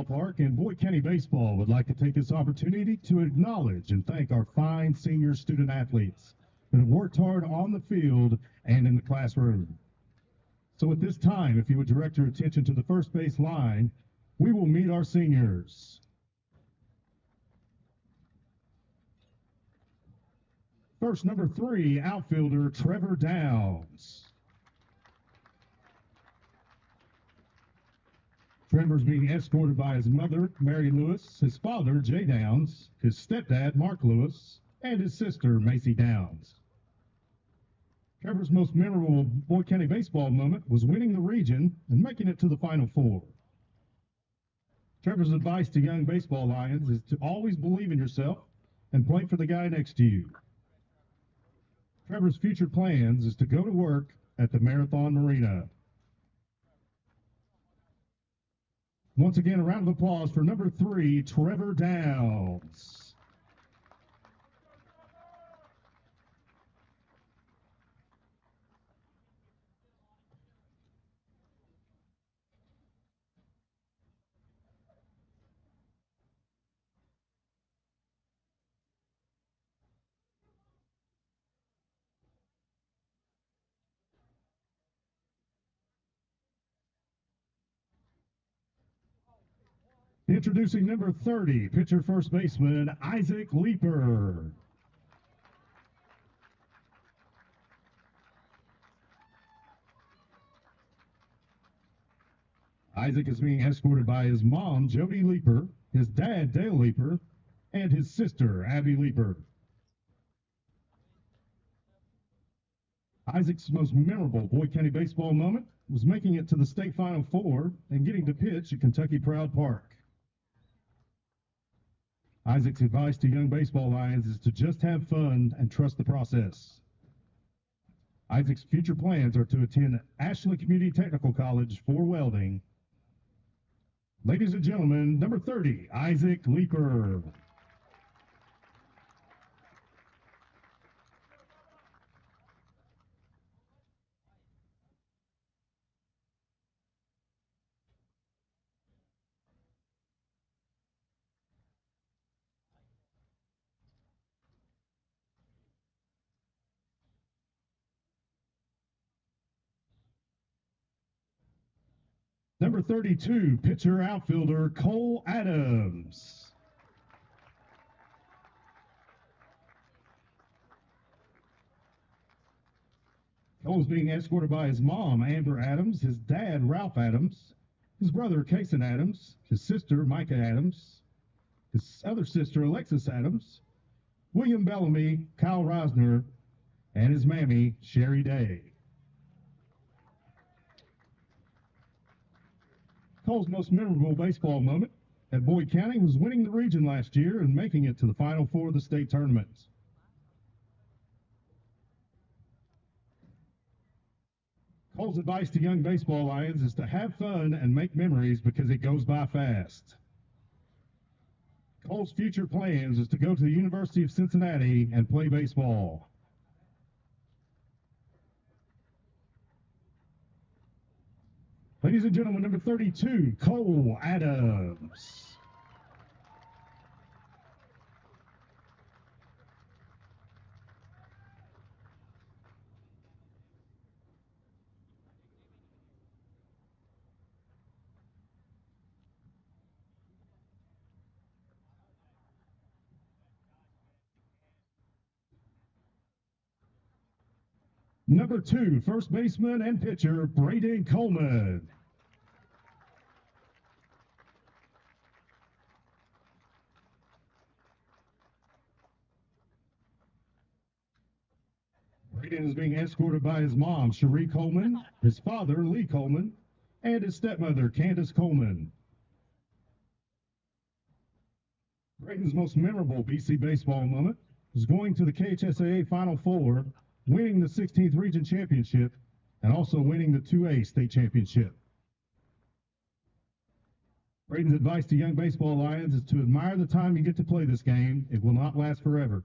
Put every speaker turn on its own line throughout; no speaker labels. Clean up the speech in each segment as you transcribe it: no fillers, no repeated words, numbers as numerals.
ballpark, and Boyd County Baseball would like to take this opportunity to acknowledge and thank our fine senior student athletes that have worked hard on the field and in the classroom. So at this time, if you would direct your attention to the first base line, we will meet our seniors. First, number 3, outfielder Trevor Downs. Trevor's being escorted by his mother, Mary Lewis, his father, Jay Downs, his stepdad, Mark Lewis, and his sister, Macy Downs. Trevor's most memorable Boyd County baseball moment was winning the region and making it to the Final Four. Trevor's advice to young baseball lions is to always believe in yourself and play for the guy next to you. Trevor's future plans is to go to work at the Marathon Marina. Once again, a round of applause for number 3, Trevor Downs. Introducing number 30, pitcher first baseman Isaac Leeper. Isaac is being escorted by his mom, Jody Leeper, his dad, Dale Leeper, and his sister, Abby Leeper. Isaac's most memorable Boyd County baseball moment was making it to the state Final Four and getting to pitch at Kentucky Proud Park. Isaac's advice to young baseball lions is to just have fun and trust the process. Isaac's future plans are to attend Ashley Community Technical College for welding. Ladies and gentlemen, number 30, Isaac Leeper. Number 32, pitcher outfielder Cole Adams. Cole is being escorted by his mom, Amber Adams, his dad, Ralph Adams, his brother, Kason Adams, his sister, Micah Adams, his other sister, Alexis Adams, William Bellamy, Kyle Rosner, and his mammy, Sherry Day. Cole's most memorable baseball moment at Boyd County was winning the region last year and making it to the Final Four of the state tournaments. Cole's advice to young baseball lions is to have fun and make memories because it goes by fast. Cole's future plans is to go to the University of Cincinnati and play baseball. Ladies and gentlemen, number 32, Cole Adams. Number 2, first baseman and pitcher, Braden Coleman. Braden is being escorted by his mom, Cherie Coleman, his father, Lee Coleman, and his stepmother, Candace Coleman. Braden's most memorable BC baseball moment was going to the KHSAA Final Four, winning the 16th Region Championship, and also winning the 2A State Championship. Braden's advice to young baseball lions is to admire the time you get to play this game. It will not last forever.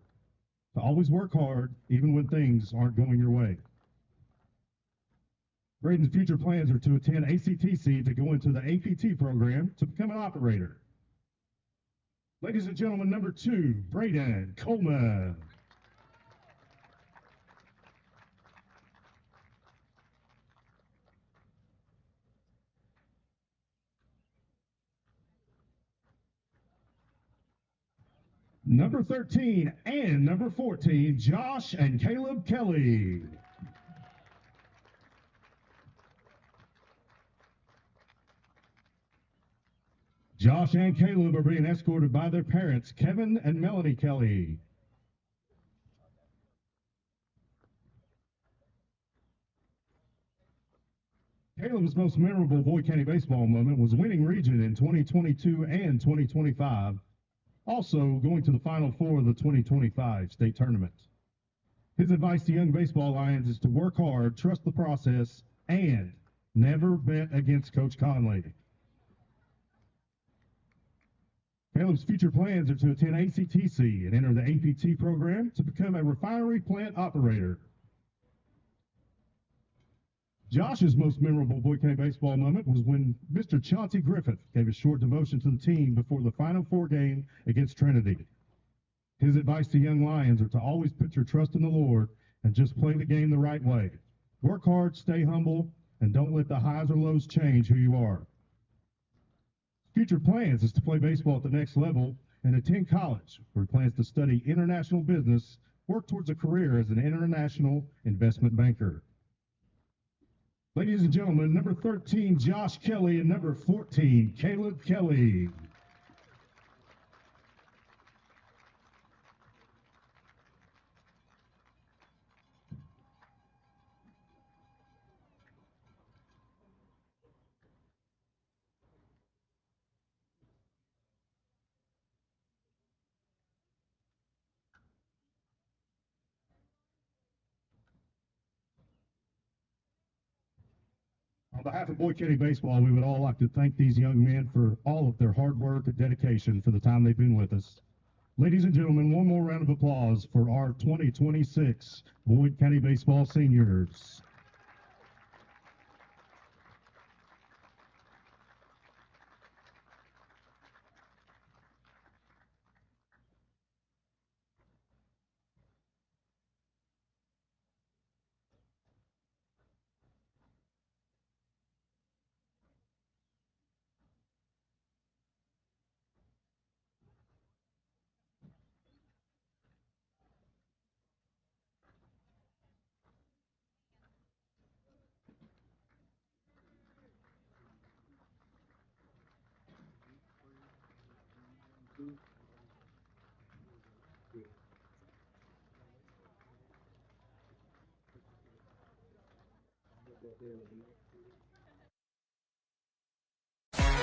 To always work hard, even when things aren't going your way. Braden's future plans are to attend ACTC to go into the APT program to become an operator. Ladies and gentlemen, number 2, Braden Coleman. Number 13 and number 14, Josh and Caleb Kelly. Josh and Caleb are being escorted by their parents, Kevin and Melanie Kelly. Caleb's most memorable Boyd County baseball moment was winning region in 2022 and 2025, also going to the Final Four of the 2025 state tournament. His advice to young baseball lions is to work hard, trust the process, and never bet against Coach Conley. Caleb's future plans are to attend ACTC and enter the APT program to become a refinery plant operator. Josh's most memorable Boyd County baseball moment was when Mr. Chauncey Griffith gave a short devotion to the team before the Final Four game against Trinity. His advice to young Lions are to always put your trust in the Lord and just play the game the right way. Work hard, stay humble, and don't let the highs or lows change who you are. Future plans is to play baseball at the next level and attend college, where he plans to study international business, work towards a career as an international investment banker. Ladies and gentlemen, number 13, Josh Kelly, and number 14, Caleb Kelly. On behalf of Boyd County Baseball, we would all like to thank these young men for all of their hard work and dedication for the time they've been with us. Ladies and gentlemen, one more round of applause for our 2026 Boyd County Baseball seniors.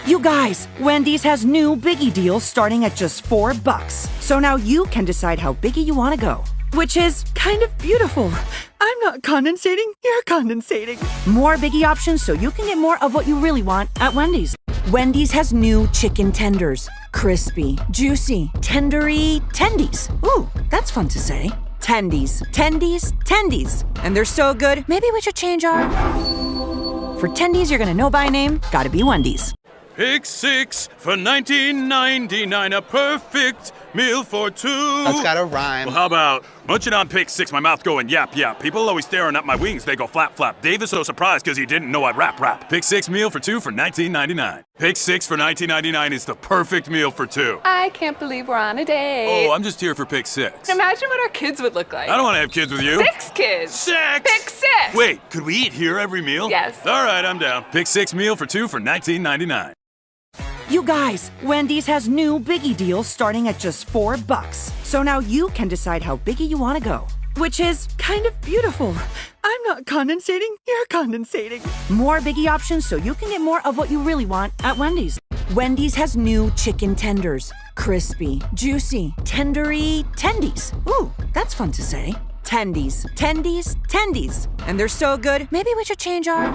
You guys, Wendy's has new Biggie deals starting at just $4. So now you can decide how biggie you want to go, which is kind of beautiful. I'm not condensating, you're condensating. More Biggie options so you can get more of what you really want at Wendy's. Wendy's has new chicken tenders. Crispy, juicy, tendery, tendies. Ooh, that's fun to say. Tendies, tendies, tendies. And they're so good, maybe we should change our... For tendies you're gonna know by name, gotta be Wendy's.
Pick 6 for $19.99, a perfect meal for two.
That's gotta rhyme.
Well, how about munching on Pick 6, my mouth going yap yap. People always staring at my wings, they go flap flap. Dave is so surprised because he didn't know I rap. Pick 6 meal for two for $19.99. Pick 6 for $19.99 is the perfect meal for two.
I can't believe we're on a date.
Oh, I'm just here for Pick 6.
Imagine what our kids would look like.
I don't want to have kids with you.
6 kids.
6!
Pick 6!
Wait, could we eat here every meal?
Yes.
All right, I'm down. Pick 6 meal for two for $19.99.
You guys, Wendy's has new Biggie deals starting at just $4. So now you can decide how biggie you want to go, which is kind of beautiful. I'm not condensating, you're condensating. More Biggie options so you can get more of what you really want at Wendy's. Wendy's has new chicken tenders. Crispy, juicy, tendery, tendies. Ooh, that's fun to say. Tendies, tendies, tendies. And they're so good, maybe we should change our...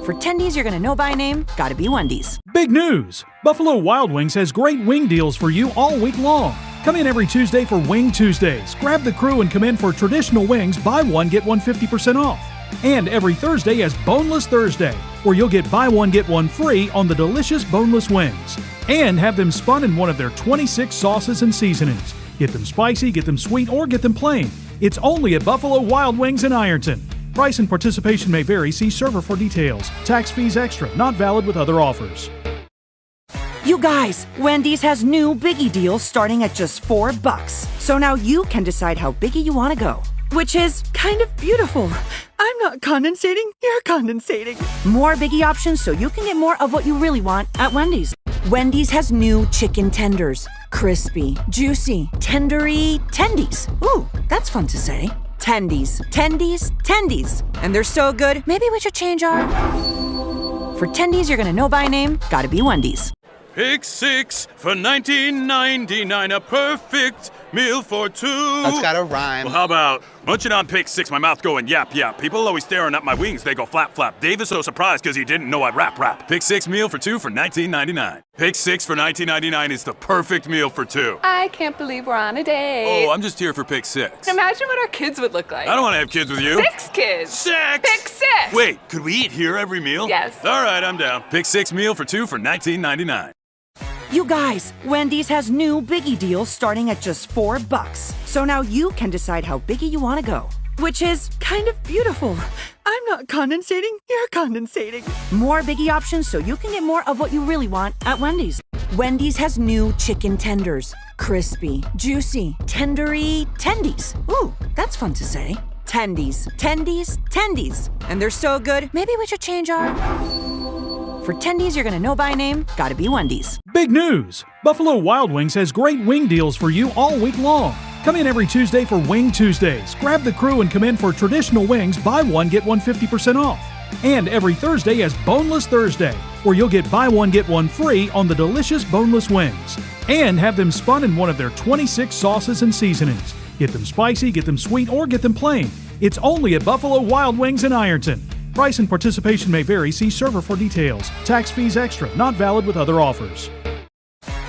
For tendies you're gonna know by name, gotta be Wendy's.
Big news! Buffalo Wild Wings has great wing deals for you all week long. Come in every Tuesday for Wing Tuesdays. Grab the crew and come in for traditional wings, buy one, get one 50% off. And every Thursday as Boneless Thursday, where you'll get buy one, get one free on the delicious boneless wings. And have them spun in one of their 26 sauces and seasonings. Get them spicy, get them sweet, or get them plain. It's only at Buffalo Wild Wings in Ironton. Price and participation may vary. See server for details. Tax fees extra, not valid with other offers.
You guys, Wendy's has new Biggie deals starting at just $4. So now you can decide how biggie you want to go, which is kind of beautiful. I'm not condensating, you're condensating. More Biggie options so you can get more of what you really want at Wendy's. Wendy's has new chicken tenders. Crispy, juicy, tendery, tendies. Ooh, that's fun to say. Tendies, tendies, tendies. And they're so good, maybe we should change our... For tendies you're gonna know by name, gotta be Wendy's.
Pick 6 for $19.99, a perfect meal for two.
That's gotta rhyme.
Well, how about munching on pick 6, my mouth going yap yap. People always staring at my wings, they go flap flap. Dave is so surprised because he didn't know I'd rap. Pick 6 meal for two for $19.99. Pick 6 for $19.99 is the perfect meal for two.
I can't believe we're on a date.
Oh, I'm just here for pick 6.
Imagine what our kids would look like.
I don't want to have kids with you.
6 kids.
6!
Pick 6!
Wait, could we eat here every meal?
Yes.
All right, I'm down. Pick 6 meal for two for $19.99.
You guys, Wendy's has new Biggie deals starting at just $4. So now you can decide how biggie you want to go, which is kind of beautiful. I'm not condensating, you're condensating. More Biggie options so you can get more of what you really want at Wendy's. Wendy's has new chicken tenders. Crispy, juicy, tendery, tendies. Ooh, that's fun to say. Tendies, tendies, tendies. And they're so good, maybe we should change our... For tendies you're gonna know by name, gotta be Wendy's.
Big news! Buffalo Wild Wings has great wing deals for you all week long. Come in every Tuesday for Wing Tuesdays. Grab the crew and come in for traditional wings, buy one, get one 50% off. And every Thursday as Boneless Thursday, where you'll get buy one, get one free on the delicious boneless wings. And have them spun in one of their 26 sauces and seasonings. Get them spicy, get them sweet, or get them plain. It's only at Buffalo Wild Wings in Ironton. Price and participation may vary. See server for details. Tax fees extra, not valid with other offers.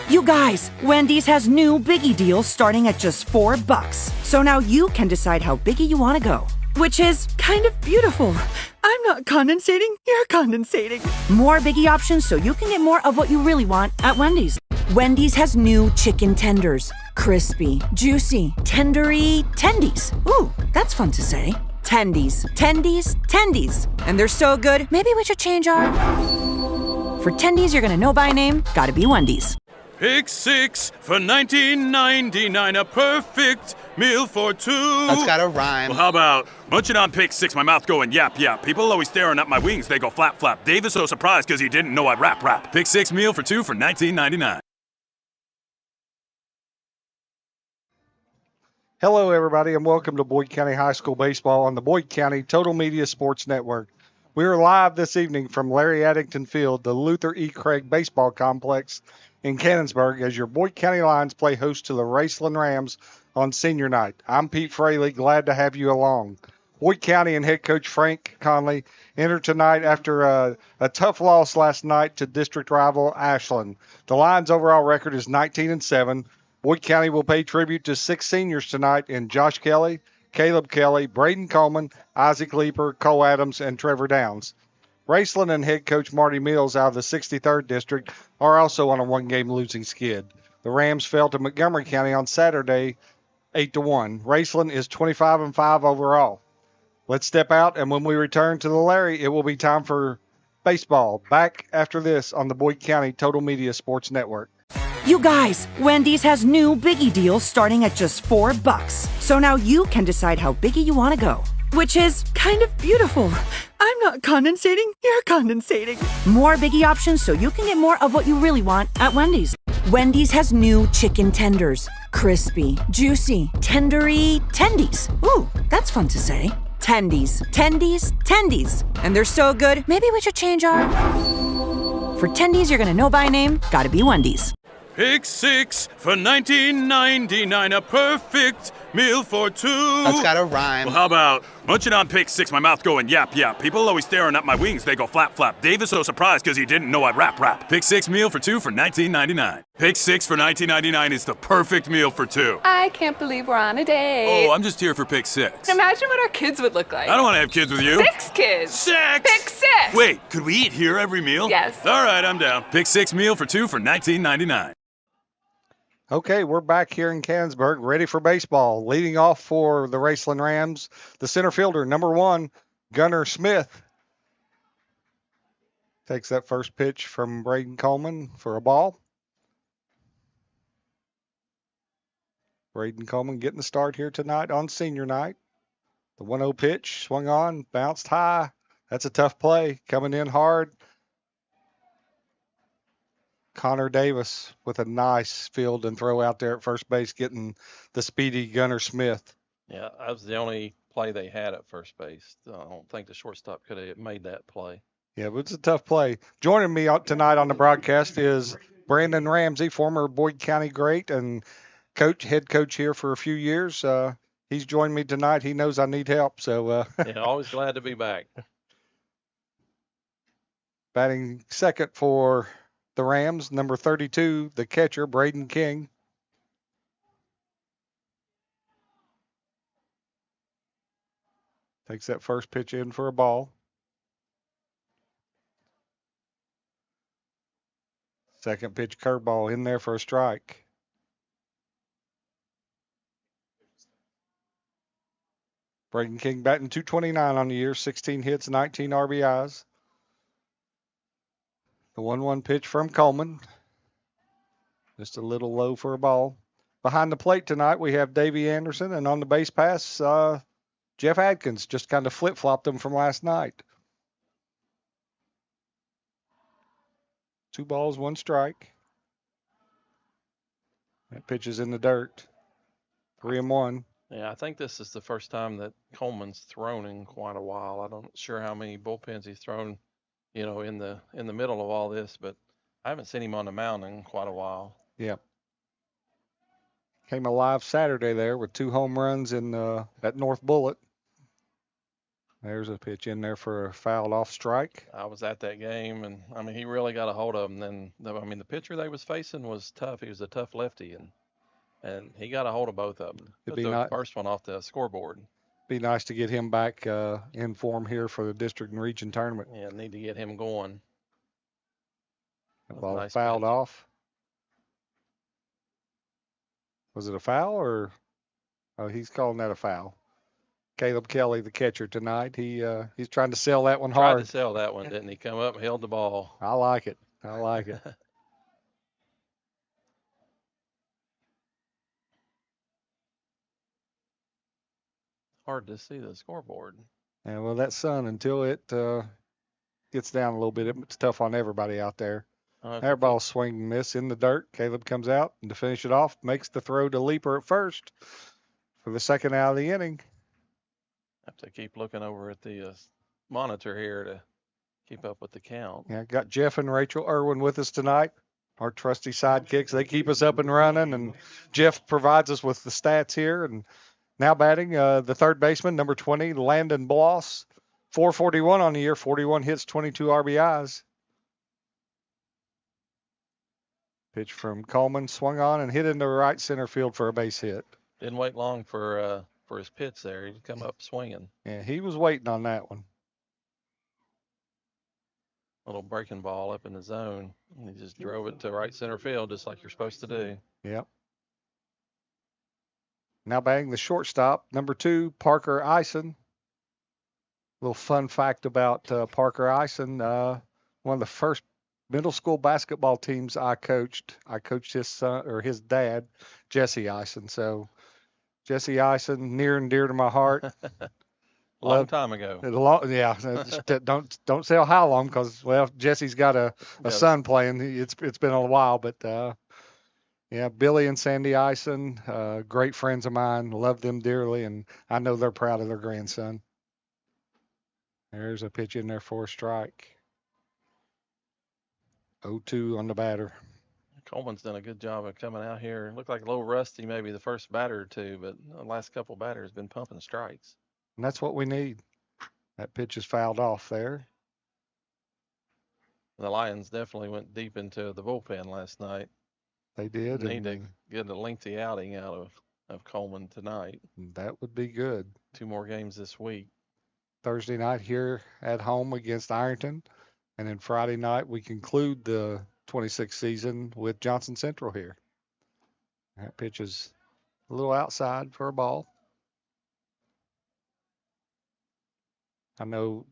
You guys, Wendy's has new Biggie deals starting at just $4. So now you can decide how biggie you want to go, which is kind of beautiful. I'm not condensating, you're condensating. More Biggie options so you can get more of what you really want at Wendy's. Wendy's has new chicken tenders. Crispy, juicy, tendery, tendies. Ooh, that's fun to say. Tendies, tendies, tendies. And they're so good, maybe we should change our... For tendies you're gonna know by name, gotta be Wendy's.
Pick 6 for $19.99, a perfect meal for two.
That's gotta rhyme.
Well, how about munching on pick 6, my mouth going yap yap. People always staring at my wings, they go flap flap. Dave is so surprised because he didn't know I'd rap. Pick 6 meal for two for $19.99.
Hello, everybody, and welcome to Boyd County High School Baseball on the Boyd County Total Media Sports Network. We are live this evening from Larry Addington Field, the Luther E. Craig Baseball Complex in Cannonsburg, as your Boyd County Lions play host to the Raceland Rams on Senior Night. I'm Pete Fraley, glad to have you along. Boyd County and head coach Frank Conley entered tonight after a tough loss last night to district rival Ashland. The Lions' overall record is 19-7. Boyd County will pay tribute to 6 seniors tonight in Josh Kelly, Caleb Kelly, Braden Coleman, Isaac Leeper, Cole Adams, and Trevor Downs. Raceland and head coach Marty Mills out of the 63rd District are also on a one-game losing skid. The Rams fell to Montgomery County on Saturday, 8-1. Raceland is 25-5 overall. Let's step out, and when we return to the Larry, it will be time for baseball. Back after this on the Boyd County Total Media Sports Network.
You guys, Wendy's has new Biggie deals starting at just $4. So now you can decide how biggie you want to go, which is kind of beautiful. I'm not condensating, you're condensating. More Biggie options so you can get more of what you really want at Wendy's. Wendy's has new chicken tenders. Crispy, juicy, tendery, tendies. Ooh, that's fun to say. Tendies, tendies, tendies. And they're so good, maybe we should change our... For tendies you're gonna know by name, gotta be Wendy's.
Pick 6 for $19.99, a perfect Meal for two.
That's got a rhyme.
Well, how about munching on pick six, my mouth going yap yap. People always staring at my wings, they go flap flap. Dave is so surprised because he didn't know I'd rap. Pick six meal for two for $19.99. Pick six for $19.99 is the perfect meal for two.
I can't believe we're on a date.
Oh, I'm just here for pick six.
Imagine what our kids would look like.
I don't want to have kids with you.
6 kids.
Six!
Pick 6.
Wait, could we eat here every meal?
Yes.
All right, I'm down. Pick six meal for two for $19.99.
Okay, we're back here in Canonsburg, ready for baseball. Leading off for the Raceland Rams, the center fielder, number 1, Gunnar Smith. Takes that first pitch from Braden Coleman for a ball. Braden Coleman getting the start here tonight on senior night. The 1-0 pitch, swung on, bounced high. That's a tough play, coming in hard. Connor Davis with a nice field and throw out there at first base, getting the speedy Gunnar Smith.
Yeah, that was the only play they had at first base. I don't think the shortstop could have made that play.
Yeah, but it's a tough play. Joining me tonight on the broadcast is Brandon Ramsey, former Boyd County great and head coach here for a few years. He's joined me tonight. He knows I need help, so
Yeah, always glad to be back.
batting second for the Rams, number 32, the catcher, Braden King. Takes that first pitch in for a ball. Second pitch curveball in there for a strike. Braden King batting .229 on the year, 16 hits, 19 RBIs. The 1-1 pitch from Coleman. Just a little low for a ball. Behind the plate tonight, we have Davey Anderson, and on the base pass, Jeff Adkins just kind of flip-flopped them from last night. 2 balls, 1 strike. That pitch is in the dirt. 3-1.
Yeah, I think this is the first time that Coleman's thrown in quite a while. I'm not sure how many bullpens he's thrown, in the middle of all this, but I haven't seen him on the mound in quite a while.
Yeah. Came alive Saturday there with 2 home runs in at North Bullitt. There's a pitch in there for a fouled off strike.
I was at that game, and he really got a hold of him. Then the pitcher they was facing was tough. He was a tough lefty, and he got a hold of both of them. Took the first one off the scoreboard.
Be nice to get him back in form here for the district and region tournament.
Yeah, need to get him going.
Ball
nice
fouled
pitch.
off. Was it a foul or? Oh, he's calling that a foul. Caleb Kelly, the catcher tonight, he's trying to sell that one hard.
Tried to sell that one, didn't he? Come up and held the ball.
I like it. I like it.
Hard to see the scoreboard.
And well, that sun, until it gets down a little bit, it's tough on everybody out there. Air ball swing and miss in the dirt. Caleb comes out, and to finish it off, makes the throw to Leaper at first for the second out of the inning.
Have to keep looking over at the monitor here to keep up with the count.
Yeah, got Jeff and Rachel Irwin with us tonight, our trusty sidekicks. They keep us up and running, and Jeff provides us with the stats here. And now batting, the third baseman, number 20, Landon Bloss, 441 on the year, 41 hits, 22 RBIs. Pitch from Coleman, swung on and hit into right center field for a base hit.
Didn't wait long for his pitch there. He'd come up swinging.
Yeah, he was waiting on that one.
Little breaking ball up in the zone. He just drove it to right center field, just like you're supposed to do.
Yep. Now batting the shortstop, number 2, Parker Eisen. Little fun fact about Parker Eisen, one of the first middle school basketball teams I coached his son or his dad, Jesse Eisen. So Jesse Eisen, near and dear to my heart.
Long time ago.
Yeah, don't say how long, because Jesse's got a son playing. It's been a while, but yeah, Billy and Sandy Eisen, great friends of mine. Love them dearly, and I know they're proud of their grandson. There's a pitch in there for a strike. 0-2 on the batter.
Coleman's done a good job of coming out here. Looked like a little rusty, maybe the first batter or two, but the last couple batters been pumping strikes.
And that's what we need. That pitch is fouled off there.
The Lions definitely went deep into the bullpen last night.
They did.
Need to get a lengthy outing out of Coleman tonight.
That would be good.
2 more games this week.
Thursday night here at home against Ironton. And then Friday night, we conclude the 26th season with Johnson Central here. That pitch is a little outside for a ball. I know,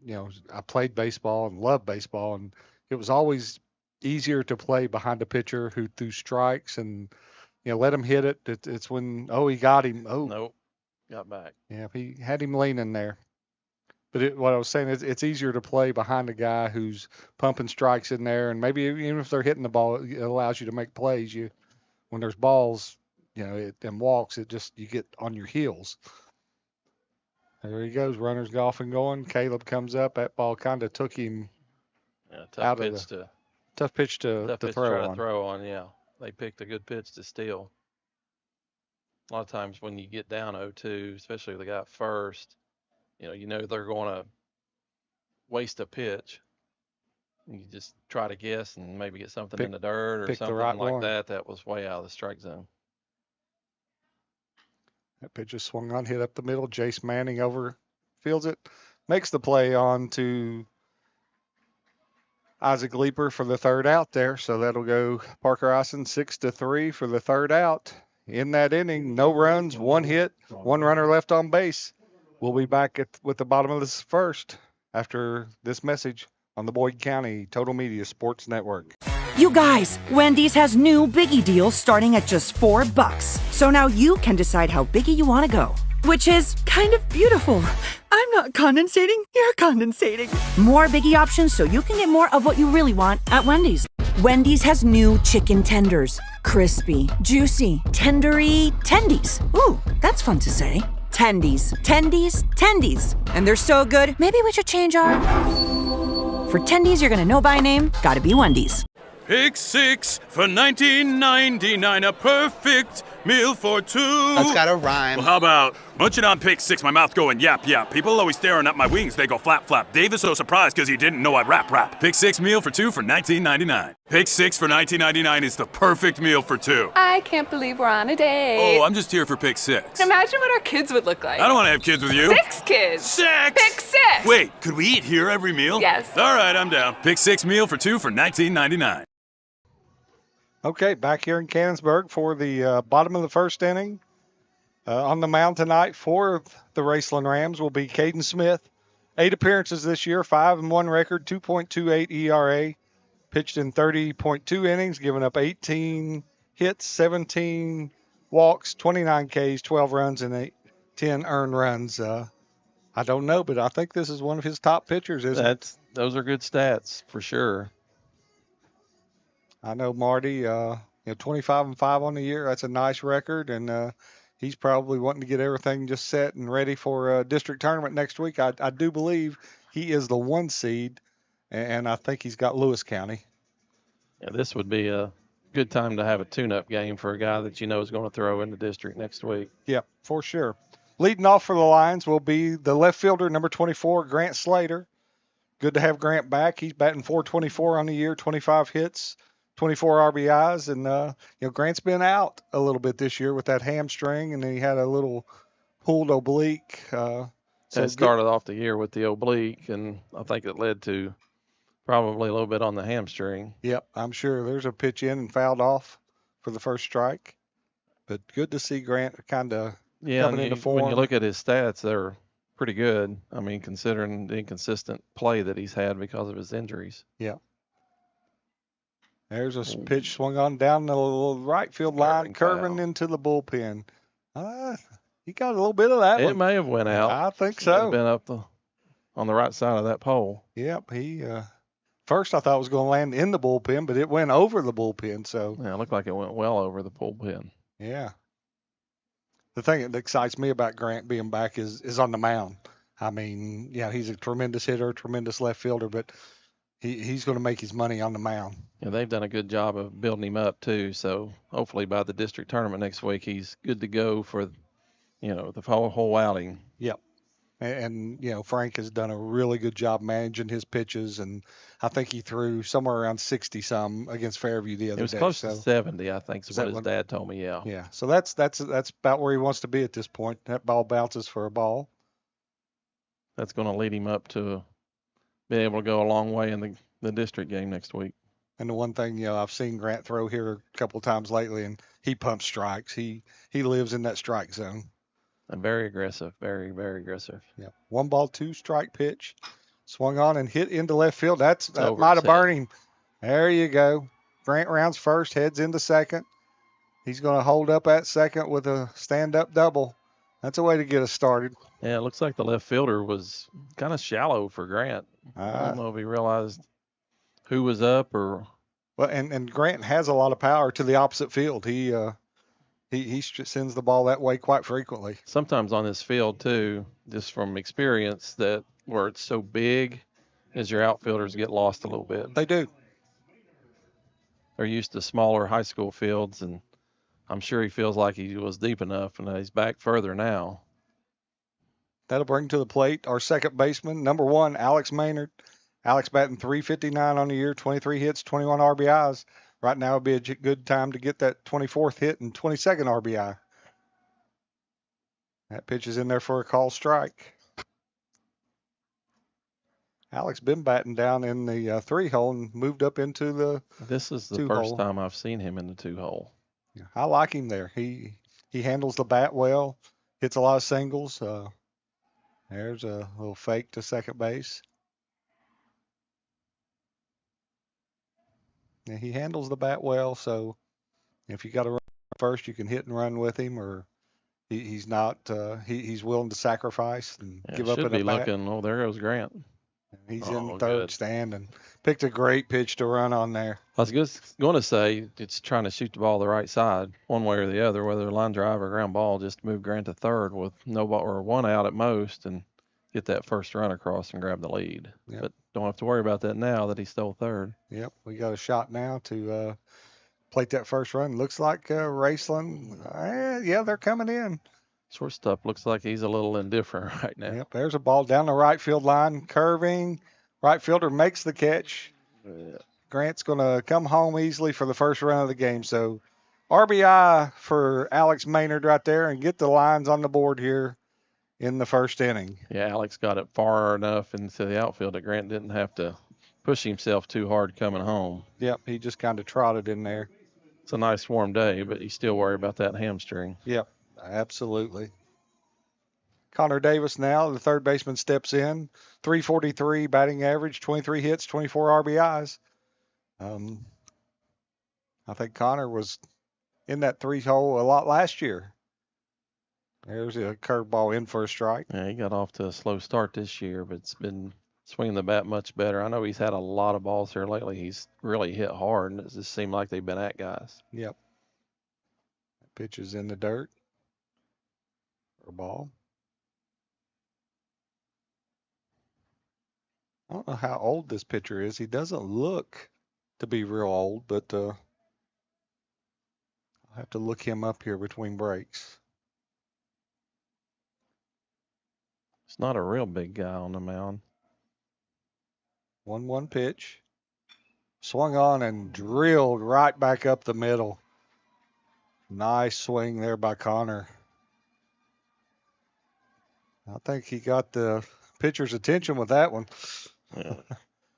I played baseball and loved baseball, and it was always easier to play behind a pitcher who threw strikes and, let him hit it. It's when, he got him. Oh,
Nope. Got back.
yeah, he had him leaning there. But what I was saying is it's easier to play behind a guy who's pumping strikes in there, and maybe even if they're hitting the ball, it allows you to make plays. When there's balls, and walks, you get on your heels. There he goes, runners golfing going. Caleb comes up. That ball kind of took him
Tough
out
pitch
of tough pitch to throw on.
Throw on, yeah. They picked a good pitch to steal. A lot of times when you get down 0-2, especially the guy at first, you know they're going to waste a pitch. You just try to guess and maybe get something in the dirt or something like
one.
that. That was way out of the strike zone.
That pitch is swung on, hit up the middle. Jace Manning fields it, makes the play on to Isaac Leeper for the third out there. So that'll go Parker Ison 6-3 for the third out. In that inning, no runs, 1 hit, 1 runner left on base. We'll be back with the bottom of this first after this message on the Boyd County Total Media Sports Network.
You guys, Wendy's has new Biggie deals starting at just $4. So now you can decide how biggie you want to go, which is kind of beautiful. I'm not condensating, you're condensating. More Biggie options so you can get more of what you really want at Wendy's. Wendy's has new chicken tenders. Crispy, juicy, tendery, tendies. Ooh, that's fun to say. Tendies, tendies, tendies. And they're so good, maybe we should change our... For tendies you're gonna know by name, gotta be Wendy's.
Pick 6 for $19.99, a perfect meal for 2.
That's got a rhyme.
Well, how about munching on Pick 6, my mouth going yap yap. People always staring at my wings, they go flap flap. Dave is so surprised because he didn't know I rap. Pick 6 meal for 2 for $19.99. Pick 6 for $19.99 is the perfect meal for 2.
I can't believe we're on a date.
Oh, I'm just here for Pick 6.
Imagine what our kids would look like.
I don't want to have kids with you.
6 kids.
6!
Pick 6!
Wait, could we eat here every meal?
Yes.
All right, I'm down. Pick 6 meal for 2 for $19.99.
Okay, back here in Cannonsburg for the bottom of the first inning. On the mound tonight for the Raceland Rams will be Caden Smith. 8 appearances this year, 5-1 record, 2.28 ERA. Pitched in 30.2 innings, giving up 18 hits, 17 walks, 29 Ks, 12 runs, and 10 earned runs. I don't know, but I think this is one of his top pitchers, isn't it?
Those are good stats for sure.
I know Marty, 25-5 on the year. That's a nice record, and he's probably wanting to get everything just set and ready for a district tournament next week. I do believe he is the 1 seed, and I think he's got Lewis County.
Yeah, this would be a good time to have a tune-up game for a guy that you know is going to throw in the district next week.
Yep, for sure. Leading off for the Lions will be the left fielder, number 24, Grant Slater. Good to have Grant back. He's batting .424 on the year, 25 hits. 24 RBIs, and Grant's been out a little bit this year with that hamstring, and then he had a little pulled oblique.
So it started off the year with the oblique, and I think it led to probably a little bit on the hamstring.
Yep, I'm sure. There's a pitch in and fouled off for the first strike, but good to see Grant kind of coming into form.
When you look at his stats, they're pretty good. I mean, considering the inconsistent play that he's had because of his injuries.
Yeah. There's a pitch swung on down the little right field line, curving into the bullpen. He got a little bit of that.
It may have went out.
I think so.
Been up on the right side of that pole.
Yep. He first I thought it was going to land in the bullpen, but it went over the bullpen. So
yeah, it looked like it went well over the bullpen.
Yeah. The thing that excites me about Grant being back is on the mound. I mean, yeah, he's a tremendous hitter, tremendous left fielder, but he's going to make his money on the mound.
Yeah, they've done a good job of building him up too. So hopefully by the district tournament next week, he's good to go for, the whole outing.
Yep. And Frank has done a really good job managing his pitches, and I think he threw somewhere around 60 some against Fairview the other
It was
day.
close
So
to 70, I think, is
Is
what
that
his
what-
dad told me. Yeah.
yeah, so that's about where he wants to be at this point. That ball bounces for a ball.
That's going to lead him up to being able to go a long way in the district game next week.
And the one thing, I've seen Grant throw here a couple of times lately, and he pumps strikes. He lives in that strike zone.
And very aggressive, very, very aggressive.
Yeah. 1 ball, 2 strike pitch. Swung on and hit into left field. That
over
might
his
have burned him. There you go. Grant rounds first, heads into second. He's going to hold up at second with a stand-up double. That's a way to get us started.
Yeah, it looks like the left fielder was kind of shallow for Grant. I don't know if he realized who was up or.
Well, and Grant has a lot of power to the opposite field. He sends the ball that way quite frequently.
Sometimes on this field too, just from experience, that where it's so big, is your outfielders get lost a little bit.
They do.
They're used to smaller high school fields, and I'm sure he feels like he was deep enough, and he's back further now.
That'll bring to the plate our second baseman, number 1, Alex Maynard. Alex batting .359 on the year, 23 hits, 21 RBIs. Right now would be a good time to get that 24th hit and 22nd RBI. That pitch is in there for a call strike. Alex been batting down in the 3-hole and moved up into the
This is the
2-hole.
first time I've seen him in the 2-hole.
Yeah, I like him there. He handles the bat well, hits a lot of singles. There's a little fake to second base. Yeah, he handles the bat well, so if you got to run first, you can hit and run with him, or he's not. He's willing to sacrifice and
Yeah,
give up
should
in
be
a bat.
looking. Oh, there goes Grant.
He's
Oh,
in third
good.
stand and picked a great pitch to run on there.
I was just going to say it's trying to shoot the ball the right side, one way or the other, whether line drive or ground ball, just to move Grant to third with no ball or 1 out at most, and get that first run across and grab the lead.
Yep.
But don't have to worry about that now that he stole third.
Yep, we got a shot now to plate that first run. Looks like Raceland. Yeah, they're coming in.
Shortstop looks like he's a little indifferent right now.
Yep, there's a ball down the right field line, curving. Right fielder makes the catch. Grant's going to come home easily for the first run of the game. So RBI for Alex Maynard right there, and get the lines on the board here in the first inning.
Yeah, Alex got it far enough into the outfield that Grant didn't have to push himself too hard coming home.
Yep, he just kind of trotted in there.
It's a nice warm day, but you still worry about that hamstring.
Yep, absolutely. Connor Davis now, the third baseman, steps in. .343 batting average, 23 hits, 24 RBIs. I think Connor was in that 3-hole a lot last year. There's a curveball in for a strike.
Yeah, he got off to a slow start this year, but it's been swinging the bat much better. I know he's had a lot of balls here lately. He's really hit hard, and it just seemed like they've been at guys.
Yep. Pitch is in the dirt. For a ball. I don't know how old this pitcher is. He doesn't look to be real old, but I'll have to look him up here between breaks.
He's not a real big guy on the mound.
1-1 pitch. Swung on and drilled right back up the middle. Nice swing there by Connor. I think he got the pitcher's attention with that one.
Yeah.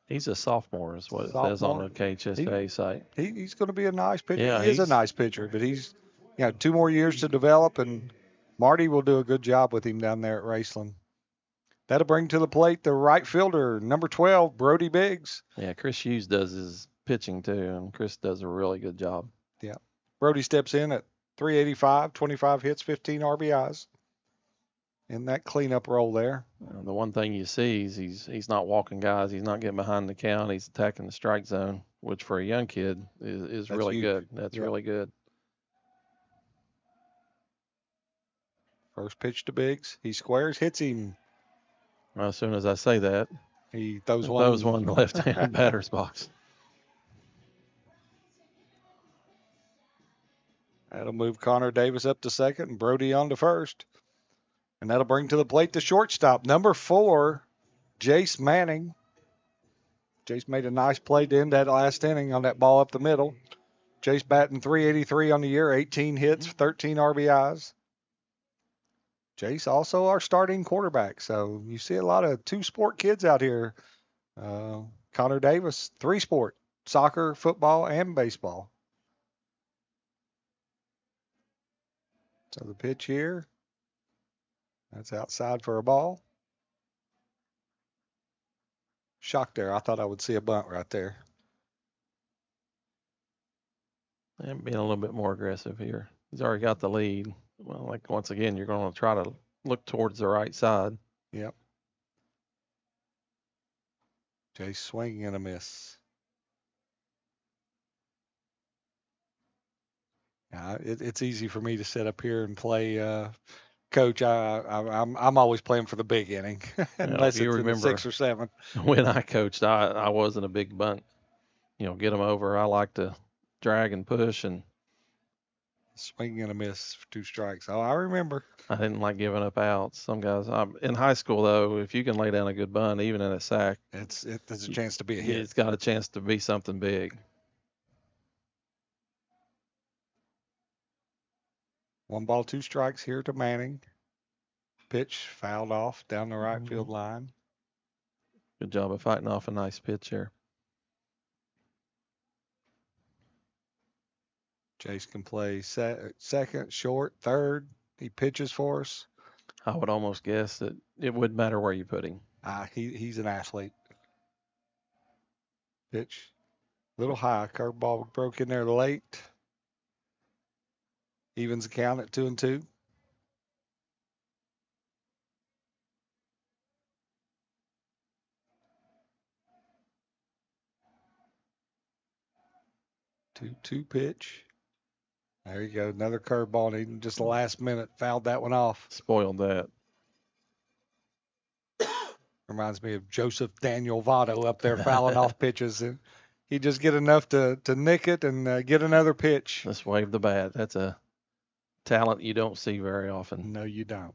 He's a sophomore, is what it says on the KHSAA site.
He's going to be a nice pitcher.
Yeah,
he is a
he's-
nice pitcher, but he's 2 more years to develop, and Marty will do a good job with him down there at Raceland. That'll bring to the plate the right fielder, number 12, Brody Biggs.
Yeah, Chris Hughes does his pitching too, and Chris does a really good job.
Yeah. Brody steps in at .385, 25 hits, 15 RBIs. In that cleanup role there.
The one thing you see is he's not walking guys. He's not getting behind the count. He's attacking the strike zone, which for a young kid is
That's
really
huge.
good. That's
Yep.
really good.
First pitch to Biggs. He squares, hits him.
Well, as soon as I say that,
He throws
one in the left-hand batter's box.
That'll move Connor Davis up to second and Brody on to first. And that'll bring to the plate the shortstop, number 4, Jace Manning. Jace made a nice play to end that last inning on that ball up the middle. Jace batting .383 on the year, 18 hits, 13 RBIs. Jace also our starting quarterback. So you see a lot of two-sport kids out here. Connor Davis, 3-sport, soccer, football, and baseball. So the pitch here, that's outside for a ball. Shocked there. I thought I would see a bunt right there.
And being a little bit more aggressive here. He's already got the lead. Well, like once again, you're going to try to look towards the right side.
Yep. Jay swinging and a miss. It's easy for me to sit up here and play coach. I'm always playing for the big inning, unless it's in the 6 or 7.
When I coached, I wasn't a big bunt. Get them over. I like to drag and push and
swing and a miss for 2 strikes. Oh, I remember.
I didn't like giving up outs. Some guys, in high school though, if you can lay down a good bunt, even in a sack,
there's a chance to be a hit.
It's got a chance to be something big.
1 ball, 2 strikes here to Manning. Pitch fouled off down the right field line.
Good job of fighting off a nice pitch here.
Chase can play second, short, third. He pitches for us.
I would almost guess that it wouldn't matter where you put him.
He's an athlete. Pitch, little high. Curveball broke in there late. Evens the count at 2-2. Two pitch. There you go. Another curveball. And even just the last minute fouled that one off.
Spoiled that.
Reminds me of Joseph Daniel Votto up there fouling off pitches. And he just get enough to nick it and get another pitch.
Let's wave the bat. That's a talent you don't see very often.
No, you don't.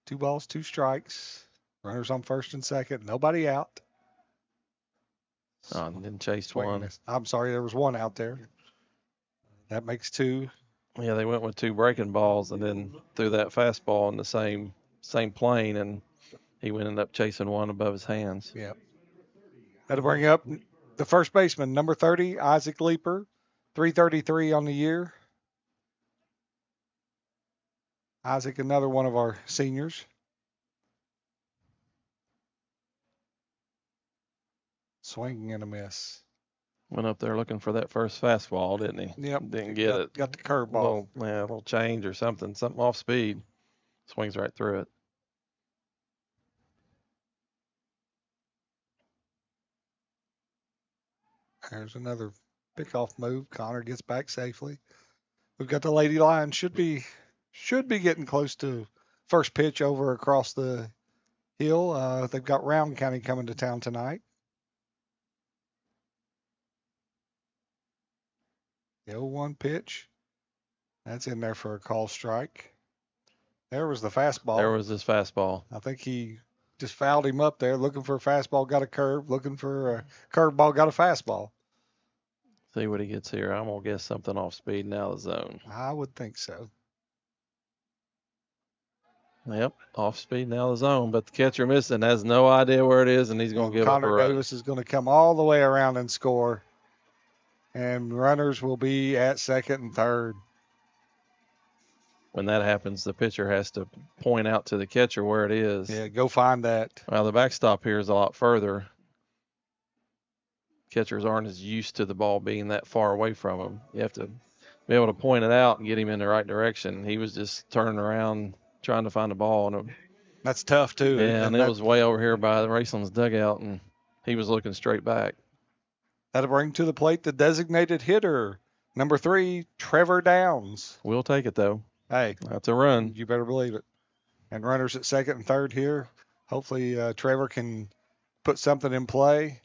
Two balls, 2 strikes. Runners on first and second. Nobody out.
Oh, and then chased one.
I'm sorry, there was 1 out there. That makes 2.
Yeah, they went with 2 breaking balls and then threw that fastball in the same plane, and he ended up chasing 1 above his hands.
Yep. That'll bring up the first baseman, number 30, Isaac Leeper, 333 on the year. Isaac, another one of our seniors. Swinging and a miss.
Went up there looking for that first fastball, didn't he?
Yep.
Didn't get it.
Got the curveball.
A little change or something off speed. Swings right through it.
There's another pickoff move. Connor gets back safely. We've got the Lady Lions. Should be getting close to first pitch over across the hill. They've got Round County coming to town tonight. The 0-1 pitch. That's in there for a call strike. There was the fastball.
There was his fastball.
I think he just fouled him up there, looking for a fastball, got a curve, looking for a curveball, got a fastball.
See what he gets here. I'm going to guess something off speed and out of the zone.
I would think so.
Yep, off speed and out of the zone, but the catcher missing, has no idea where it is, and he's going to give up a
Connor
run.
Davis is going to come all the way around and score. And runners will be at second and third.
When that happens, the pitcher has to point out to the catcher where it is.
Yeah, go find that.
Well, the backstop here is a lot further. Catchers aren't as used to the ball being that far away from them. You have to be able to point it out and get him in the right direction. He was just turning around trying to find the ball. And
that's tough, too.
Yeah, and it was way over here by the Raceland's dugout, and he was looking straight back.
That'll bring to the plate the designated hitter, number 3, Trevor Downs.
We'll take it, though.
Hey.
That's a run.
You better believe it. And runners at second and third here. Hopefully Trevor can put something in play.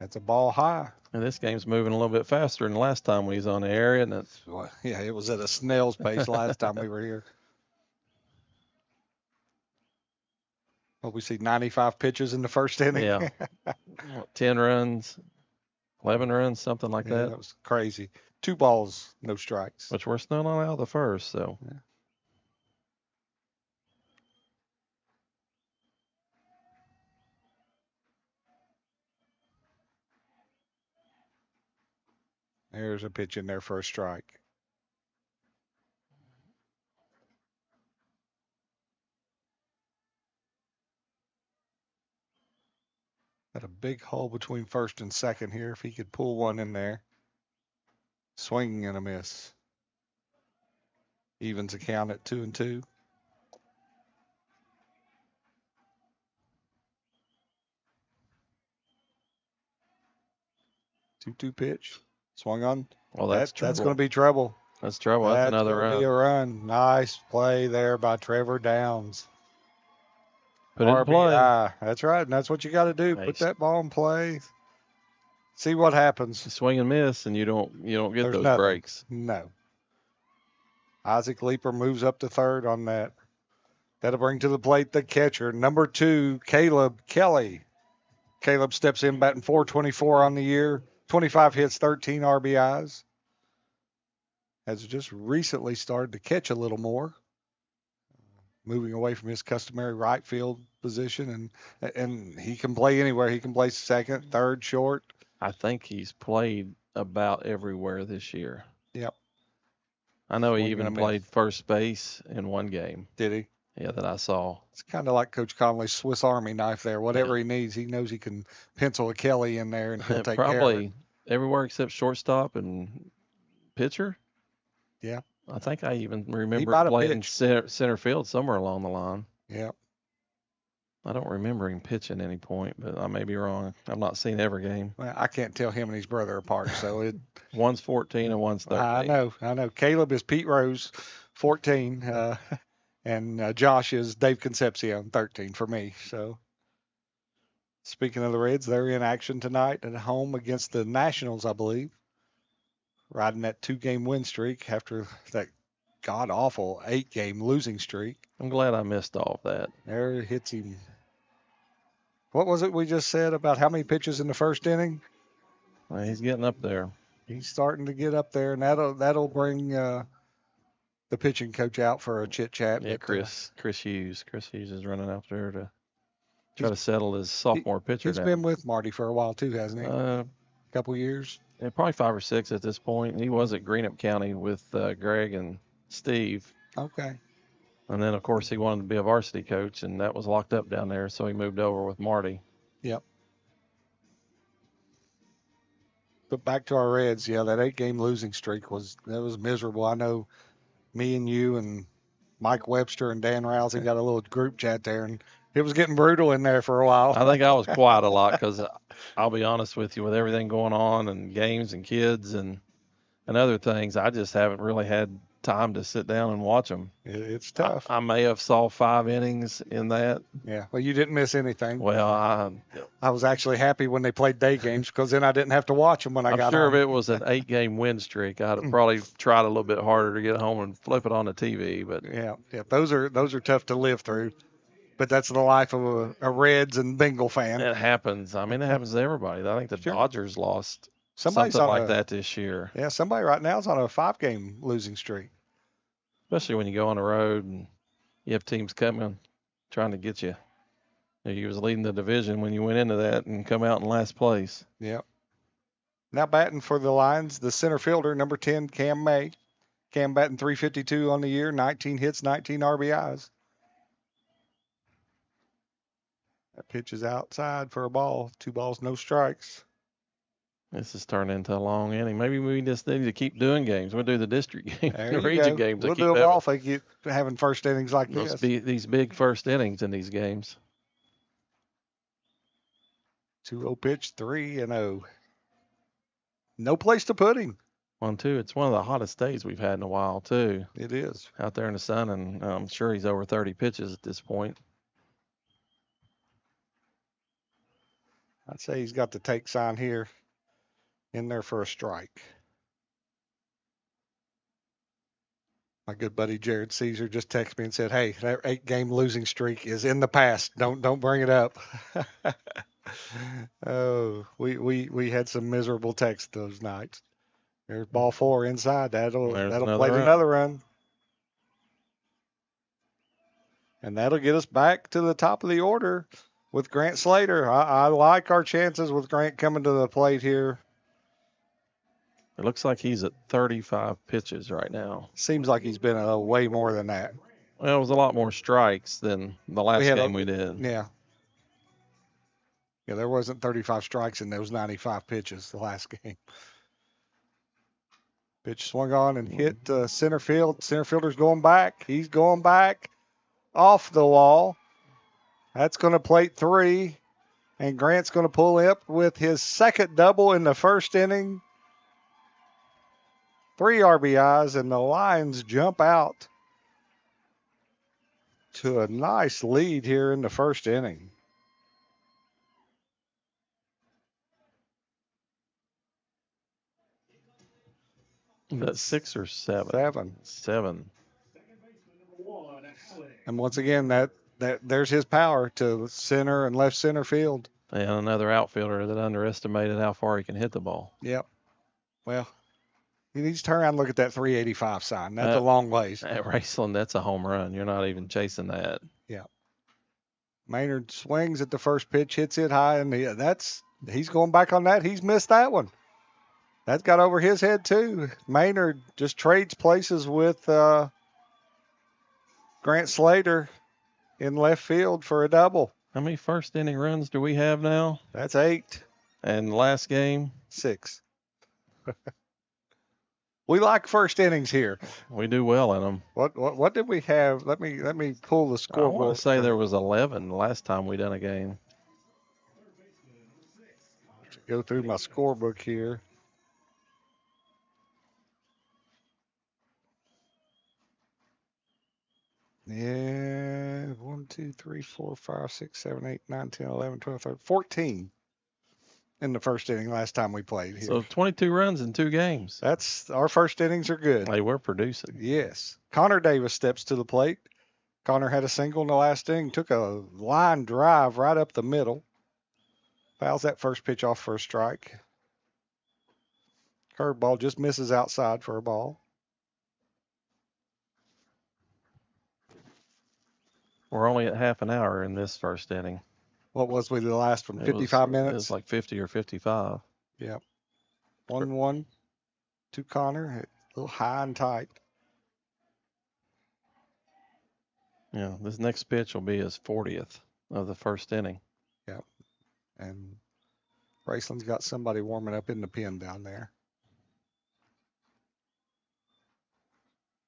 That's a ball high.
And this game's moving a little bit faster than last time we was on the area, and it's
Well, yeah, it was at a snail's pace last time we were here. Well, we see 95 pitches in the first inning.
yeah, 10 runs, 11 runs, something like
Yeah,
that.
that was crazy. 2 balls, no strikes.
Which we're still not out of the first, so.
Yeah. There's a pitch in there for a strike. Got a big hole between first and second here. If he could pull one in there. Swinging and a miss. Evens the count at 2-2. Two pitch. Swung on.
Well,
That's
trouble.
going to be trouble.
That's trouble. That's another
gonna be a
run.
run. Nice play there by Trevor Downs.
Put it in play.
RBI. That's right. And that's what you got to do.
Nice.
Put that ball in play. See what happens.
Swing and miss, and you don't get
There's
those
nothing.
breaks.
No. Isaac Leeper moves up to third on that. That'll bring to the plate the catcher, number 2, Caleb Kelly. Caleb steps in batting .424 on the year, 25 hits, 13 RBIs. Has just recently started to catch a little more, moving away from his customary right field position, and he can play anywhere. He can play second, third, short.
I think he's played about everywhere this year.
Yep.
I know he
Swing
even
and a
played first base in one game.
Did he?
Yeah, that I saw.
It's kind of like Coach Conley's Swiss Army knife there. Whatever he needs, he knows he can pencil a Kelly in there and he'll take care of it.
Probably everywhere except shortstop and pitcher.
Yeah.
I think I even
might
remember
have
playing
pitched.
center field somewhere along the line.
Yep.
I don't remember him pitching any point, but I may be wrong. I've not seen every game.
Well, I can't tell him and his brother apart, so it.
One's 14 and one's 13.
I know. Caleb is Pete Rose, 14, and Josh is Dave Concepcion, 13 for me. So, speaking of the Reds, they're in action tonight at home against the Nationals, I believe, riding that 2-game win streak after that god-awful 8-game losing streak.
I'm glad I missed all of that.
There hits him. What was it we just said about how many pitches in the first inning?
Well, he's getting up there.
He's starting to get up there, and that'll bring the pitching coach out for a chit chat.
Yeah, Chris Hughes. Chris Hughes is running out there to try to settle his sophomore pitcher
He's
down.
been with Marty for a while too, hasn't he?
A
couple years.
Yeah, probably 5 or 6 at this point. He was at Greenup County with Greg and Steve.
Okay.
And then, of course, he wanted to be a varsity coach, and that was locked up down there, so he moved over with Marty.
Yep. But back to our Reds, yeah, that 8-game losing streak was miserable. I know me and you and Mike Webster and Dan Rousey got a little group chat there, and it was getting brutal in there for a while.
I think I was quiet a lot because I'll be honest with you, with everything going on and games and kids and other things, I just haven't really had time to sit down and watch them.
It's tough.
I may have saw 5 innings in that.
Yeah. Well, you didn't miss anything.
Well,
I was actually happy when they played day games because then I didn't have to watch them when I
I'm
got
sure
home.
if it was an 8-game win streak, I'd have probably tried a little bit harder to get home and flip it on the TV. But
yeah, those are tough to live through. But that's the life of a Reds and Bengal fan.
it happens. I mean, it happens to everybody. I think the Dodgers lost
Somebody's
something
on
like that this year.
Yeah, somebody right now is on a 5-game losing streak.
Especially when you go on the road and you have teams coming trying to get you. You was leading the division when you went into that and come out in last place.
Yep. Now batting for the Lions, the center fielder, number 10, Cam May. Cam batting .352 on the year, 19 hits, 19 RBIs. That pitch is outside for a ball. 2 balls, no strikes.
This is turning into a long inning. Maybe we just need to keep doing games. We'll do the district games,
There
the
you
region
go.
games.
We'll do them all if they get having first innings like this.
These big first innings in these games.
2-0 pitch, 3-0. No place to put him.
One, two. It's one of the hottest days we've had in a while, too.
It is.
Out there in the sun, and I'm sure he's over 30 pitches at this point.
I'd say he's got the take sign here in there for a strike. My good buddy Jared Caesar just texted me and said, "Hey, that 8-game losing streak is in the past. Don't bring it up." Oh, we had some miserable texts those nights. There's ball 4 inside. That'll play another run. And that'll get us back to the top of the order with Grant Slater. I like our chances with Grant coming to the plate here.
It looks like he's at 35 pitches right now.
Seems like he's been way more than that.
Well, it was a lot more strikes than the last game we did.
Yeah. Yeah, there wasn't 35 strikes in those 95 pitches the last game. Pitch swung on and hit center field. Center fielder's going back. He's going back off the wall. That's going to plate 3. And Grant's going to pull up with his second double in the first inning. 3 RBIs, and the Lions jump out to a nice lead here in the first inning.
That's 6 or 7?
7.
7.
And once again, there's his power to center and left center field.
And another outfielder that underestimated how far he can hit the ball.
Yep. Well, he needs to turn around and look at that 385 sign. That's a long ways.
At Raceland, that's a home run. You're not even chasing that.
Yeah. Maynard swings at the first pitch, hits it high, and he's going back on that. He's missed that one. That got over his head too. Maynard just trades places with Grant Slater in left field for a double.
How many first inning runs do we have now?
That's 8.
And last game?
6. We like first innings here.
We do well in them.
What did we have? Let me pull the
I
scoreboard.
want to say there was 11 the last time we done a game.
Go through my scorebook here. Yeah, 1, 2, 3, 4, 5, 6, 7, 8, 9, 10, 11, 12, 13, 14 in the first inning last time we played here.
So 22 runs in 2 games.
That's our first innings are good.
Hey, we're producing.
Yes. Connor Davis steps to the plate. Connor had a single in the last inning, took a line drive right up the middle. Fouls that first pitch off for a strike. Curveball just misses outside for a ball.
We're only at half an hour in this first inning.
What was we the last one? 55 minutes?
It was like 50 or 55.
Yep. 1-1 to Connor. A little high and tight.
Yeah, this next pitch will be his 40th of the first inning.
Yep. And Raceland's got somebody warming up in the pen down there.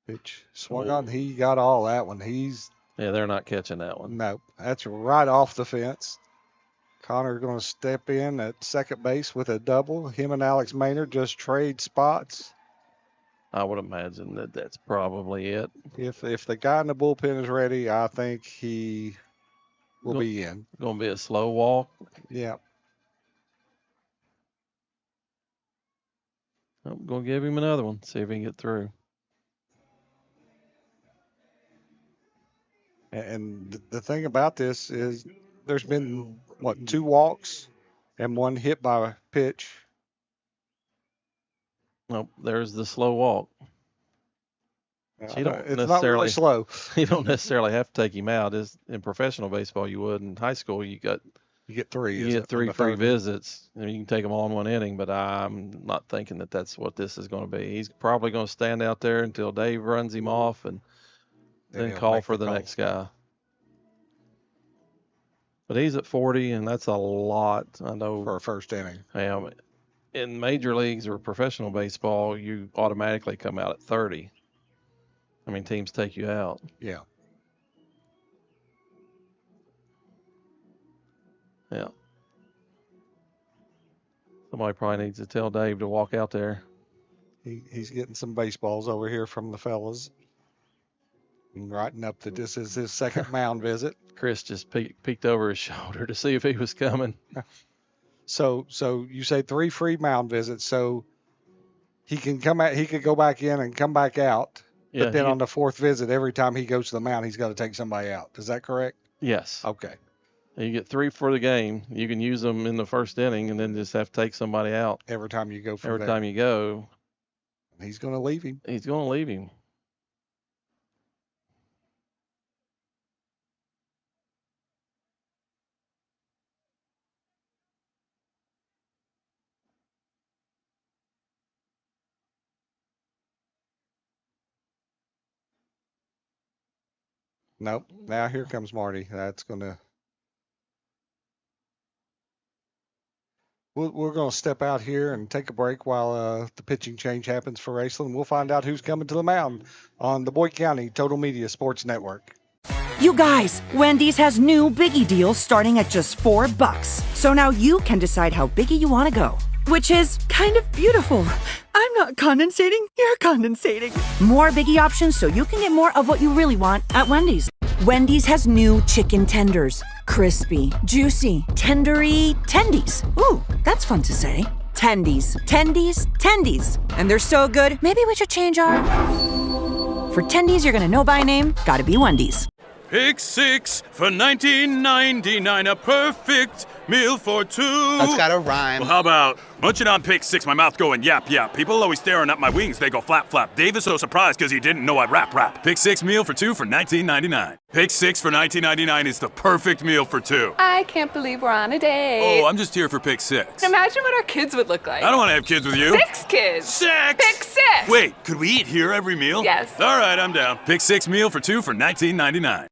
Pitch swung on. He got all that one.
Yeah, they're not catching that one.
No, that's right off the fence. Connor going to step in at second base with a double. Him and Alex Maynard just trade spots.
I would imagine that that's probably it.
If the guy in the bullpen is ready, I think he will be in.
Going to be a slow walk.
Yeah.
I'm going to give him another one, see if he can get through.
And the thing about this is there's been, 2 walks and 1 hit by pitch.
Nope, there's the slow walk.
It's not really slow.
You don't necessarily have to take him out. In professional baseball, you would. In high school, you get
3.
You get 3 free visits. I mean, you can take them all in one inning, but I'm not thinking that that's what this is going to be. He's probably going to stand out there until Dave runs him off and then call for the next guy. But he's at 40, and that's a lot. I know
for a first inning.
In major leagues or professional baseball, you automatically come out at 30. I mean, teams take you out.
Yeah.
Yeah. Somebody probably needs to tell Dave to walk out there.
He's getting some baseballs over here from the fellas. And writing up that this is his second mound visit.
Chris just peeked over his shoulder to see if he was coming.
So you say 3 free mound visits. So he can come out. He could go back in and come back out.
Yeah,
But then on the 4th visit, every time he goes to the mound, he's got to take somebody out. Is that correct?
Yes.
Okay.
You get 3 for the game. You can use them in the first inning and then just have to take somebody out
Every time you go from
every
there.
time you go.
He's going to leave him.
He's going to leave him.
Nope. Now here comes Marty. That's going to. We're going to step out here and take a break while the pitching change happens for Raceland. We'll find out who's coming to the mound on the Boyd County Total Media Sports Network.
You guys, Wendy's has new Biggie deals starting at just $4. So now you can decide how biggie you want to go, which is kind of beautiful. I'm not condensating, you're condensating. More Biggie options so you can get more of what you really want at Wendy's. Wendy's has new chicken tenders. Crispy, juicy, tendery, tendies. Ooh, that's fun to say. Tendies, tendies, tendies. And they're so good, maybe we should change our... For tendies you're gonna know by name, gotta be Wendy's.
Pick 6 for $19.99, a perfect meal for 2.
That's got a rhyme.
Well, how about munching on pick 6, my mouth going yap yap. People always staring at my wings, they go flap flap. Dave is so surprised because he didn't know I rap. Pick 6 meal for 2 for $19.99. Pick 6 for $19.99 is the perfect meal for 2.
I can't believe we're on a date.
Oh, I'm just here for pick 6.
Imagine what our kids would look like.
I don't want to have kids with you.
6 kids.
6!
Pick 6.
Wait, could we eat here every meal?
Yes.
All right, I'm down. Pick 6 meal for 2 for $19.99.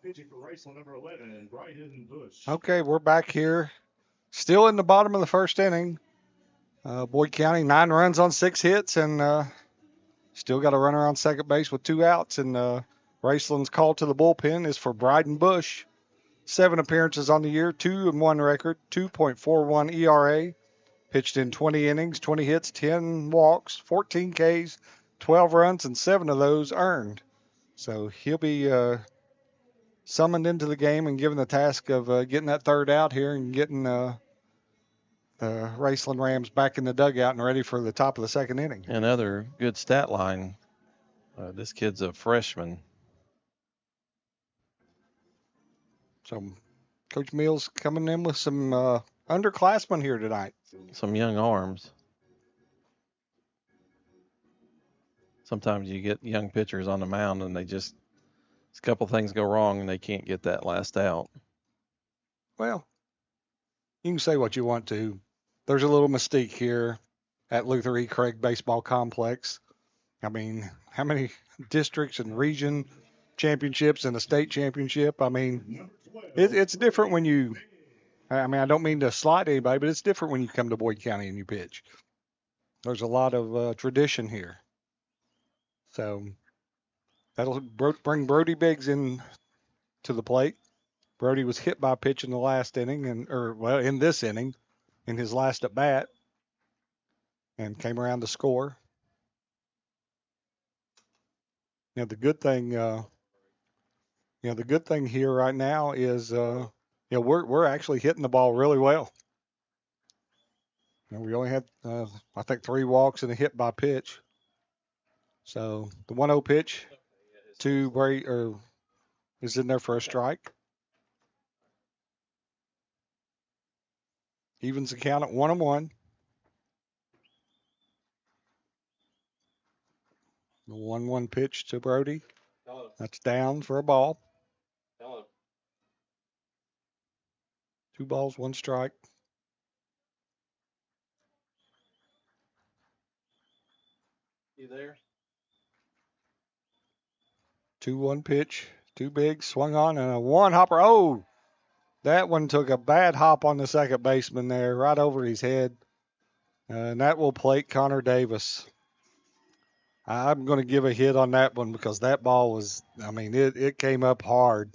Pitching for Raceland, number 11, Bryden Bush.
Okay, we're back here. Still in the bottom of the first inning. Boyd County, 9 runs on 6 hits, and still got a runner on second base with 2 outs. And Raceland's call to the bullpen is for Bryden Bush. 7 appearances on the year, 2-1 record, 2.41 ERA. Pitched in 20 innings, 20 hits, 10 walks, 14 Ks, 12 runs, and 7 of those earned. So he'll be summoned into the game and given the task of getting that 3rd out here and getting the Raceland Rams back in the dugout and ready for the top of the 2nd inning.
Another good stat line. This kid's a freshman.
So Coach Mills coming in with some underclassmen here tonight.
Some young arms. Sometimes you get young pitchers on the mound and a couple things go wrong and they can't get that last out.
Well, you can say what you want to. There's a little mystique here at Luther E. Craig Baseball Complex. I mean, how many districts and region championships and a state championship? I mean, it's different when you, I mean, I don't mean to slight anybody, but it's different when you come to Boyd County and you pitch. There's a lot of tradition here. So that'll bring Brody Biggs in to the plate. Brody was hit by a pitch in the last inning, in this inning, in his last at bat, and came around to score. You know, the good thing here right now is, we're actually hitting the ball really well. You know, we only had, I think, 3 walks and a hit by pitch. So the 1-0 pitch to Brady is in there for a strike. Evens the count at 1-1. The 1-1 pitch to Brody. That's down for a ball. 2 balls, 1 strike.
You there?
2-1 pitch. Too big, swung on, and a 1-hopper. Oh, that one took a bad hop on the second baseman there, right over his head. And that will plate Connor Davis. I'm going to give a hit on that one because that ball was, I mean, it came up hard.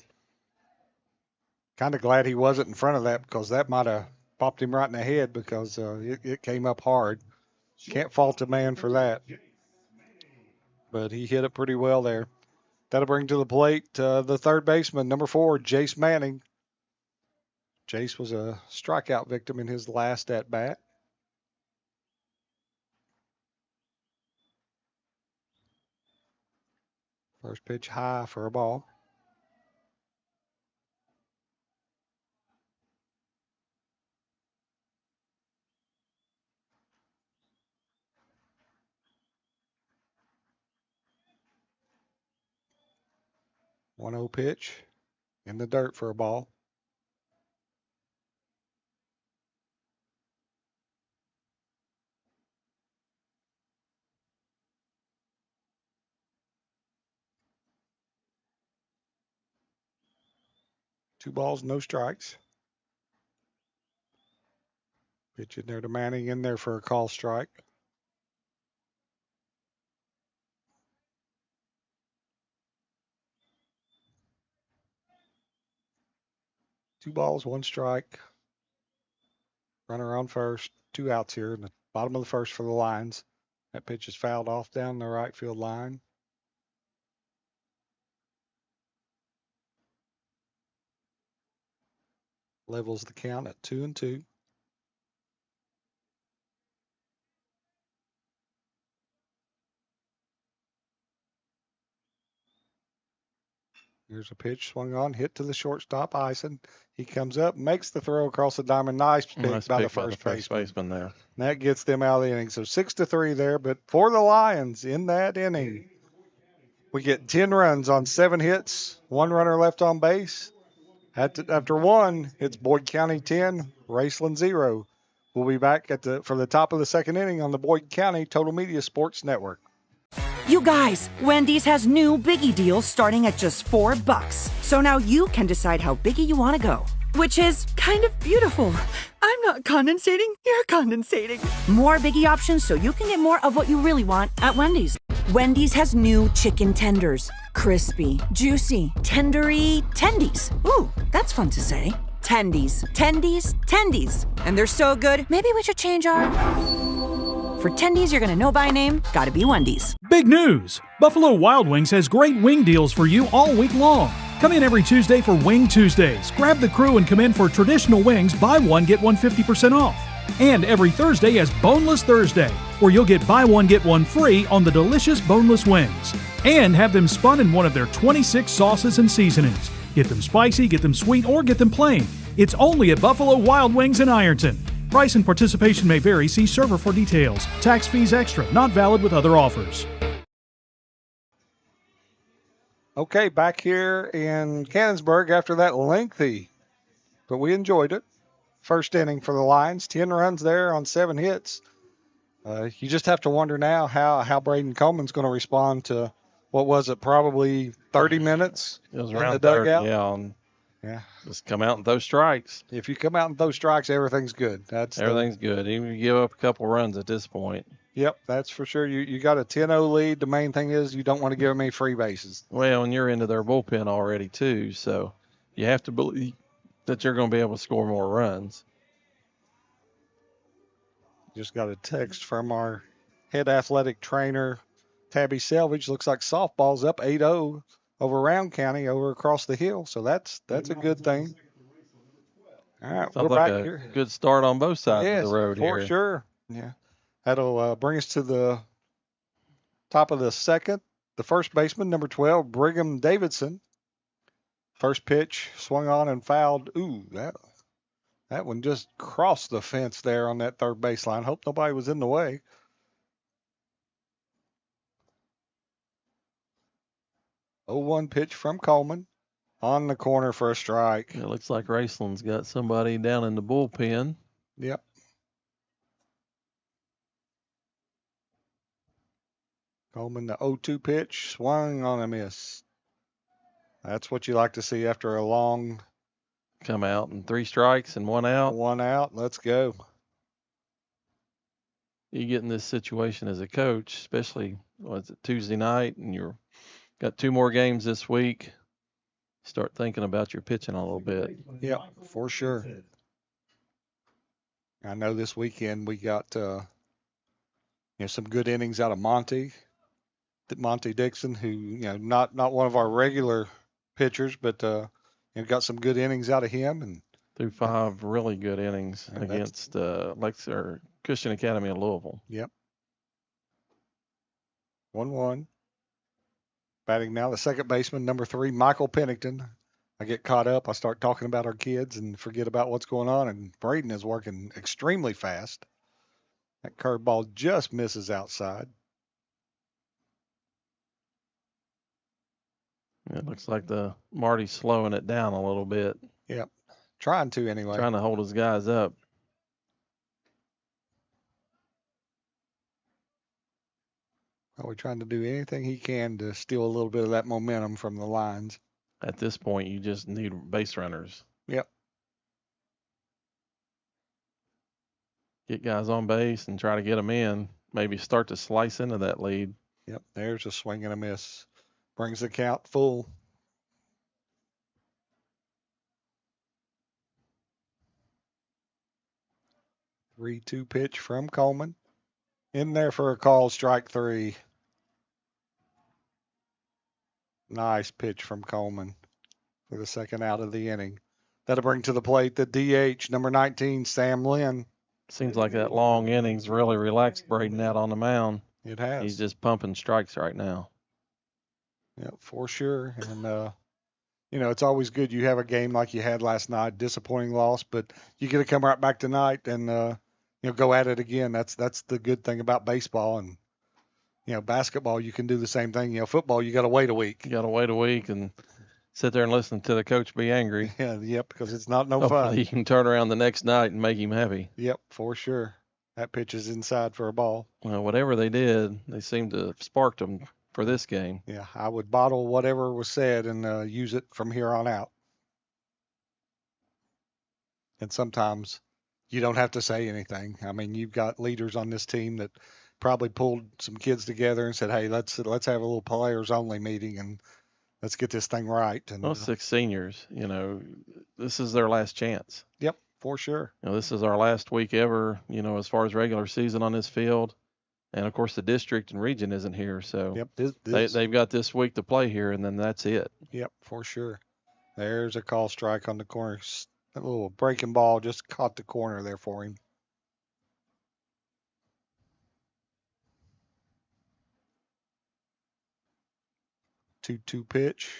Kind of glad he wasn't in front of that because that might have popped him right in the head because it came up hard. Can't fault a man for that. But he hit it pretty well there. That'll bring to the plate the third baseman, number 4, Jace Manning. Jace was a strikeout victim in his last at-bat. First pitch high for a ball. One-0 pitch in the dirt for a ball. Two balls, no strikes. Pitch in there to Manning, in there for a call strike. Two balls, one strike. Runner on first. 2 outs here in the bottom of the first for the Lions. That pitch is fouled off down the right field line. Levels the count at 2-2. Here's a pitch swung on, hit to the shortstop, Ison. He comes up, makes the throw across the diamond. Nice pick by the first baseman there. And that gets them out of the inning. So 6-3 there, but for the Lions in that inning, we get 10 runs on 7 hits, 1 runner left on base. After 1, it's Boyd County 10, Raceland 0. We'll be back for the top of the second inning on the Boyd County Total Media Sports Network.
You guys, Wendy's has new Biggie deals starting at just $4. So now you can decide how biggie you want to go, which is kind of beautiful. I'm not condensating, you're condensating. More Biggie options so you can get more of what you really want at Wendy's. Wendy's has new chicken tenders. Crispy, juicy, tendery, tendies. Ooh, that's fun to say. Tendies, tendies, tendies. And they're so good, maybe we should change our... For tendies you're gonna know by name, gotta be Wendy's.
Big news! Buffalo Wild Wings has great wing deals for you all week long. Come in every Tuesday for Wing Tuesdays. Grab the crew and come in for traditional wings, buy one, get one 50% off. And every Thursday is Boneless Thursday, where you'll get buy one, get one free on the delicious boneless wings. And have them spun in one of their 26 sauces and seasonings. Get them spicy, get them sweet, or get them plain. It's only at Buffalo Wild Wings in Ironton. Price and participation may vary. See server for details. Tax fees extra. Not valid with other offers.
Okay, back here in Cannonsburg after that lengthy, but we enjoyed it. First inning for the Lions. 10 runs there on 7 hits. You just have to wonder now how Braden Coleman's going to respond to, what was it, probably 30 minutes
It was
in
around
the dugout?
30, yeah.
Yeah.
Just come out and throw strikes.
If you come out and throw strikes, everything's good.
Everything's good. Even if you give up a couple runs at this point.
Yep, that's for sure. You got a 10-0 lead. The main thing is you don't want to give them any free bases.
Well, and you're into their bullpen already, too, so you have to believe that you're going to be able to score more runs.
Just got a text from our head athletic trainer, Tabby Selvage. Looks like softball's up 8-0 over Round County over across the hill, so that's a good thing. All right,
Sounds
we're
like
back
a
here.
good start on both sides
Yes,
of the road
for
here.
sure. Yeah, that'll bring us to the top of the second. The first baseman, number 12, Brigham Davidson. First pitch swung on and fouled. Ooh, that one just crossed the fence there on that third baseline. Hope nobody was in the way. Oh, 1 pitch from Coleman on the corner for a strike.
It looks like Raceland's got somebody down in the bullpen.
Yep. Coleman, the 0-2 pitch, swung on a miss. That's what you like to see after a long
Come out and 3 strikes and 1 out.
1 out. Let's go.
You get in this situation as a coach, especially Tuesday night, and you're got 2 more games this week. Start thinking about your pitching a little bit.
Yep, for sure. I know this weekend we got Some good innings out of Monty Dixon, who, not one of our regular pitchers, but got some good innings out of him. And
threw 5 really good innings
And
against Christian Academy of Louisville.
Yep. 1-1. Batting now, the second baseman, number 3, Michael Pennington. I get caught up. I start talking about our kids and forget about what's going on. And Braden is working extremely fast. That curveball just misses outside.
It looks like Marty's slowing it down a little bit.
Yep. Trying to anyway.
Trying to hold his guys up.
Probably trying to do anything he can to steal a little bit of that momentum from the lines.
At this point, you just need base runners.
Yep.
Get guys on base and try to get them in. Maybe start to slice into that lead.
Yep. There's a swing and a miss. Brings the count full. Three-two pitch from Coleman. In there for a call, strike 3. Nice pitch from Coleman for the second out of the inning. That'll bring to the plate the DH, number 19, Sam Lynn.
Seems like that long innings really relaxed Braden out on the mound.
It has.
He's just pumping strikes right now.
Yeah, for sure. And, it's always good you have a game like you had last night, disappointing loss, but you get to come right back tonight and, go at it again. That's the good thing about baseball. And, basketball, you can do the same thing. Football, you got to wait a week.
You got to wait a week and sit there and listen to the coach be angry.
Yeah, yep, because it's not no
Hopefully
fun.
you can turn around the next night and make him happy.
Yep, for sure. That pitch is inside for a ball.
Well, whatever they did, they seemed to have sparked them for this game.
Yeah, I would bottle whatever was said and use it from here on out. And sometimes you don't have to say anything. I mean, you've got leaders on this team that probably pulled some kids together and said, "Hey, let's have a little players only meeting and let's get this thing right." And
Well, 6 seniors, this is their last chance.
Yep, for sure.
This is our last week ever, as far as regular season on this field. And of course the district and region isn't here. So
yep,
they've got this week to play here and then that's it.
Yep, for sure. There's a call strike on the corner. That little breaking ball just caught the corner there for him. 2-2 pitch.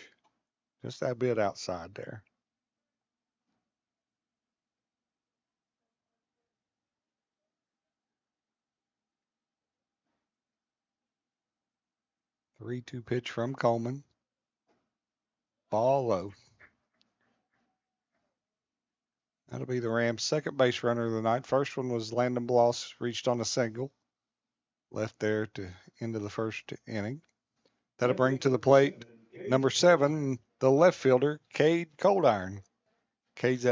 Just that bit outside there. Three-two pitch from Coleman. Ball low. That'll be the Rams' second base runner of the night. First one was Landon Bloss, reached on a single. Left there to end of the first inning. That'll bring to the plate number 7, the left fielder, Cade Coldiron. Cade's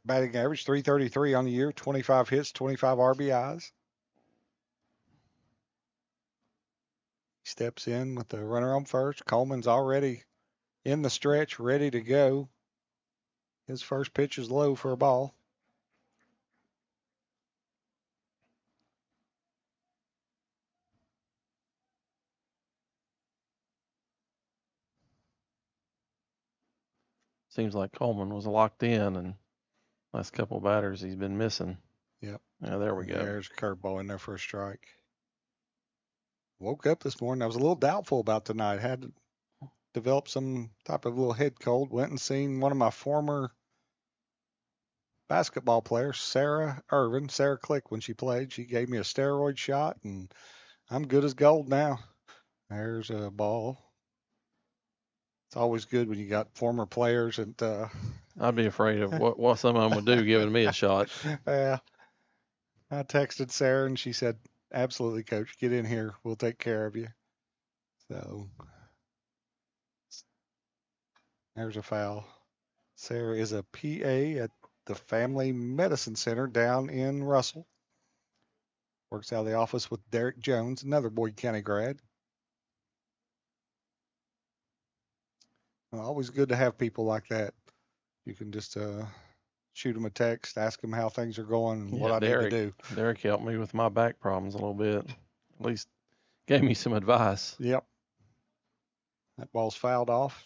batting average, .333 on the year, 25 hits, 25 RBIs. Steps in with the runner on first. Coleman's already in the stretch, ready to go. His first pitch is low for a ball.
Seems like Coleman was locked in, and last couple of batters he's been missing.
Yep.
Yeah, there we go.
There's a curveball in there for a strike. Woke up this morning. I was a little doubtful about tonight. Had to develop some type of little head cold. Went and seen one of my former basketball players, Sarah Click, when she played. She gave me a steroid shot, and I'm good as gold now. There's a ball. It's always good when you got former players and
I'd be afraid of what some of them would do giving me a shot.
Yeah. I texted Sarah and she said, "Absolutely, coach, get in here. We'll take care of you." So there's a foul. Sarah is a PA at the Family Medicine Center down in Russell. Works out of the office with Derek Jones, another Boyd County grad. Always good to have people like that. You can just shoot them a text, ask them how things are going and what I need to do.
Derek helped me with my back problems a little bit. At least gave me some advice.
Yep. That ball's fouled off.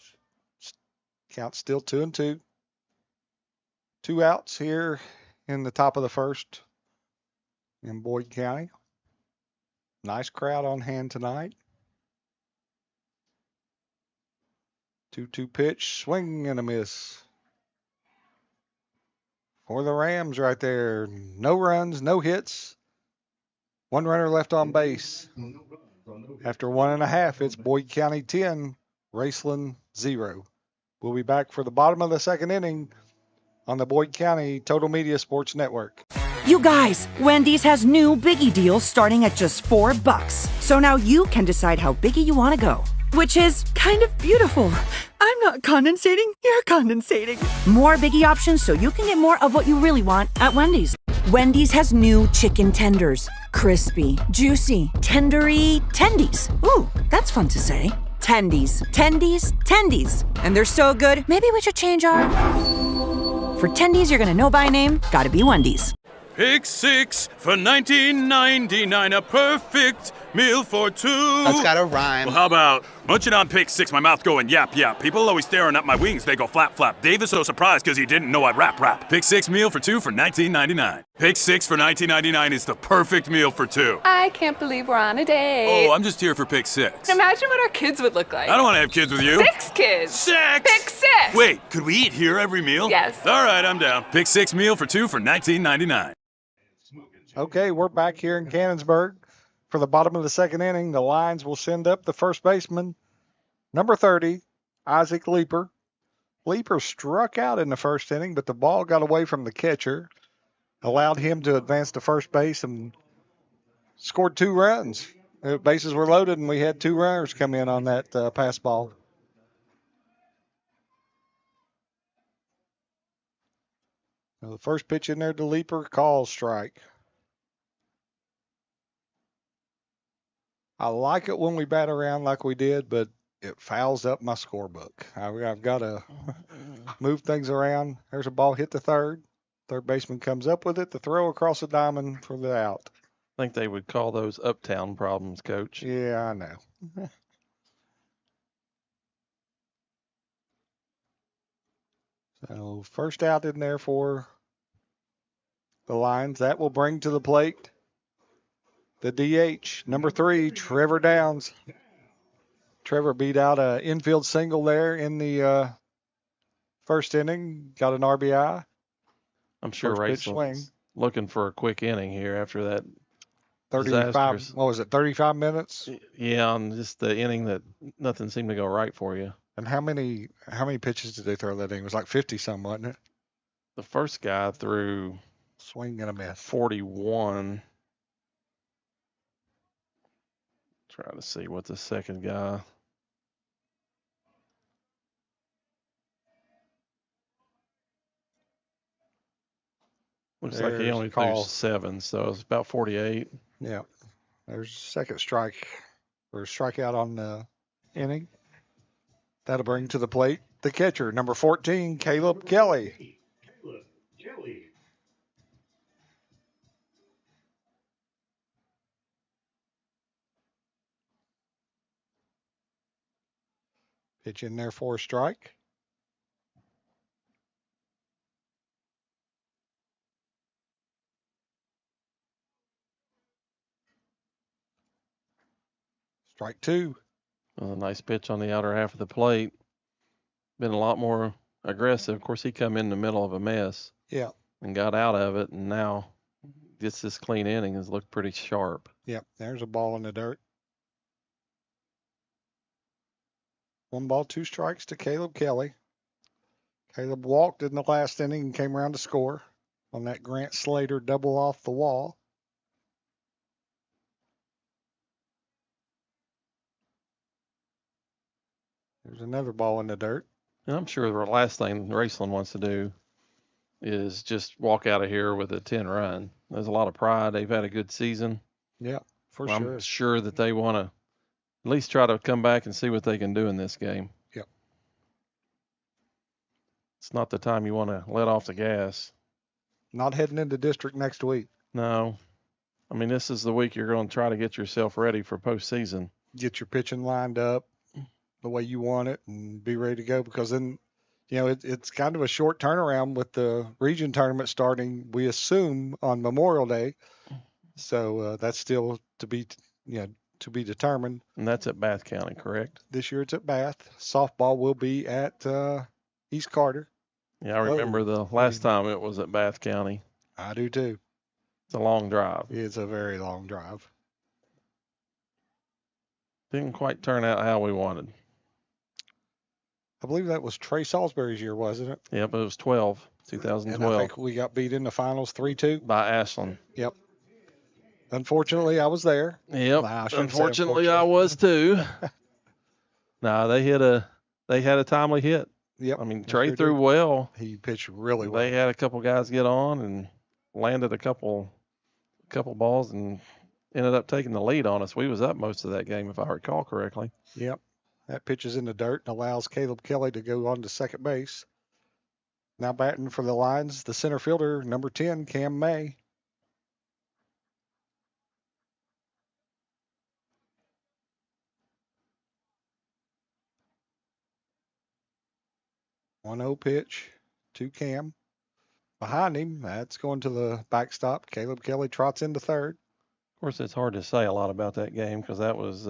Count still 2-2. 2 outs here in the top of the first in Boyd County. Nice crowd on hand tonight. 2-2 pitch, swing and a miss. For the Rams right there. No runs, no hits. 1 runner left on base. After 1.5, it's Boyd County 10, Raceland 0. We'll be back for the bottom of the second inning on the Boyd County Total Media Sports Network.
You guys, Wendy's has new Biggie deals starting at just $4. So now you can decide how biggie you want to go. Which is kind of beautiful. I'm not condensating, you're condensating. More Biggie options so you can get more of what you really want at Wendy's. Wendy's has new chicken tenders. Crispy, juicy, tendery, tendies. Ooh, that's fun to say. Tendies, tendies, tendies. And they're so good, maybe we should change our... For tendies you're gonna know by name, gotta be Wendy's.
Pick 6 for $19.99, a perfect meal for 2.
That's got a rhyme.
Well, how about munching on pick 6, my mouth going yap yap. People always staring at my wings, they go flap flap. Dave is so surprised because he didn't know I rap. Pick 6 meal for 2 for $19.99. Pick 6 for $19.99 is the perfect meal for 2.
I can't believe we're on a date.
Oh, I'm just here for pick 6.
Imagine what our kids would look like.
I don't want to have kids with you.
6 kids.
6!
Pick 6.
Wait, could we eat here every meal?
Yes.
All right, I'm down. Pick 6 meal for 2 for $19.99.
Okay, we're back here in Cannonsburg for the bottom of the second inning. The Lions will send up the first baseman, number 30, Isaac Leeper. Leeper struck out in the first inning, but the ball got away from the catcher, allowed him to advance to first base and scored 2 runs. The bases were loaded, and we had 2 runners come in on that pass ball. Now the first pitch in there to Leeper, call strike. I like it when we bat around like we did, but it fouls up my scorebook. I've got to move things around. There's a ball hit to third. Third baseman comes up with it. The throw across the diamond for the out.
I think they would call those uptown problems, Coach.
Yeah, I know. So first out in there for the Lions. That will bring to the plate the DH, number 3, Trevor Downs. Trevor beat out an infield single there in the first inning. Got an RBI.
I'm sure Raceland's looking for a quick inning here after that
35, what was it, 35 minutes?
Yeah, on just the inning that nothing seemed to go right for you.
And how many pitches did they throw that inning? It was like 50-some, wasn't it?
The first guy threw
swing and a miss.
41. Try to see what the second guy. Looks like he only threw 7, so it's about 48.
Yeah. There's second strike or strikeout on the inning. That'll bring to the plate the catcher, number 14, Caleb Kelly. Pitch in there for a strike. Strike 2.
A nice pitch on the outer half of the plate. Been a lot more aggressive. Of course, he come in the middle of a mess.
Yeah.
And got out of it, and now this clean inning has looked pretty sharp.
Yep. There's a ball in the dirt. 1 ball, 2 strikes to Caleb Kelly. Caleb walked in the last inning and came around to score on that Grant Slater double off the wall. There's another ball in the dirt.
And I'm sure the last thing Raceland wants to do is just walk out of here with a 10 run. There's a lot of pride. They've had a good season.
Yeah, sure.
I'm sure that they want to at least try to come back and see what they can do in this game.
Yep.
It's not the time you want to let off the gas.
Not heading into district next week.
No. I mean, this is the week you're going to try to get yourself ready for postseason.
Get your pitching lined up the way you want it and be ready to go, because then, it's kind of a short turnaround with the region tournament starting, we assume, on Memorial Day. So that's still to be determined.
And that's at Bath County, correct?
This year it's at Bath. Softball will be at East Carter.
Yeah, I remember the last time it was at Bath County.
I do too.
It's a long drive.
It's a very long drive.
Didn't quite turn out how we wanted.
I believe that was Trey Salisbury's year, wasn't it?
Yep, it was 2012.
And I think we got beat in the finals 3-2.
By Ashland.
Yep. Unfortunately, I was there.
Yep.
Nah,
Unfortunately, I was too. They had a timely hit.
Yep.
I mean, Trey threw well.
He pitched really well.
They had a couple guys get on and landed a couple balls and ended up taking the lead on us. We was up most of that game, if I recall correctly.
Yep. That pitch is in the dirt and allows Caleb Kelly to go on to second base. Now batting for the Lions, the center fielder, number 10, Cam May. One-0 pitch to Cam. Behind him, that's going to the backstop. Caleb Kelly trots into third.
Of course, it's hard to say a lot about that game because that was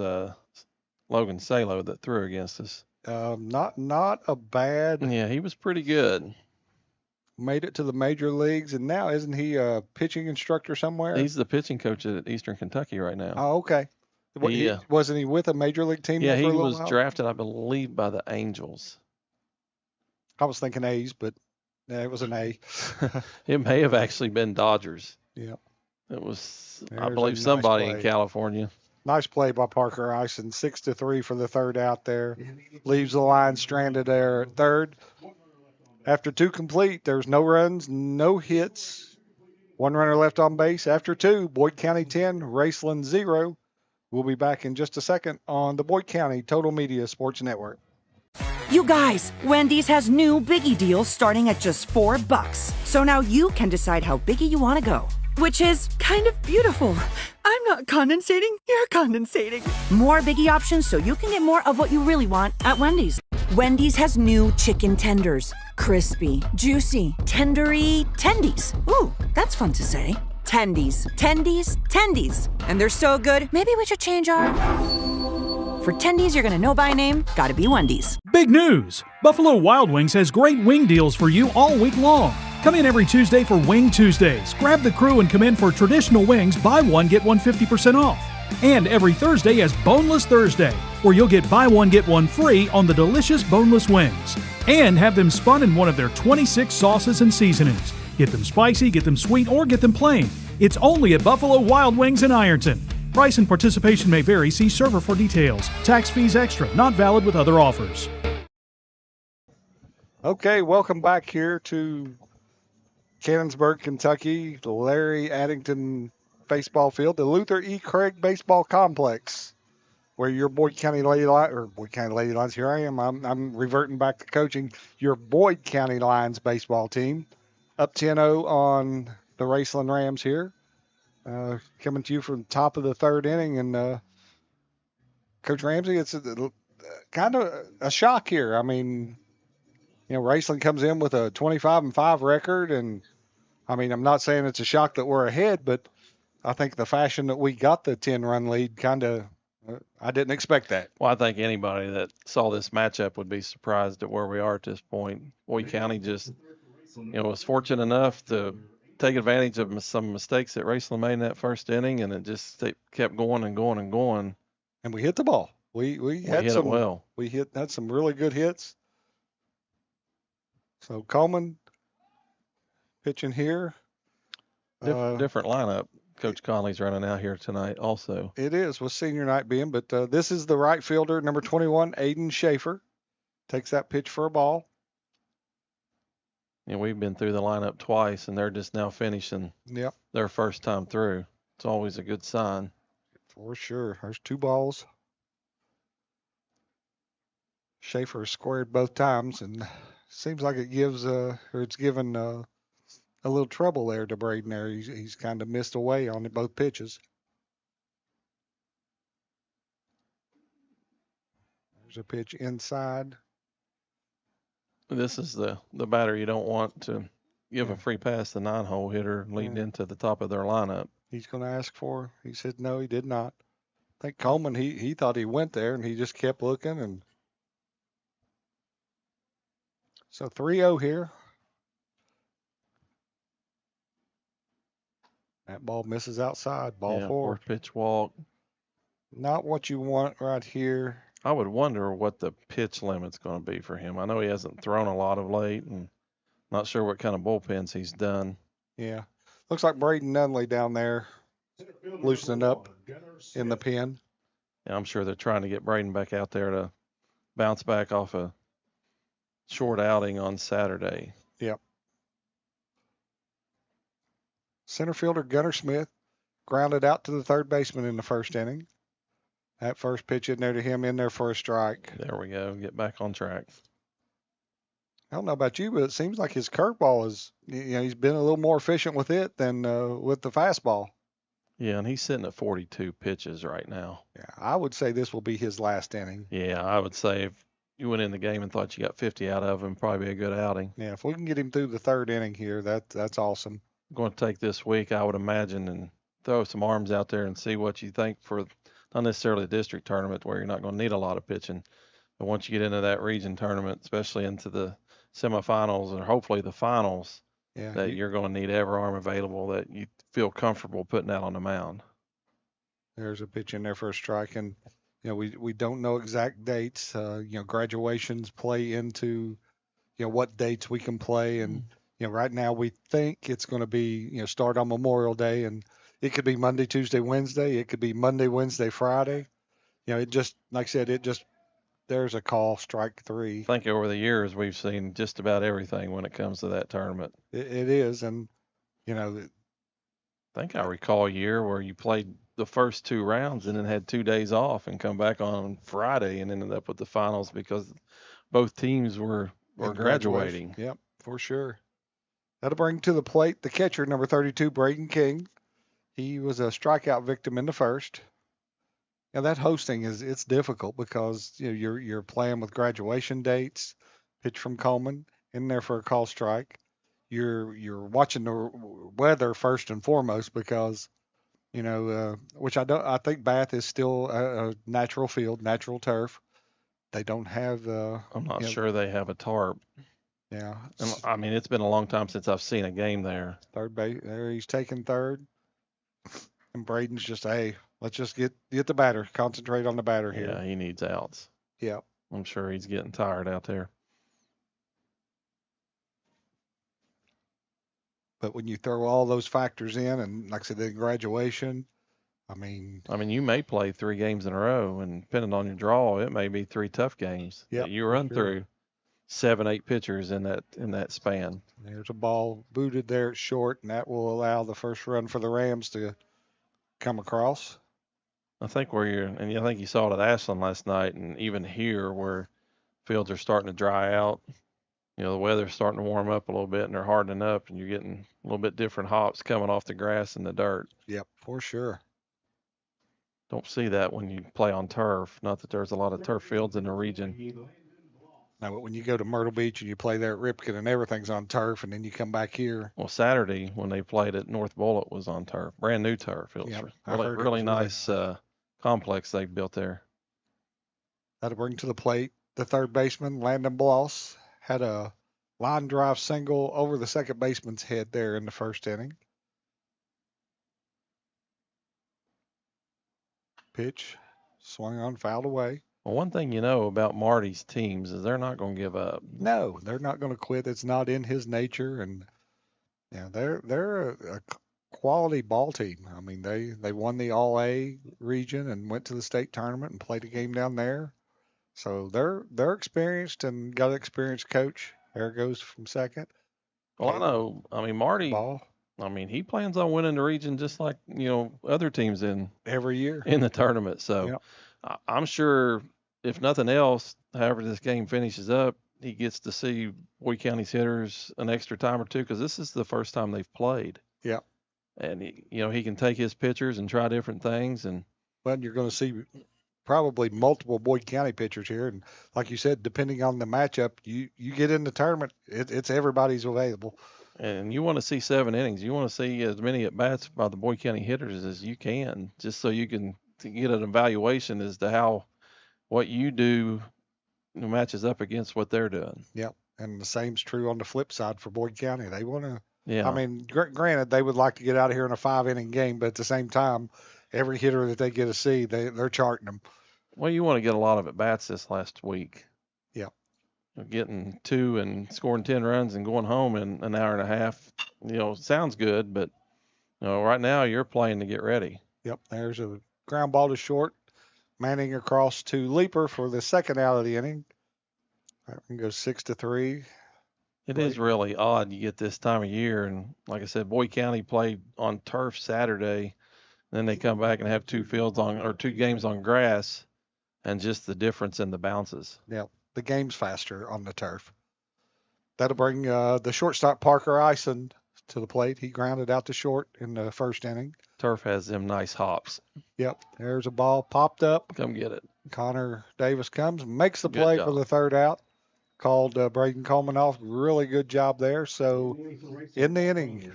Logan Salo that threw against us.
Not a bad.
Yeah, he was pretty good.
Made it to the major leagues, and now isn't he a pitching instructor somewhere?
He's the pitching coach at Eastern Kentucky right now.
Oh, okay. Wasn't he with a major league team?
Yeah, he
for a
was
while?
drafted, I believe, by the Angels.
I was thinking A's, but it was an A.
It may have actually been Dodgers.
Yeah.
It was, I
There's
believe,
a nice
somebody
play.
in California.
Nice play by Parker Ison. 6-3 for the third out there. Leaves the line stranded there at third. After two complete, there's no runs, no hits. One runner left on base. After two, Boyd County 10, Raceland 0. We'll be back in just a second on the Boyd County Total Media Sports Network.
You guys, Wendy's has new Biggie deals starting at just $4. So now you can decide how biggie you want to go, which is kind of beautiful. I'm not condensating, you're condensating. More Biggie options so you can get more of what you really want at Wendy's. Wendy's has new chicken tenders. Crispy, juicy, tendery tendies. Ooh, that's fun to say. Tendies, tendies, tendies. And they're so good, maybe we should change our... For tendies you're gonna know by name, gotta be Wendy's.
Big news! Buffalo Wild Wings has great wing deals for you all week long. Come in every Tuesday for Wing Tuesdays. Grab the crew and come in for traditional wings, buy one, get one 50% off. And every Thursday is Boneless Thursday, where you'll get buy one, get one free on the delicious boneless wings. And have them spun in one of their 26 sauces and seasonings. Get them spicy, get them sweet, or get them plain. It's only at Buffalo Wild Wings in Ironton. Price and participation may vary. See server for details. Tax fees extra. Not valid with other offers.
Okay, welcome back here to Cannonsburg, Kentucky, the Larry Addington baseball field, the Luther E. Craig Baseball Complex, where your Boyd County Lady Lions, here I am. I'm reverting back to coaching your Boyd County Lions baseball team. Up 10-0 on the Raceland Rams here. Coming to you from the top of the third inning, and Coach Ramsey, it's kind of a shock here. I mean, Raceland comes in with a 25-5 record, and I mean, I'm not saying it's a shock that we're ahead, but I think the fashion that we got the 10-run lead kind of, I didn't expect that.
Well, I think anybody that saw this matchup would be surprised at where we are at this point. Boyd County just, was fortunate enough to take advantage of some mistakes that Raceland made in that first inning, and it just kept going and going and going.
And we hit the ball. We had
hit
some
it well.
We had some really good hits. So Coleman pitching here.
Different lineup. Coach Conley's running out here tonight also.
It is, with senior night being, but this is the right fielder, number 21, Aiden Schaefer. Takes that pitch for a ball.
We've been through the lineup twice, and they're just now finishing their first time through. It's always a good sign.
For sure. There's two balls. Schaefer squared both times, and seems like it gives, it's given a little trouble there to Braden there. He's kind of missed away on both pitches. There's a pitch inside.
This is the batter you don't want to give a free pass to 9-hole hitter leading into the top of their lineup.
He's going to ask for. He said no, he did not. I think Coleman, he thought he went there, and he just kept looking. And so 3-0 here. That ball misses outside. Ball 4.
Fourth pitch walk.
Not what you want right here.
I would wonder what the pitch limit's going to be for him. I know he hasn't thrown a lot of late, and not sure what kind of bullpens he's done.
Yeah. Looks like Braden Nunley down there loosening up in the pen.
Yeah, I'm sure they're trying to get Braden back out there to bounce back off a short outing on Saturday.
Yep. Center fielder Gunnar Smith grounded out to the third baseman in the first inning. That first pitch in there to him, in there for a strike.
There we go. Get back on track.
I don't know about you, but it seems like his curveball is, he's been a little more efficient with it than with the fastball.
Yeah, and he's sitting at 42 pitches right now.
Yeah, I would say this will be his last inning.
Yeah, I would say if you went in the game and thought you got 50 out of him, probably be a good outing.
Yeah, if we can get him through the third inning here, that's awesome.
I'm going to take this week, I would imagine, and throw some arms out there and see what you think for not necessarily a district tournament where you're not going to need a lot of pitching. But once you get into that region tournament, especially into the semifinals or hopefully the finals, that you're going to need every arm available that you feel comfortable putting out on the mound.
There's a pitch in there for a strike, and we don't know exact dates. Graduations play into what dates we can play, and right now we think it's going to be start on Memorial Day, and it could be Monday, Tuesday, Wednesday. It could be Monday, Wednesday, Friday. It just, like I said, there's a call, strike 3.
I think over the years we've seen just about everything when it comes to that tournament.
It is, and I
think I recall a year where you played the first 2 rounds and then had 2 days off and come back on Friday and ended up with the finals because both teams were graduating.
Yep, for sure. That'll bring to the plate the catcher, number 32, Braden King. He was a strikeout victim in the first. Now that hosting it's difficult because you're playing with graduation dates. Pitch from Coleman in there for a call strike. You're watching the weather first and foremost because which I think Bath is still a natural field, natural turf. They don't have
I'm not sure they have a tarp.
Yeah.
And, I mean, it's been a long time since I've seen a game there.
Third base there, he's taking third. And Braden's just, hey, let's just get the batter. Concentrate on the batter here.
Yeah, he needs outs.
Yep.
I'm sure he's getting tired out there.
But when you throw all those factors in, and like I said, the graduation, I mean,
you may play 3 games in a row, and depending on your draw, it may be 3 tough games.
Yep,
that you run
sure.
through 7, 8 pitchers in that span.
There's a ball booted there at short, and that will allow the first run for the Rams to come across.
I think I think you saw it at Ashland last night, and even here where fields are starting to dry out. The weather's starting to warm up a little bit, and they're hardening up, and you're getting a little bit different hops coming off the grass and the dirt.
Yep, for sure.
Don't see that when you play on turf. Not that there's a lot of turf fields in the region.
Now, when you go to Myrtle Beach and you play there at Ripken and everything's on turf, and then you come back here.
Well, Saturday when they played at North Bullitt was on turf, brand new turf. It was really nice complex they built there.
That'll bring to the plate the third baseman, Landon Bloss. Had a line drive single over the second baseman's head there in the first inning. Pitch swung on, fouled away.
Well, one thing about Marty's teams is they're not going to give up.
No, they're not going to quit. It's not in his nature, and they're a quality ball team. I mean, they won the All-A region and went to the state tournament and played a game down there. So they're experienced and got an experienced coach. There goes from second.
Well, I know. Marty.
Ball.
He plans on winning the region just like other teams
every year
in the tournament. So I'm sure if nothing else, however this game finishes up, he gets to see Boyd County's hitters an extra time or two because this is the first time they've played.
Yeah.
And he can take his pitchers and try different things. And
Well, you're going to see probably multiple Boyd County pitchers here, and like you said, depending on the matchup, you get in the tournament, it's everybody's available.
And you want to see 7 innings. You want to see as many at bats by the Boyd County hitters as you can, just so you can get an evaluation as to how what you do matches up against what they're doing.
Yep. And the same's true on the flip side for Boyd County. They want to,
Yeah.
I mean, granted, they would like to get out of here in a 5-inning game, but at the same time, every hitter that they get to see, they're charting them.
Well, you want to get a lot of at bats this last week.
Yep.
Getting 2 and scoring 10 runs and going home in an hour and a half, sounds good, but right now you're playing to get ready.
Yep. There's a ground ball to short. Manning across to Leaper for the second out of the inning. That one goes 6-3.
It is really odd you get this time of year, and like I said, Boyd County played on turf Saturday, then they come back and have 2 games on grass, and just the difference in the bounces.
Yeah, the game's faster on the turf. That'll bring the shortstop Parker Ison to the plate. He grounded out to short in the first inning.
Turf has them nice hops.
Yep, there's a ball popped up.
Come get it.
Connor Davis comes, makes the
Good
play
job.
for the third out. Called Braden Coleman off. Really good job there. So in the inning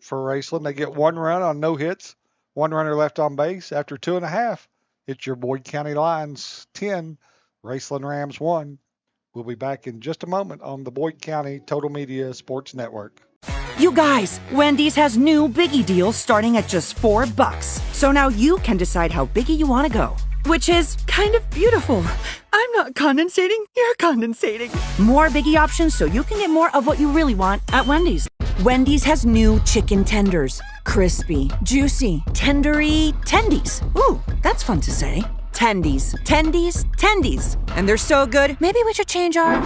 for Raceland, they get 1 run on no hits, 1 runner left on base. After 2.5, it's your Boyd County Lions 10, Raceland Rams 1. We'll be back in just a moment on the Boyd County Total Media Sports Network.
You guys, Wendy's has new Biggie deals starting at just $4. So now you can decide how biggie you want to go, which is kind of beautiful. I'm not condensating, you're condensating. More Biggie options so you can get more of what you really want at Wendy's. Wendy's has new chicken tenders. Crispy, juicy, tendery tendies. Ooh, that's fun to say. Tendies, tendies, tendies. And they're so good, maybe we should change our...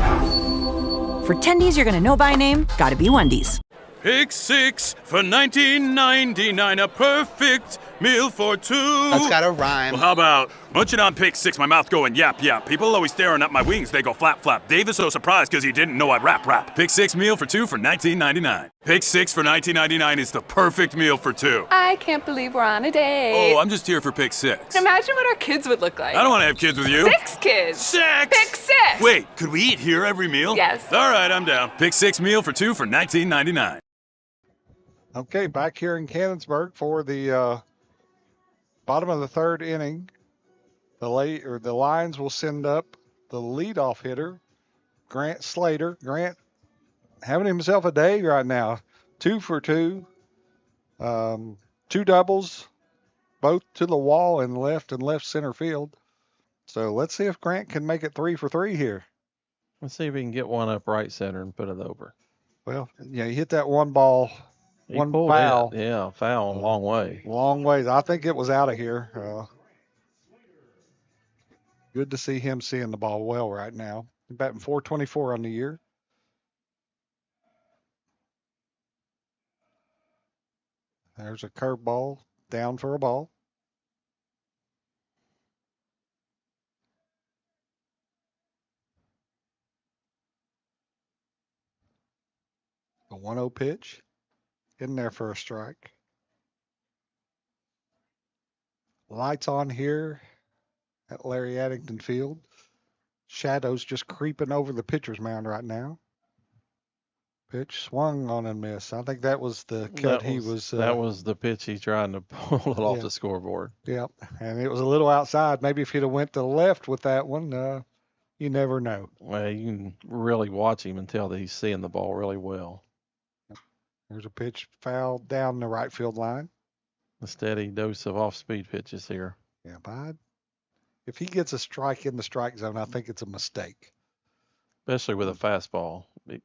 For tendies you're gonna know by name, gotta be Wendy's.
Pick 6 for $19.99, a perfect meal for 2.
That's got a rhyme.
Well, how about munching on pick 6, my mouth going yap yap. People always staring at my wings, they go flap flap. Dave is so surprised because he didn't know I'd rap. Pick 6 meal for 2 for $19.99. Pick 6 for $19.99 is the perfect meal for 2.
I can't believe we're on a date.
Oh, I'm just here for pick 6.
Imagine what our kids would look like.
I don't want to have kids with you.
6 kids.
6!
Pick 6.
Wait, could we eat here every meal?
Yes.
All right, I'm down. Pick 6 meal for 2 for $19.99.
Okay, back here in Cannonsburg for the bottom of the third inning. The Lions will send up the leadoff hitter, Grant Slater. Grant having himself a day right now. 2 for 2. 2 doubles, both to the wall in left and left center field. So let's see if Grant can make it 3 for 3 here.
Let's see if we can get one up right center and put it over.
Well, yeah, he hit that one ball.
He
One
pulled
foul.
it. Yeah, foul a long way.
Long ways. I think it was out of here. Good to see him seeing the ball well right now. Batting .424 on the year. There's a curveball down for a ball. A 1-0 pitch. In there for a strike. Lights on here at Larry Addington Field. Shadows just creeping over the pitcher's mound right now. Pitch swung on and missed. I think that was the cut
that was the pitch he's trying to pull it off
Yeah.
the scoreboard.
Yep. And it was a little outside. Maybe if he'd have went to the left with that one, you never know.
Well, you can really watch him and tell that he's seeing the ball really well.
There's a pitch foul down the right field line.
A steady dose of off-speed pitches here.
Yeah, if he gets a strike in the strike zone, I think it's a mistake.
Especially with a fastball. Be a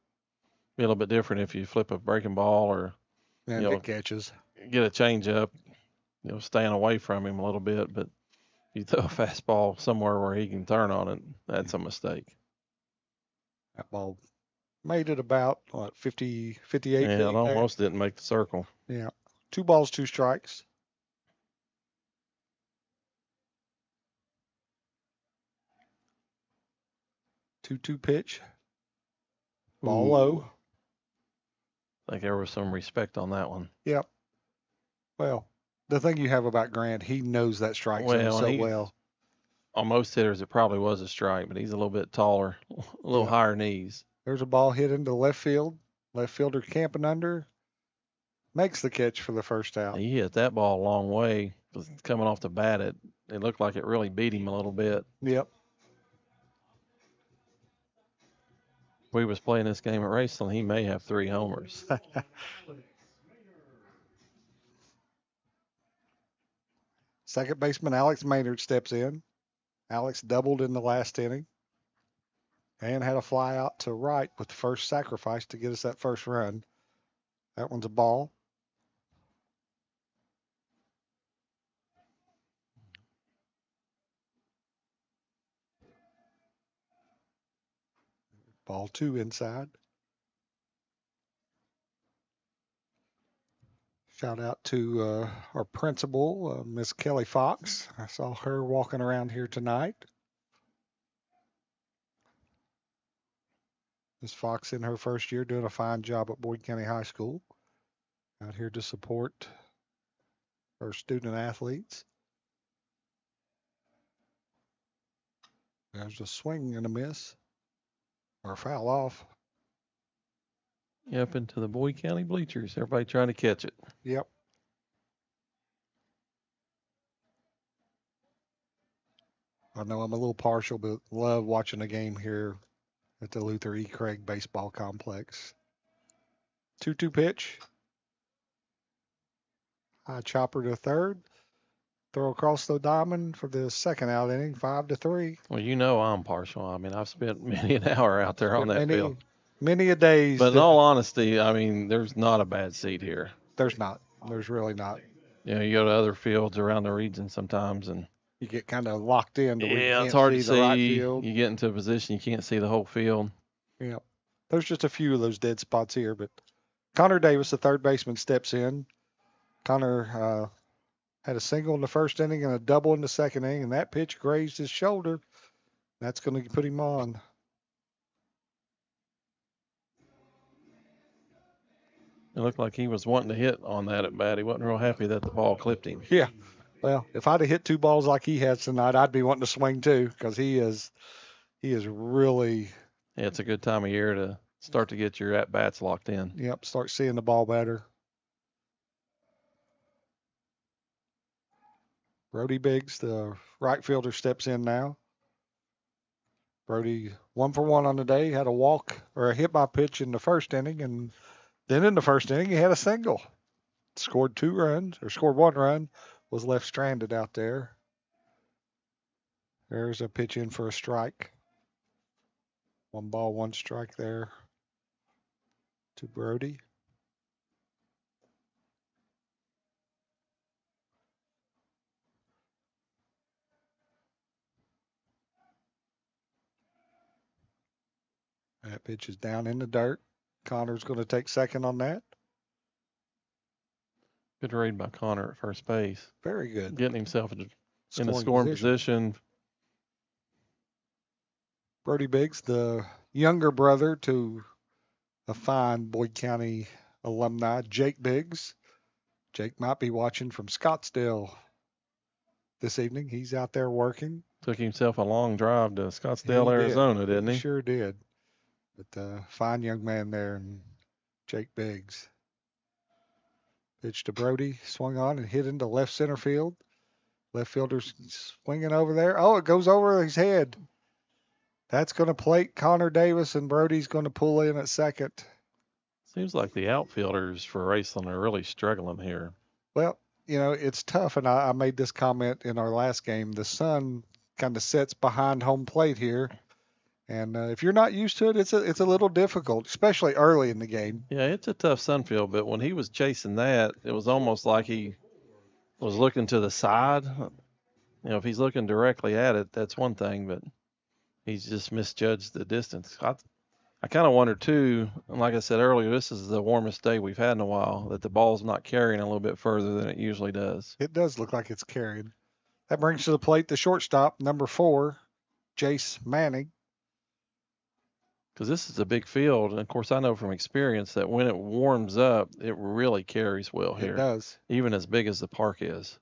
little bit different if you flip a breaking ball or
And
You know,
it catches.
get a change up, staying away from him a little bit. But if you throw a fastball somewhere where he can turn on it, that's a mistake.
That ball made it about, 58
Yeah,
feet
it
there.
almost didn't make the circle.
Yeah. 2 balls, 2 strikes. Two pitch. Ball
Ooh.
low.
I think there was some respect on that one.
Yep. Well, the thing you have about Grant, he knows that strike zone
Well,
so well.
On most hitters, it probably was a strike, but he's a little bit taller, a little
Yeah.
higher knees.
There's a ball hit into left field. Left fielder camping under. Makes the catch for the first out.
He hit that ball a long way. Coming off the bat, it looked like it really beat him a little bit.
Yep.
If we was playing this game at Raceland, he may have 3 homers.
Second baseman Alex Maynard steps in. Alex doubled in the last inning and had a fly out to right with the first sacrifice to get us that first run. That one's a ball. Ball 2 inside. Shout out to our principal, Miss Kelly Fox. I saw her walking around here tonight. Miss Fox in her first year doing a fine job at Boyd County High School. Out here to support our student athletes. There's a swing and a miss. Or a foul off.
Up into the Boyd County bleachers. Everybody trying to catch it.
Yep. I know I'm a little partial, but love watching a game here at the Luther E. Craig Baseball Complex. 2-2 pitch. High chopper to third. Throw across the diamond for the second out inning, 5-3.
Well, you know I'm partial. I mean, I've spent many an hour out there on that field.
Many a days.
But in all honesty, I mean, there's not a bad seat here.
There's not. There's really not.
You know, you go to other fields around the region sometimes, and
You get kind of locked in.
yeah, it's hard to
the right
see.
field.
You get into a position you can't see the whole field.
Yeah. There's just a few of those dead spots here, but Connor Davis, the third baseman, steps in. Connor had a single in the first inning and a double in the second inning, and that pitch grazed his shoulder. That's going to put him on.
It looked like he was wanting to hit on that at bat. He wasn't real happy that the ball clipped him.
Yeah. Well, if I'd have hit 2 balls like he has tonight, I'd be wanting to swing too, because he is really,
Yeah, it's a good time of year to start to get your at bats locked in.
yep, start seeing the ball better. Brody Biggs, the right fielder, steps in now. Brody 1 for 1 on the day, had a walk or a hit by pitch in the first inning, and then in the first inning he had a single. Scored 1 run, was left stranded out there. There's a pitch in for a strike. 1 ball, 1 strike there to Brody. That pitch is down in the dirt. Connor's going to take second on that.
Good read by Connor at first base.
Very good.
Getting himself in the scoring position.
Brody Biggs, the younger brother to a fine Boyd County alumni, Jake Biggs. Jake might be watching from Scottsdale this evening. He's out there working.
Took himself a long drive to Scottsdale, Arizona, didn't he?
He sure did. But fine young man there, and Jake Biggs. Pitch to Brody, swung on and hit into left center field. Left fielder's swinging over there. Oh, it goes over his head. That's going to plate Connor Davis, and Brody's going to pull in at second.
Seems like the outfielders for Raceland are really struggling here.
Well, you know, it's tough, and I made this comment in our last game. The sun kind of sets behind home plate here. And if you're not used to it, it's a little difficult, especially early in the game.
Yeah, it's a tough sun field, but when he was chasing that, it was almost like he was looking to the side. You know, if he's looking directly at it, that's one thing, but he's just misjudged the distance. I kind of wonder, too, like I said earlier, this is the warmest day we've had in a while, that the ball's not carrying a little bit further than it usually does.
It does look like it's carried. That brings to the plate the shortstop, number 4, Jace Manning.
because this is a big field. And of course, I know from experience that when it warms up, it really carries well here.
It does.
Even as big as the park is.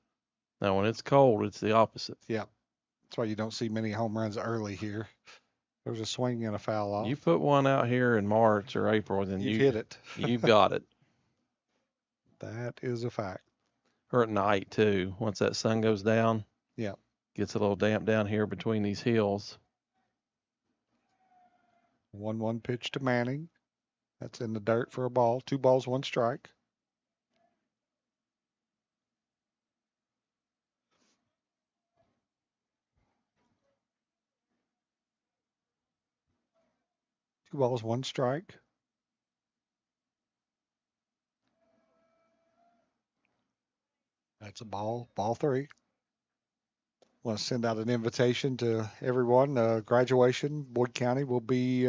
Now, when it's cold, it's the opposite.
Yeah. That's why you don't see many home runs early here. There's a swing and a foul off.
You put one out here in March or April, then
you hit it.
You've got it.
That is a fact.
Or at night, too. Once that sun goes down.
Yeah.
Gets a little damp down here between these hills.
1-1 pitch to Manning. That's in the dirt for a ball. 2 balls, 1 strike. Two balls, 1 strike. That's a ball. Ball 3. Want to send out an invitation to everyone. Graduation, Boyd County, will be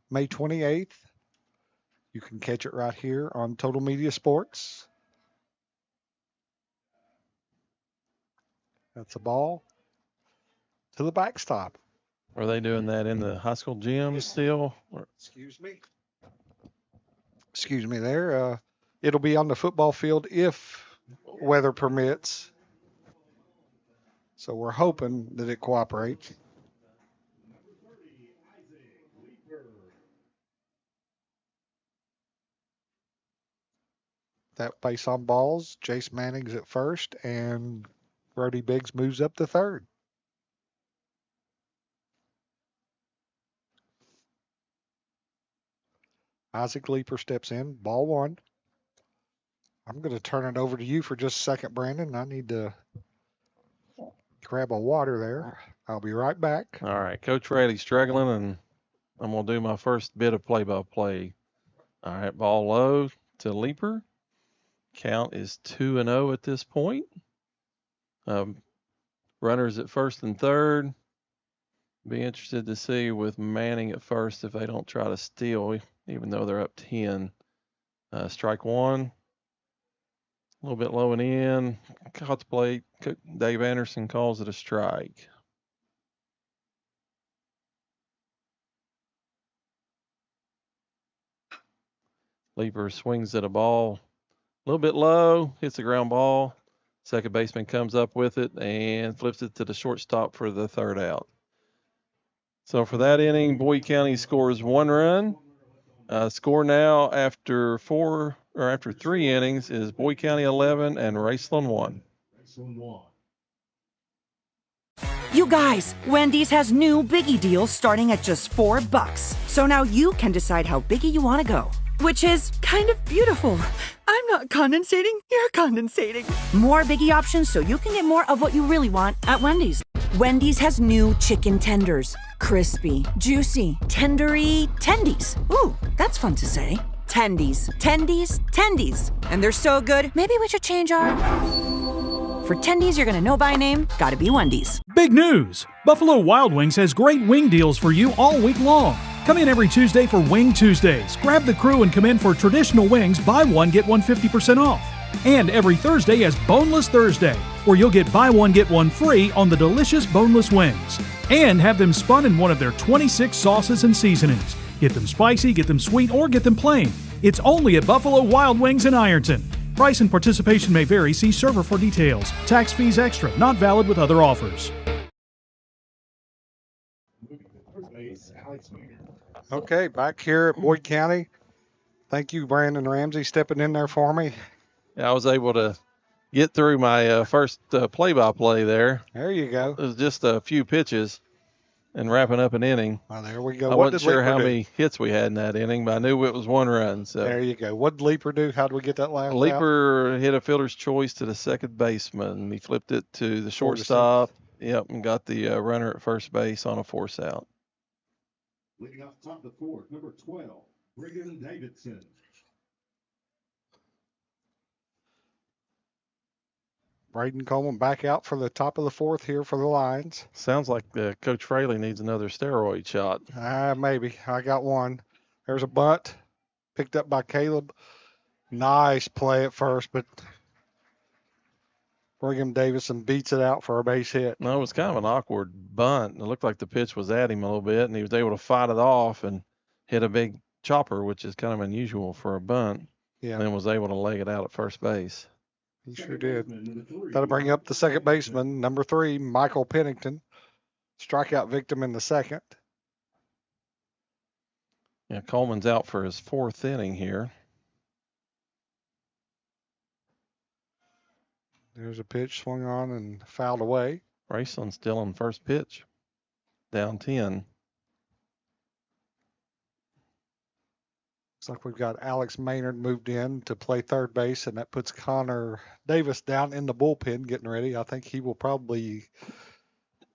May 28th. You can catch it right here on Total Media Sports. That's a ball to the backstop.
Are they doing that in the high school gym still?
Excuse me. Excuse me there. It'll be on the football field if weather permits. So we're hoping that it cooperates. That base on balls. Jace Manning's at first, and Brody Biggs moves up to third. Isaac Leeper steps in. Ball 1. I'm going to turn it over to you for just a second, Brandon. I need to grab a water there. I'll be right back.
All right. Coach Rayleigh's struggling, and I'm going to do my first bit of play-by-play. All right. Ball low to Leeper. Count is 2-0 at this point. Runners at first and third. Be interested to see with Manning at first if they don't try to steal, even though they're up 10. Strike 1. A little bit low and in. Caught the plate. Dave Anderson calls it a strike. Leeper swings at a ball a little bit low, hits the ground ball. Second baseman comes up with it and flips it to the shortstop for the third out. So for that inning, Boyd County scores 1 run. Score now after 3 innings is Boyd County 11 and Raceland 1.
You guys, Wendy's has new Biggie deals starting at just $4. So now you can decide how biggie you want to go. Which is kind of beautiful. I'm not condensating, you're condensating. More Biggie options so you can get more of what you really want at Wendy's. Wendy's has new chicken tenders. Crispy, juicy, tendery, tendies. Ooh, that's fun to say. Tendies, tendies, tendies. And they're so good, maybe we should change our... For tendies you're gonna know by name, gotta be Wendy's.
Big news! Buffalo Wild Wings has great wing deals for you all week long. Come in every Tuesday for Wing Tuesdays. Grab the crew and come in for traditional wings, buy one, get one 50% off. And every Thursday is Boneless Thursday, where you'll get buy one, get one free on the delicious boneless wings. And have them spun in one of their 26 sauces and seasonings. Get them spicy, get them sweet, or get them plain. It's only at Buffalo Wild Wings in Ironton. Price and participation may vary. See server for details. Tax fees extra. Not valid with other offers.
Okay, back here at Boyd County. Thank you, Brandon Ramsey, stepping in there for me.
Yeah, I was able to get through my first play-by-play there.
There you go.
It was just a few pitches and wrapping up an inning.
Well, there we go.
I
What
wasn't
did
sure
Leeper
how
do?
many hits we had in that inning, but I knew it was 1 run. So
There you go. What did Leeper do? How did we get that last out?
Leeper hit a fielder's choice to the second baseman. He flipped it to the shortstop. Yep, and got the runner at first base on a force out.
Leading off the top of the 4th, number 12, Brigham Davidson.
Braden Coleman back out for the top of the 4th here for the Lions.
Sounds like Coach Fraley needs another steroid shot.
Maybe. I got one. There's a bunt picked up by Caleb. Nice play at first, but Brigham Davidson beats it out for a base hit.
No, it was kind of an awkward bunt. It looked like the pitch was at him a little bit, and he was able to fight it off and hit a big chopper, which is kind of unusual for a bunt,
Yeah,
and then was able to leg it out at first base.
he sure did. That'll bring up the second baseman, number 3, Michael Pennington. Strikeout victim in the second.
Yeah, Coleman's out for his 4th inning here.
There's a pitch swung on and fouled away.
Raceland still on first pitch, down 10.
Looks like we've got Alex Maynard moved in to play third base, and that puts Connor Davis down in the bullpen getting ready. I think he will probably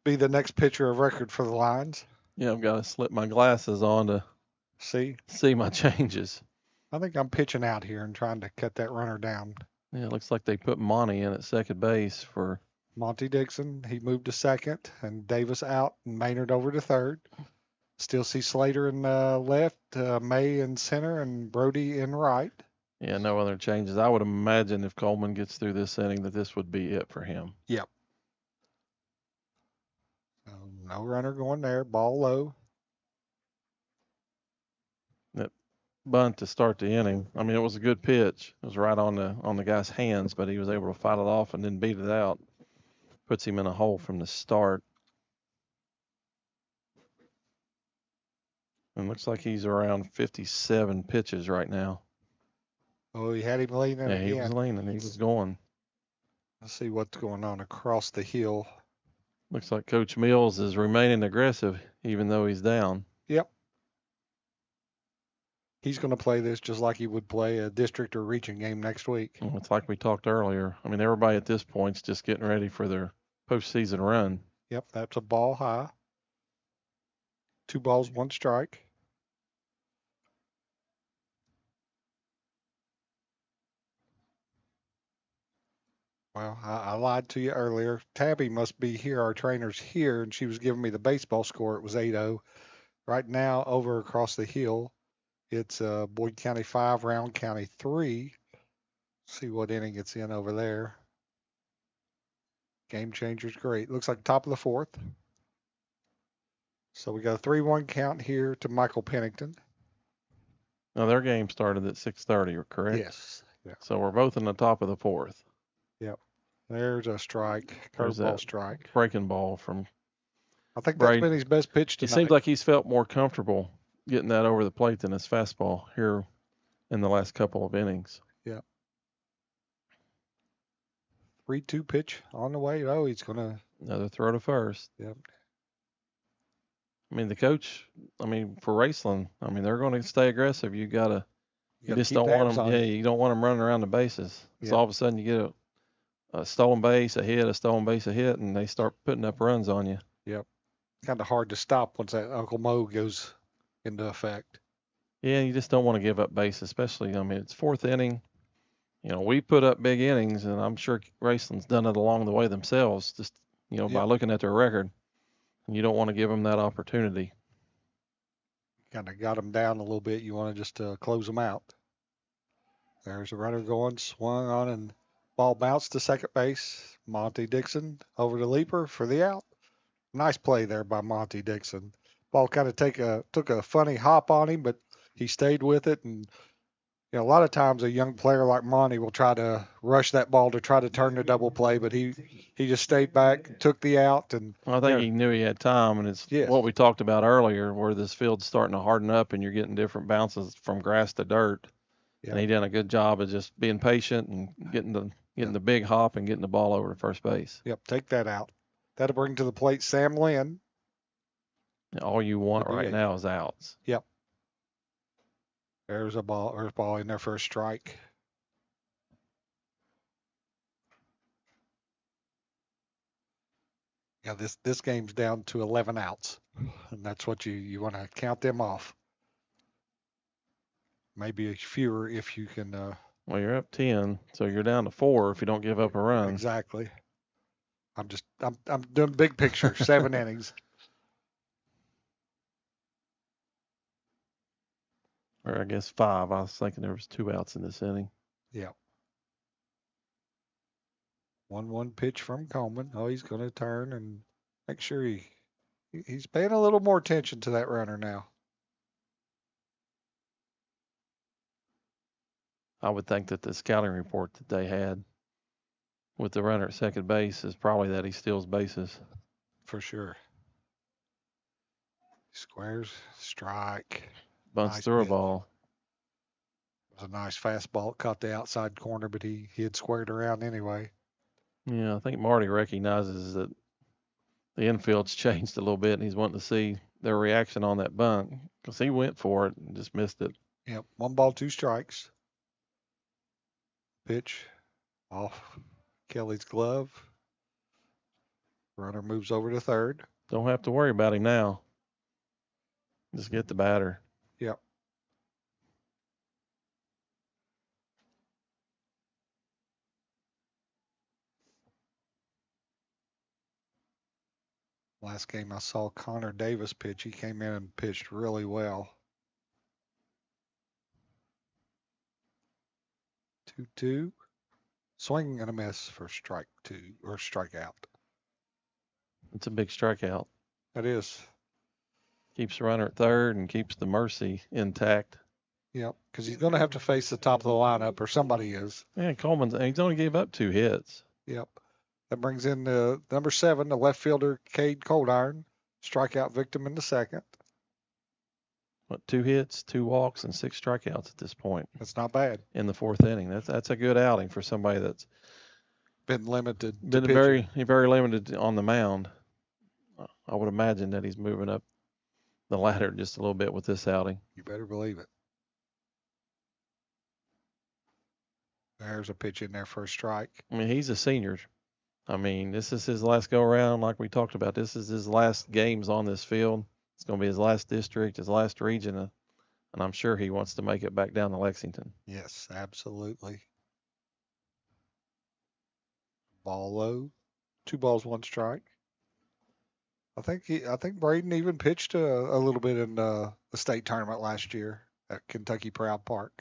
be the next pitcher of record for the Lions.
Yeah, I've got to slip my glasses on to
See
my changes.
I think I'm pitching out here and trying to cut that runner down.
Yeah, it looks like they put Monty in at second base for
Monty Dixon, he moved to second, and Davis out, and Maynard over to third. Still see Slater in left, May in center, and Brody in right.
Yeah, no other changes. I would imagine if Coleman gets through this inning that this would be it for him.
Yep. No runner going there. Ball low.
That bunt to start the inning. I mean, it was a good pitch. It was right on the guy's hands, but he was able to fight it off and then beat it out. Puts him in a hole from the start. And looks like he's around 57 pitches right now.
Oh, he had him leaning
Yeah,
again.
he was leaning. He was going.
Let's see what's going on across the hill.
Looks like Coach Mills is remaining aggressive even though he's down.
Yep. He's going to play this just like he would play a district or region game next week.
Well, it's like we talked earlier. I mean, everybody at this point is just getting ready for their postseason run.
Yep, that's a ball high. 2 balls, 1 strike. Well, I lied to you earlier. Tabby must be here. Our trainer's here, and she was giving me the baseball score. It was 8-0. Right now, over across the hill, it's Boyd County 5, Round County 3. See what inning it's in over there. Game changer's great. Looks like top of the 4th. So we got a 3-1 count here to Michael Pennington.
Now, their game started at 6:30, correct?
Yes. Yeah.
So we're both in the top of the 4th.
Yep. There's a strike,
There's
curveball
that
strike.
Breaking ball from
I think that's
Brady.
been his best pitch
He
tonight.
seems like he's felt more comfortable getting that over the plate than his fastball here in the last couple of innings.
Yep. 3-2 pitch on the way. Oh, he's going to.
Another throw to first.
Yep.
I mean, the coach, for Raceland, they're going to stay aggressive. You
gotta
just
keep
don't want
tabs
them.
on
Yeah,
it.
you don't want them running around the bases.
Yep.
So all of a sudden you get a stolen base, a hit, a stolen base, a hit, and they start putting up runs on you.
Yep. Kind of hard to stop once that Uncle Mo goes into effect.
Yeah, you just don't want to give up base, especially, it's 4th inning. We put up big innings, and I'm sure Raceland's done it along the way themselves, just, by
Yep.
looking at their record. And you don't want to give them that opportunity.
Kind of got them down a little bit. You want to just close them out. There's a runner going, swung on, and ball bounced to second base. Monty Dixon over to Leaper for the out. Nice play there by Monty Dixon. Ball kind of took a funny hop on him, but he stayed with it. And a lot of times a young player like Monty will try to rush that ball to try to turn the double play, but he just stayed back, took the out, and
Well, I think he knew he had time, and it's
Yes.
what we talked about earlier, where this field's starting to harden up and you're getting different bounces from grass to dirt.
Yeah.
And he done a good job of just being patient and getting the big hop and getting the ball over to first base.
Yep, take that out. That'll bring to the plate Sam Lynn.
All you want
Good
right
DH.
now is outs.
Yep. There's a ball in there for a strike. Yeah, this game's down to 11 outs, and that's what you want to count them off. Maybe fewer if you can.
Well, you're up 10, so you're down to 4 if you don't give up a run.
Exactly. I'm doing big picture. 7 innings.
Or I guess 5. I was thinking there was 2 outs in this inning.
Yeah. 1-1 pitch from Coleman. Oh, he's going to turn and make sure he's paying a little more attention to that runner now.
I would think that the scouting report that they had with the runner at second base is probably that he steals bases.
For sure. Squares, strike.
Bunts
Nice
through a
pitch.
ball.
It was a nice fastball. It caught the outside corner, but he had squared around anyway.
Yeah, I think Marty recognizes that the infield's changed a little bit, and he's wanting to see their reaction on that bunt because he went for it and just missed it.
Yep, 1 ball, 2 strikes. Pitch off Kelly's glove. Runner moves over to third.
Don't have to worry about him now. Just get the batter.
Yep. Last game I saw Connor Davis pitch. He came in and pitched really well. 2-2. Swing and a miss for strike 2 or strikeout.
It's a big strikeout.
That is.
Keeps the runner at third and keeps the mercy intact.
Yep, because he's going to have to face the top of the lineup, or somebody is.
Yeah, Coleman's, he's only gave up 2 hits.
Yep. That brings in number 7, the left fielder, Cade Coldiron, strikeout victim in the second.
What, 2 hits, 2 walks, and 6 strikeouts at this point
That's not bad.
in the 4th inning. That's a good outing for somebody that's
Been limited. to
been
pitching.
very limited on the mound. I would imagine that he's moving up the ladder just a little bit with this outing.
You better believe it. There's a pitch in there for a strike.
I mean, he's a senior. I mean, this is his last go around, like we talked about. This is his last games on this field. It's going to be his last district, his last region, and I'm sure he wants to make it back down to Lexington.
Yes, absolutely. Ball low. 2 balls, 1 strike. I think Braden even pitched a little bit in the state tournament last year at Kentucky Proud Park.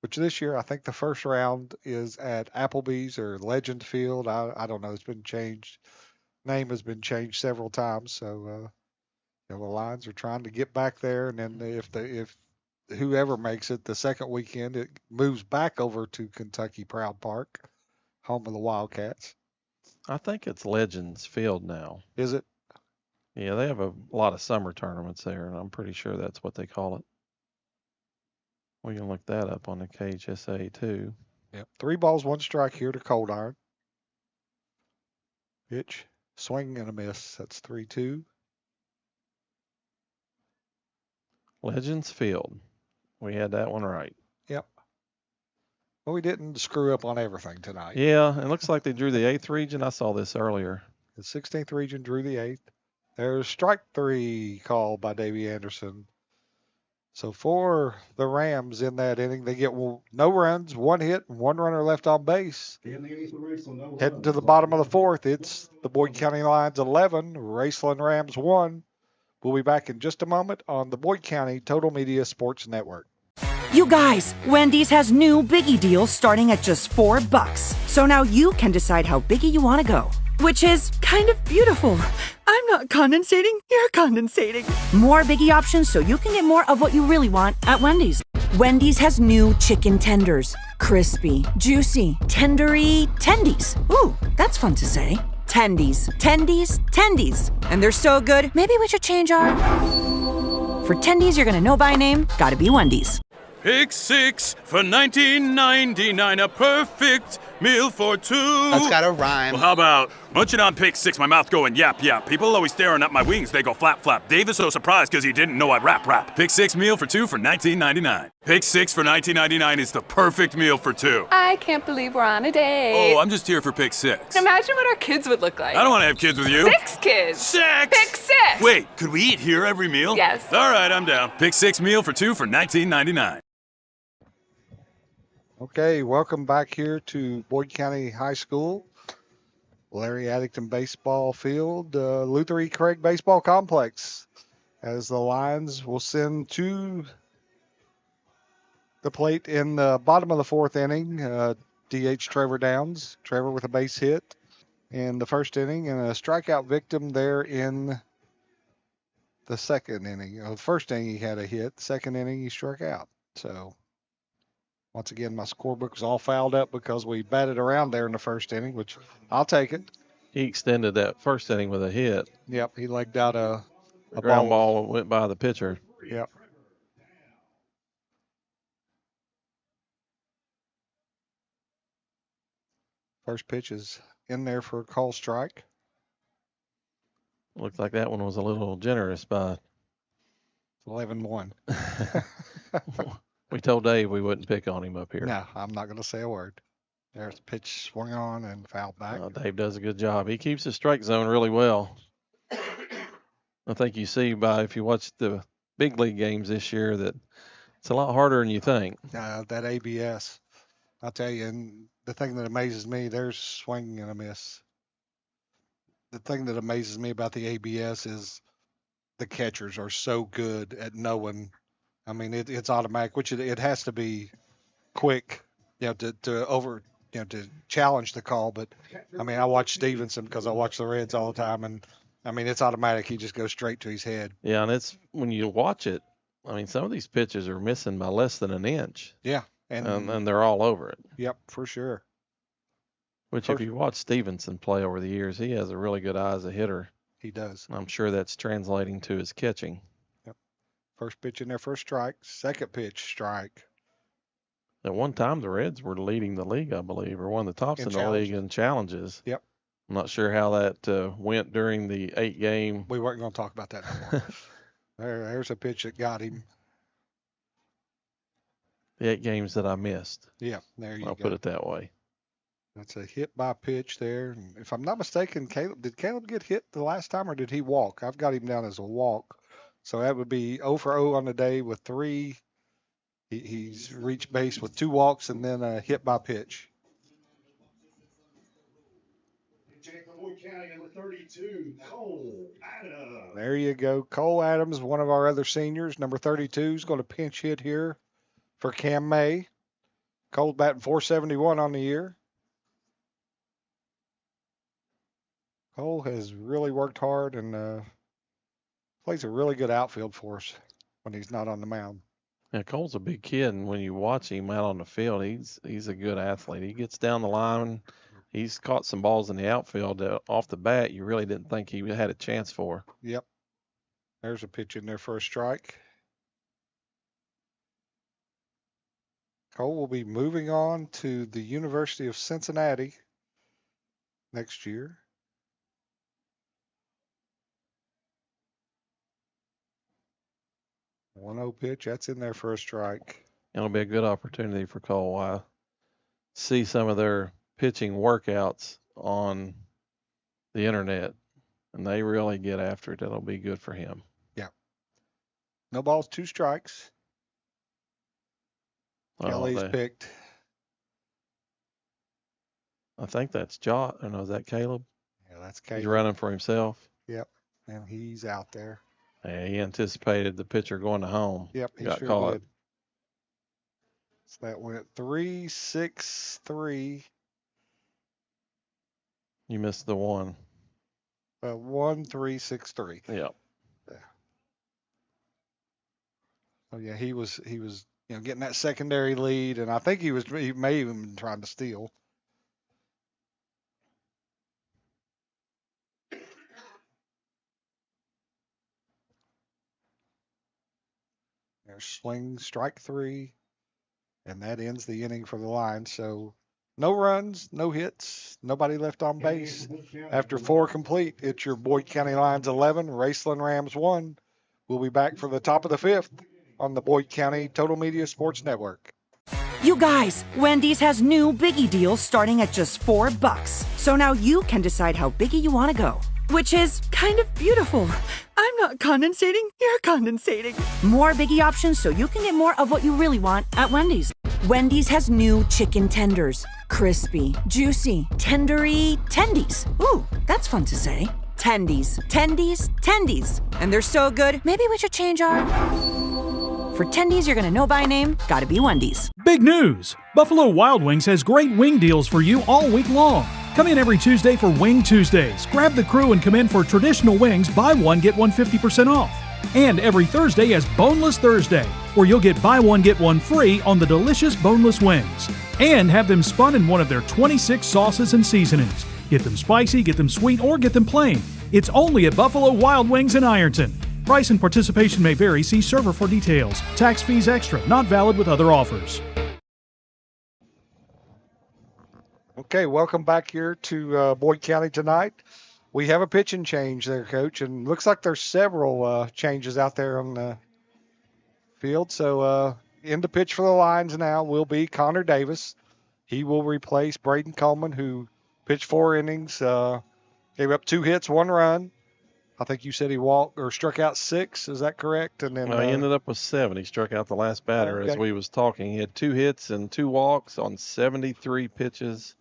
Which this year, I think the first round is at Applebee's or Legend Field. I don't know. It's been changed. Name has been changed several times. So the Lions are trying to get back there. And then if whoever makes it the second weekend, it moves back over to Kentucky Proud Park, home of the Wildcats.
I think it's Legends Field now.
Is it?
Yeah, they have a lot of summer tournaments there, and I'm pretty sure that's what they call it. We can look that up on the KHSAA too.
Yep. 3 balls, 1 strike here to Coldiron. Pitch, swing and a miss. That's 3-2.
Legends Field. We had that one right.
Yep. Well, we didn't screw up on everything tonight.
Yeah, it looks like they drew the 8th region. I saw this earlier.
The 16th region drew the 8th. There's strike 3 called by Davey Anderson. So for the Rams in that inning, they get no runs, 1 hit, and 1 runner left on base. Heading to the bottom of the 4th, it's the Boyd County Lions 11, Raceland Rams 1. We'll be back in just a moment on the Boyd County Total Media Sports Network.
You guys, Wendy's has new Biggie deals starting at just $4. So now you can decide how biggie you want to go, which is kind of beautiful. I'm not condensating, you're condensating. More Biggie options so you can get more of what you really want at Wendy's. Wendy's has new chicken tenders. Crispy, juicy, tendery tendies. Ooh, that's fun to say. Tendies, tendies, tendies. And they're so good, maybe we should change our... For tendies you're gonna know by name, gotta be Wendy's.
Pick 6 for $19.99, a perfect meal for 2.
That's got a rhyme.
Well, how about munching on pick 6, my mouth going yap yap. People always staring at my wings, they go flap flap. Dave is so surprised because he didn't know I'd rap. Pick 6 meal for 2 for $19.99. Pick 6 for $19.99 is the perfect meal for 2.
I can't believe we're on a date.
Oh, I'm just here for pick 6.
Imagine what our kids would look like.
I don't want to have kids with you.
6 kids.
6!
Pick 6.
Wait, could we eat here every meal?
Yes.
All right, I'm down. Pick 6 meal for 2 for $19.99.
Okay, welcome back here to Boyd County High School, Larry Addington Baseball Field, Luther E. Craig Baseball Complex, as the Lions will send to the plate in the bottom of the 4th inning, DH Trevor Downs. Trevor with a base hit in the 1st inning and a strikeout victim there in the 2nd inning. The 1st inning he had a hit, 2nd inning he struck out. So Once again, my scorebook was all fouled up because we batted around there in the first inning, which I'll take it.
He extended that first inning with a hit.
Yep, he legged out a
Ground ball went by the pitcher.
Yep. First pitch is in there for a call strike.
Looked like that one was a little generous by
11-1.
We told Dave we wouldn't pick on him up here.
No, I'm not going to say a word. There's the pitch swung on and fouled back.
Dave does a good job. He keeps the strike zone really well. I think you see if you watch the big league games this year that it's a lot harder than you think.
That ABS, I'll tell you, and the thing that amazes me, there's swing and a miss. The thing that amazes me about the ABS is the catchers are so good at knowing. I mean, it's automatic, which it has to be quick, to challenge the call. But I mean, I watch Stevenson because I watch the Reds all the time, and I mean, it's automatic. He just goes straight to his head.
Yeah, and it's when you watch it. I mean, some of these pitches are missing by less than an inch.
Yeah,
and they're all over it.
Yep, for sure.
Which, if you watch Stevenson play over the years, he has a really good eye as a hitter.
He does.
I'm sure that's translating to his catching.
Yep. First pitch in there for a strike. Second pitch, strike.
At one time, the Reds were leading the league, I believe, or one of the tops in the league in challenges.
Yep.
I'm not sure how that went during the 8-game.
We weren't going to talk about that no more. There's a pitch that got him.
The 8 games that I missed.
Yeah, there you go.
I'll put it that way.
That's a hit by pitch there. And if I'm not mistaken, did Caleb get hit the last time or did he walk? I've got him down as a walk. So that would be 0 for 0 on the day with 3. He's reached base with 2 walks and then a hit by pitch.
County, number 32, Cole Adams.
There you go. Cole Adams, one of our other seniors, number 32, is going to pinch hit here for Cam May. Cole's batting .471 on the year. Cole has really worked hard and plays a really good outfield for us when he's not on the mound.
Yeah, Cole's a big kid, and when you watch him out on the field, he's a good athlete. He gets down the line. He's caught some balls in the outfield off the bat you really didn't think he had a chance for.
Yep. There's a pitch in there for a strike. Cole will be moving on to the University of Cincinnati next year. One 1-0 pitch. That's in there for a strike.
It'll be a good opportunity for Cole. I see some of their pitching workouts on the internet, and they really get after it. It'll be good for him.
Yeah. No balls, 2 strikes. Kelly's picked.
I think that's Jot. I don't know, is that Caleb?
Yeah, that's Caleb.
He's running for himself.
Yep. And he's out there.
Yeah, he anticipated the pitcher going to home.
Yep, he
got
sure
caught.
did. So that went 3-6-3.
You missed the one.
1-3-6-3.
Yep.
So yeah, he was getting that secondary lead, and I think he may even been trying to steal. There's swing, strike 3, and that ends the inning for the Lions. So no runs, no hits, nobody left on base. After 4 complete, it's your Boyd County Lions 11, Raceland Rams 1. We'll be back for the top of the 5th on the Boyd County Total Media Sports Network.
You guys, Wendy's has new Biggie deals starting at just $4. So now you can decide how biggie you want to go, which is kind of beautiful. I'm not condensating, you're condensating. More Biggie options so you can get more of what you really want at Wendy's. Wendy's has new chicken tenders. Crispy, juicy, tendery tendies. Ooh, that's fun to say. Tendies, tendies, tendies. And they're so good, maybe we should change our... For tendies you're gonna know by name, gotta be Wendy's.
Big news! Buffalo Wild Wings has great wing deals for you all week long. Come in every Tuesday for Wing Tuesdays. Grab the crew and come in for traditional wings, buy one, get one 50% off. And every Thursday is Boneless Thursday, where you'll get buy one, get one free on the delicious boneless wings. And have them spun in one of their 26 sauces and seasonings. Get them spicy, get them sweet, or get them plain. It's only at Buffalo Wild Wings in Ironton. Price and participation may vary. See server for details. Tax fees extra. Not valid with other offers.
Okay, welcome back here to Boyd County tonight. We have a pitching change there, Coach, and looks like there's several changes out there on the field. So in the pitch for the Lions now will be Connor Davis. He will replace Braden Coleman, who pitched 4 innings, gave up 2 hits, 1 run. I think you said he walked or struck out 6. Is that correct? And then
Well, he ended up with 7. He struck out the last batter as we was talking. He had 2 hits and 2 walks on 73 pitches,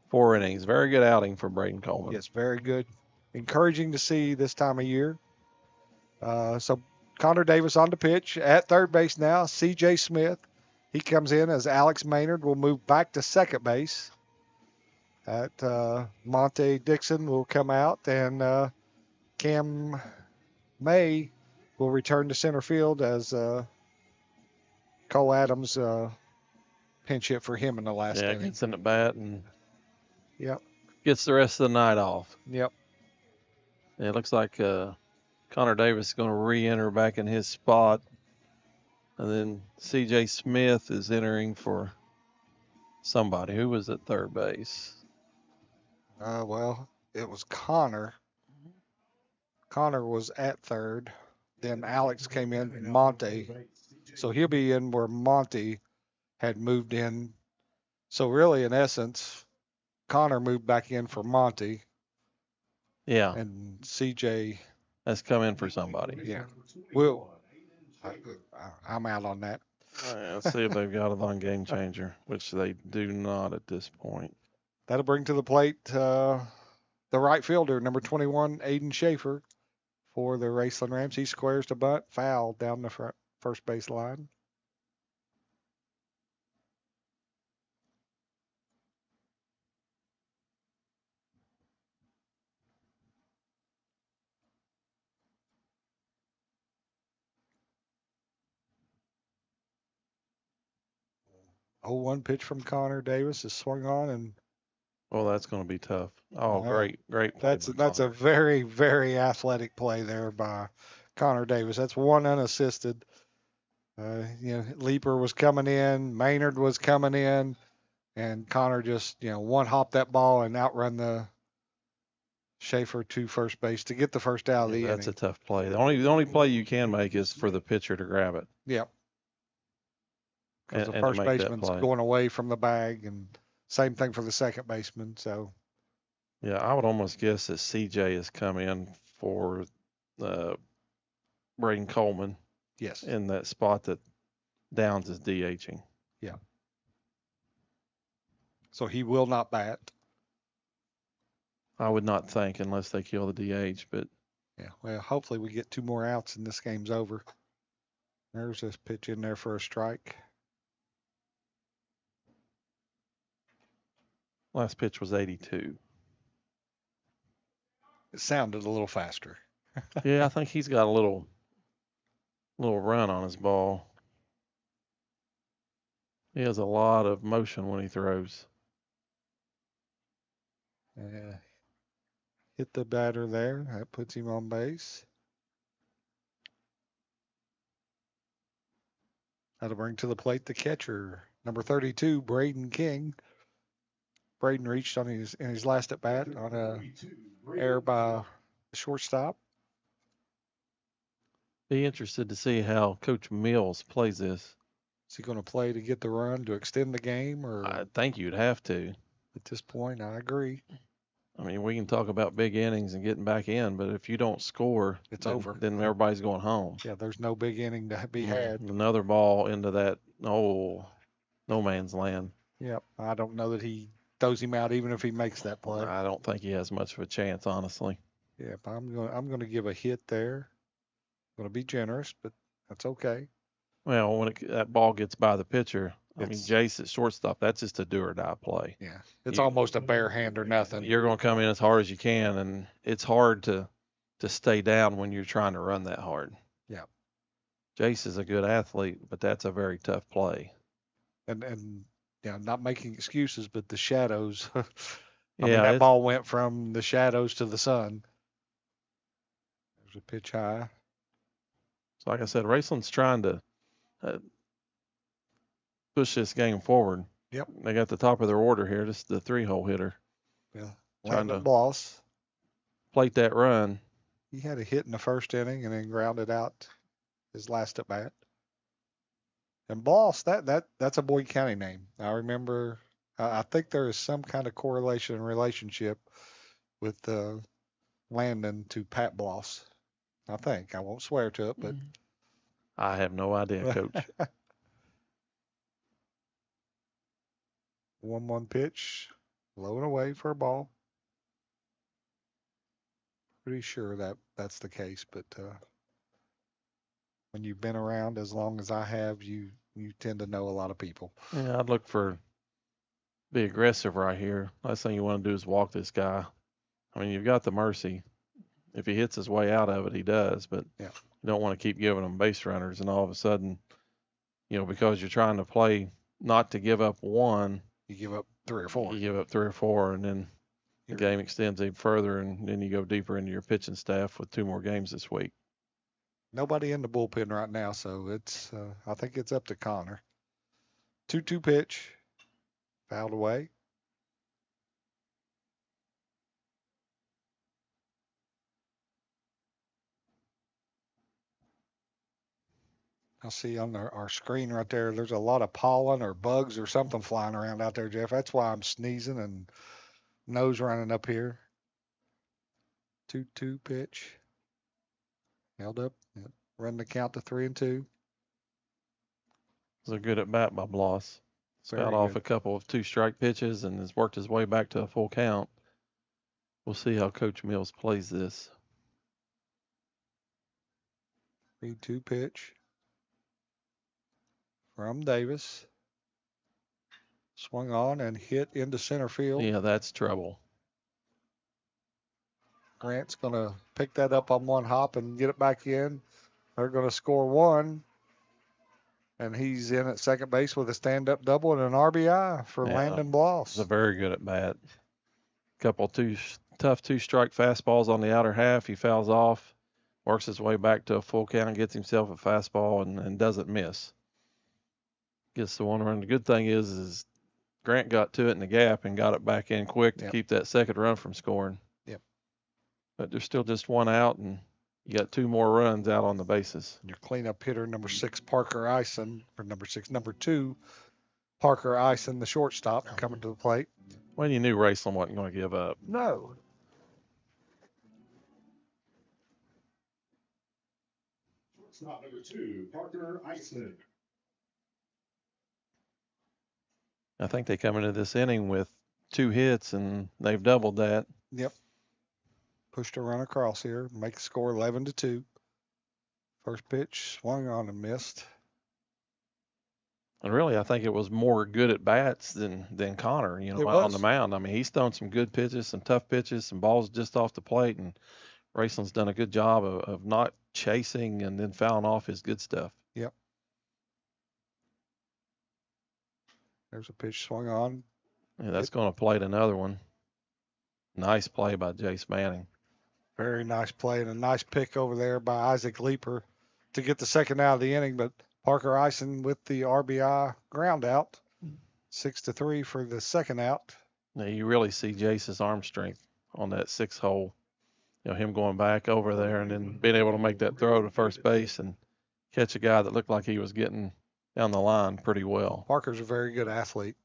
4 innings. Very good outing for Braden Coleman.
Yes, very good. Encouraging to see this time of year. So Connor Davis on the pitch. At third base now, C.J. Smith. He comes in as Alex Maynard will move back to second base. Monte Dixon will come out, and Cam May will return to center field as Cole Adams pinch hit for him in the last inning.
Gets in the bat and
Yep.
gets the rest of the night off.
Yep.
And it looks like Connor Davis is going to re-enter back in his spot. And then C.J. Smith is entering for somebody. Who was at third base?
Well, it was Connor. Connor was at third. Then Alex came in, Monte. So he'll be in where Monte had moved in. So really, in essence, Connor moved back in for Monte.
Yeah.
And CJ
has come in for somebody.
Yeah. I'm out on that.
All right, let's see if they've got it on Game Changer, which they do not at this point.
That'll bring to the plate the right fielder, number 21, Aiden Schaefer, for the Raceland Rams. He squares the bunt, foul down the front first base line. Oh, 1 pitch from Connor Davis is swung on, and
that's going to be tough. Oh, great play.
That's a very, very athletic play there by Connor Davis. That's 1 unassisted. Leaper was coming in, Maynard was coming in, and Connor just, one hop that ball and outrun the Schaefer to first base to get the first out of the inning.
That's a tough play. The only play you can make is for the pitcher to grab it.
Yep. Because
And
the
to
first
make that
baseman's
play.
going away from the bag, and same thing for the second baseman. So
Yeah, I would almost guess that CJ has come in for Braden Coleman.
Yes.
In that spot that Downs is DHing.
Yeah. So he will not bat.
I would not think unless they kill the DH, but
Yeah. Well, hopefully we get 2 more outs and this game's over. There's this pitch in there for a strike.
last pitch was 82.
It sounded a little faster.
Yeah, I think he's got a little run on his ball. He has a lot of motion when he throws.
Hit the batter there. That puts him on base. That'll bring to the plate the catcher, number 32, Braden King. Braden reached in his last at bat on a error by the shortstop.
Be interested to see how Coach Mills plays this.
Is he going to play to get the run to extend the game, or
I think you'd have to.
at this point? I agree.
I mean, we can talk about big innings and getting back in, but if you don't score,
It's
then,
over.
Then everybody's going home.
Yeah, there's no big inning to be had.
Another ball into that no man's land.
Yep. I don't know that he throws him out even if he makes that play.
I don't think he has much of a chance, honestly.
Yep. I'm going to give a hit there. Going to be generous, but that's okay.
Well, when that ball gets by the pitcher, I mean,
It's-
Jace at shortstop, that's just a do or die play.
Yeah. It's
You-
almost a bare hand or nothing.
You're going to come in as hard as you can, and it's hard to stay down when you're trying to run that hard. Jace is a good athlete, but that's a very tough play.
And not making excuses, but the shadows. I mean,
Yeah,
that ball went from the shadows to the sun. There's a pitch high.
so like I said, Raceland's trying to push this game forward.
Yep.
They got the top of their order here. This is the 3-hole hitter.
Yeah.
Trying
Landon
to
Bloss.
plate that run.
He had a hit in the first inning and then grounded out his last at bat. And Bloss, that's a Boyd County name. I remember. I think there is some kind of correlation and relationship with Landon to Pat Bloss. I think. I won't swear to it, but
I have no idea, Coach.
1-1 pitch, low and away for a ball. Pretty sure that's the case, but when you've been around as long as I have, you tend to know a lot of people.
Yeah, I'd look for be aggressive right here. Last thing you want to do is walk this guy. I mean, you've got the mercy. If he hits his way out of it, he does, but
Yeah.
you don't want to keep giving him base runners, and all of a sudden, because you're trying to play not to give up one,
You give up 3 or 4.
you give up 3 or 4, and then the
You're-
game extends even further, and then you go deeper into your pitching staff with 2 more games this week.
Nobody in the bullpen right now, so it's I think it's up to Connor. 2-2 pitch, fouled away. I see on our screen right there, there's a lot of pollen or bugs or something flying around out there, Jeff. That's why I'm sneezing and nose running up here. 2-2 pitch. Held up. Yep. Run the count to 3-2.
It's a good at bat by Bloss.
Very
Got off
good.
a couple of 2-strike pitches and has worked his way back to a full count. We'll see how Coach Mills plays this.
3-2 pitch. From Davis. Swung on and hit into center field.
Yeah, that's trouble.
Grant's going to pick that up on one hop and get it back in. They're going to score 1. And he's in at second base with a stand-up double and an RBI for
Yeah.
Landon Bloss.
It's a very good at bat. Couple tough 2-strike fastballs on the outer half. He fouls off, works his way back to a full count, gets himself a fastball, and doesn't miss. Gets the 1 run. The good thing is Grant got to it in the gap and got it back in quick to
Yep.
keep that second run from scoring.
Yep.
But there's still just 1 out, and you got 2 more runs out on the bases.
Your cleanup hitter, number 6, Parker Ison, or number 2, Parker Ison, the shortstop, coming to the plate.
When you knew Raceland wasn't going to give up.
No.
Shortstop number 2, Parker Ison.
I think they come into this inning with 2 hits, and they've doubled that.
Yep. Pushed a run across here, make the score 11-2. First pitch, swung on and missed.
And really, I think it was more good at bats than Connor,
It
on
was.
the mound. I mean, he's thrown some good pitches, some tough pitches, some balls just off the plate, and Raceland's done a good job of not chasing and then fouling off his good stuff.
Yep. There's a pitch swung on.
Yeah, that's going to plate another one. Nice play by Jace Manning.
Very nice play and a nice pick over there by Isaac Leeper to get the second out of the inning, but Parker Ison with the RBI ground out. 6-3 for the second out.
Now, you really see Jace's arm strength on that 6 hole. Him going back over there and then being able to make that throw to first base and catch a guy that looked like he was getting down the line pretty well.
Parker's a very good athlete.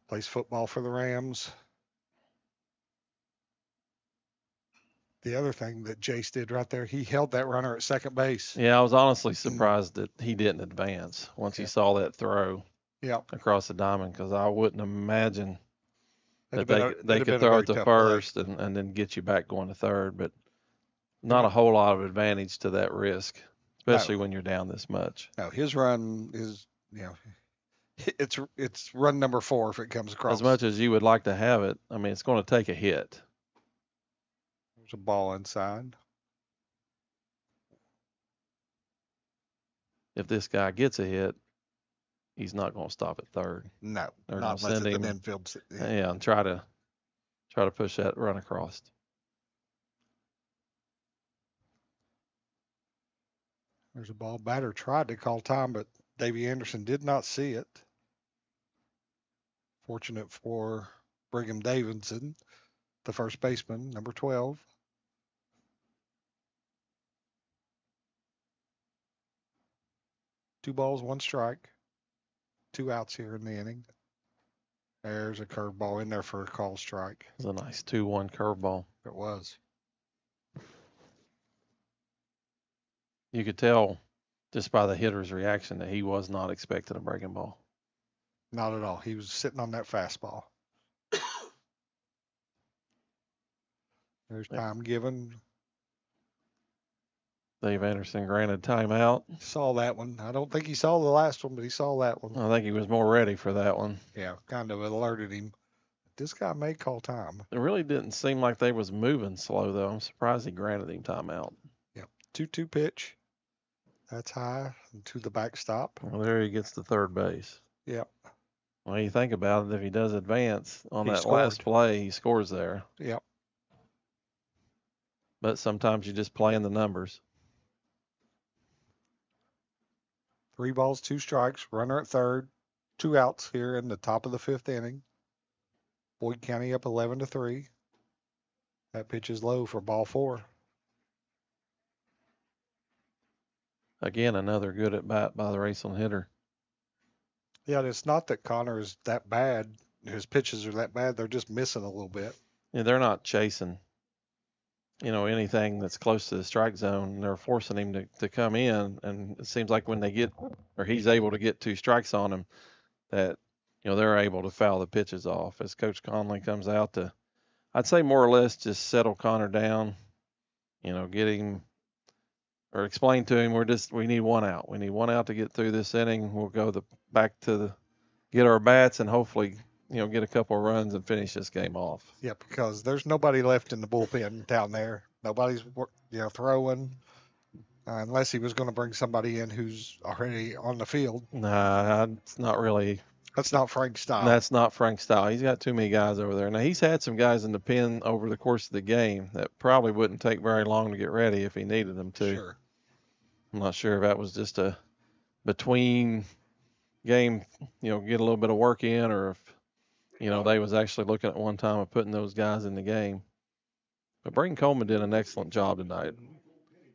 Plays football for the Rams. The other thing that Jace did right there, he held that runner at second base.
Yeah, I was honestly surprised that he didn't advance once he saw that throw
Yep.
across the diamond, because I wouldn't imagine that
It'd
they
have
could
been a
throw
very
it to
tough
first and then get you back going to third. But not a whole lot of advantage to that risk, especially when you're down this much.
No, his run is, it's run number 4 if it comes across.
As much as you would like to have it, I mean, it's going to take a hit.
There's a ball inside.
if this guy gets a hit, he's not going to stop at third.
No,
They're
not
going to
unless
send
it's
him,
an infield.
yeah, and try to push that run across.
There's a ball. Batter tried to call time, but Davey Anderson did not see it. Fortunate for Brigham Davidson, the first baseman, number 12. Two balls, one strike. 2 outs here in the inning. There's a curveball in there for a call strike.
It was a nice 2-1 curveball.
It was.
You could tell just by the hitter's reaction that he was not expecting a breaking ball.
Not at all. He was sitting on that fastball. There's time given.
Dave Anderson granted timeout.
Saw that one. I don't think he saw the last one, but he saw that one.
I think he was more ready for that one.
Yeah, kind of alerted him. This guy may call time.
It really didn't seem like they was moving slow, though. I'm surprised he granted him timeout.
Yep. 2-2 pitch. That's high to the backstop.
Well, there he gets to third base.
Yep.
Well, you think about it, if he does advance on
He
that
scored.
last play, he scores there.
Yep.
But sometimes you just play in the numbers.
3 balls, 2 strikes. Runner at third. 2 outs here in the top of the 5th inning. Boyd County up 11-3. That pitch is low for ball 4.
Again, another good at bat by the Raceland hitter.
Yeah, and it's not that Connor is that bad. His pitches are that bad. They're just missing a little bit.
Yeah, they're not chasing, anything that's close to the strike zone. They're forcing him to come in, and it seems like when they get, or he's able to get 2 strikes on him, that, they're able to foul the pitches off. As Coach Conley comes out to, I'd say more or less just settle Connor down, get him, or explain to him we need 1 out. We need 1 out to get through this inning. We'll go back to get our bats and hopefully, get a couple of runs and finish this game off.
Yeah, because there's nobody left in the bullpen down there. Nobody's, throwing unless he was going to bring somebody in who's already on the field.
Nah, it's not really.
That's not Frank's style.
That's not Frank's style. He's got too many guys over there. Now, he's had some guys in the pen over the course of the game that probably wouldn't take very long to get ready if he needed them to.
Sure.
I'm not sure if that was just a between game, get a little bit of work in, or if, they was actually looking at one time of putting those guys in the game. But Braden Coleman did an excellent job tonight.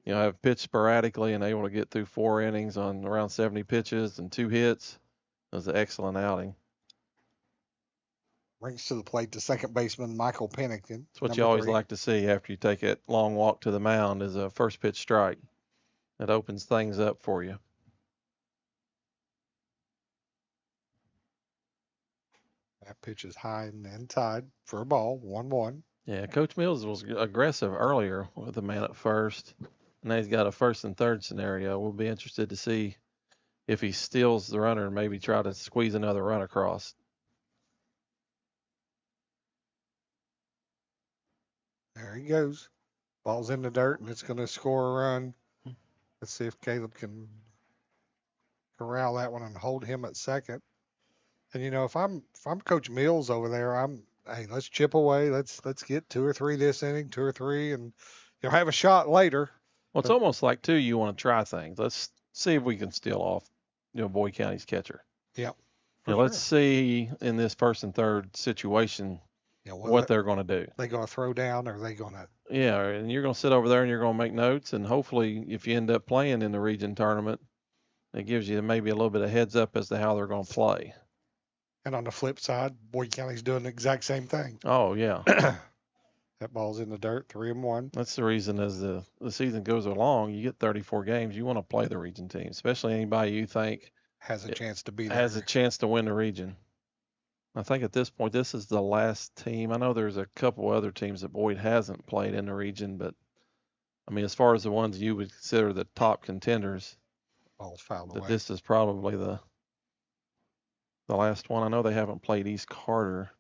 Have pitched sporadically and able to get through 4 innings on around 70 pitches and 2 hits. It was an excellent outing.
Brings to the plate the second baseman, Michael Pennington.
That's what you always like to see after you take that long walk to the mound, is a first pitch strike. It opens things up for you.
That pitch is high and tied for a ball, 1-1.
Yeah, Coach Mills was aggressive earlier with the man at first. Now he's got a first and third scenario. We'll be interested to see if he steals the runner and maybe try to squeeze another run across.
There he goes. Ball's in the dirt, and it's going to score a run. Let's see if Caleb can corral that one and hold him at second. And if I'm Coach Mills over there, hey, let's chip away. Let's get 2 or 3 this inning, 2 or 3, and have a shot later.
Well, it's almost like too, you want to try things. Let's see if we can steal off, Boyd County's catcher.
Yep.
Let's see in this first and third situation what they're going to do.
They going to throw down, or are they going to?
Yeah, and you're going to sit over there and you're going to make notes, and hopefully, if you end up playing in the region tournament, it gives you maybe a little bit of heads up as to how they're going to play.
And on the flip side, Boyd County's doing the exact same thing.
Oh yeah.
That ball's in the dirt, 3-1.
That's the reason as the season goes along, you get 34 games. You want to play the region team, especially anybody you think
has a chance to be there.
Has a chance to win the region. I think at this point, this is the last team. I know there's a couple other teams that Boyd hasn't played in the region, but I mean, as far as the ones you would consider the top contenders,
ball's fouled
that
away.
this is probably the last one. I know they haven't played East Carter.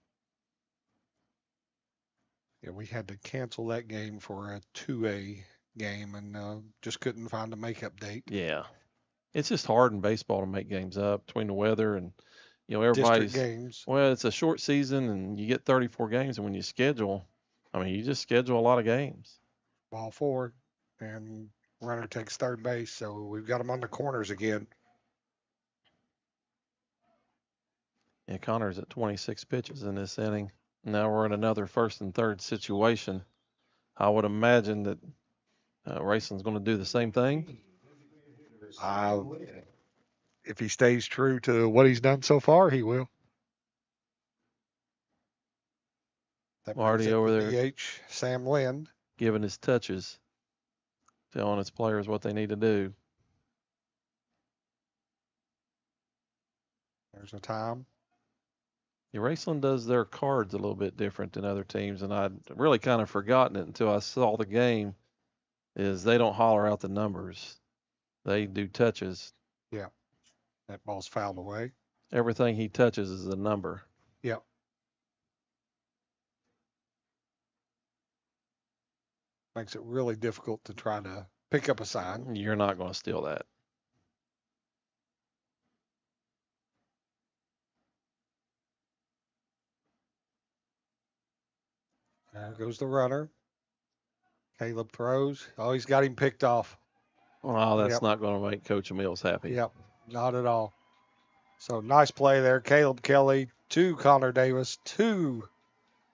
Yeah, we had to cancel that game for a 2A game and just couldn't find a makeup date.
Yeah. It's just hard in baseball to make games up between the weather and,
District
everybody's.
games.
Well, it's a short season and you get 34 games, and when you schedule, you just schedule a lot of games.
Ball forward, and runner takes third base, so we've got him on the corners again.
Yeah, Connor's at 26 pitches in this inning. Now we're in another first and third situation. I would imagine that Raceland's going to do the same thing.
If he stays true to what he's done so far, he will. That
Marty over there.
DH, Sam Lind.
Giving his touches, telling his players what they need to do.
There's a time.
Yeah, Raceland does their cards a little bit different than other teams, and I'd really kind of forgotten it until I saw the game, is they don't holler out the numbers. They do touches.
Yeah. That ball's fouled away.
Everything he touches is a number.
Yep. Makes it really difficult to try to pick up a sign.
You're not going to steal that.
There goes the runner. Caleb throws. Oh, he's got him picked off.
Well, that's
Yep.
not going to make Coach Emils happy.
Yep, not at all. So nice play there. Caleb Kelly to Connor Davis to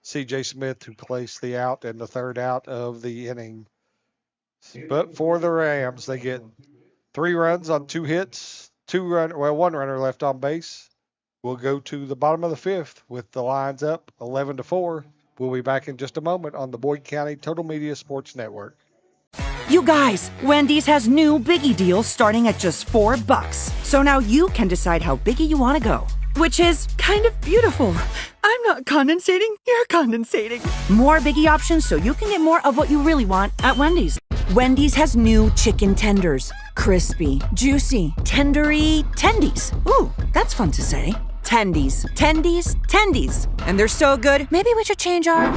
C.J. Smith, who placed the out and the third out of the inning. But for the Rams, they get 3 runs on 2 hits, 1 runner left on base. We'll go to the bottom of the 5th with the lines up 11-4. We'll be back in just a moment on the Boyd County Total Media Sports Network.
You guys, Wendy's has new Biggie deals starting at just $4. So now you can decide how biggie you want to go, which is kind of beautiful. I'm not condensating, you're condensating. More Biggie options so you can get more of what you really want at Wendy's. Wendy's has new chicken tenders. Crispy, juicy, tendery, tendies. Ooh, that's fun to say. Tendies, tendies, tendies. And they're so good, maybe we should change our...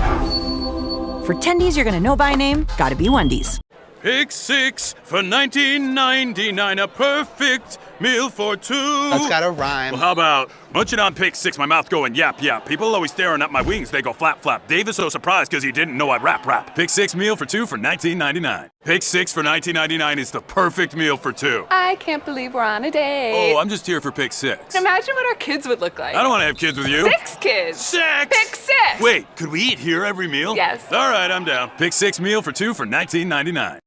For tendies you're gonna know by name, gotta be Wendy's.
Pick 6 for $19.99, a perfect meal for 2.
That's got a rhyme.
Well, how about munching on pick 6, my mouth going yap yap. People always staring at my wings, they go flap flap. Dave is so surprised because he didn't know I rap. Pick 6 meal for 2 for $19.99. Pick 6 for $19.99 is the perfect meal for 2.
I can't believe we're on a date.
Oh, I'm just here for pick 6.
Imagine what our kids would look like.
I don't want to have kids with you.
6 kids.
6!
Pick 6.
Wait, could we eat here every meal?
Yes.
All right, I'm down. Pick 6 meal for 2 for $19.99.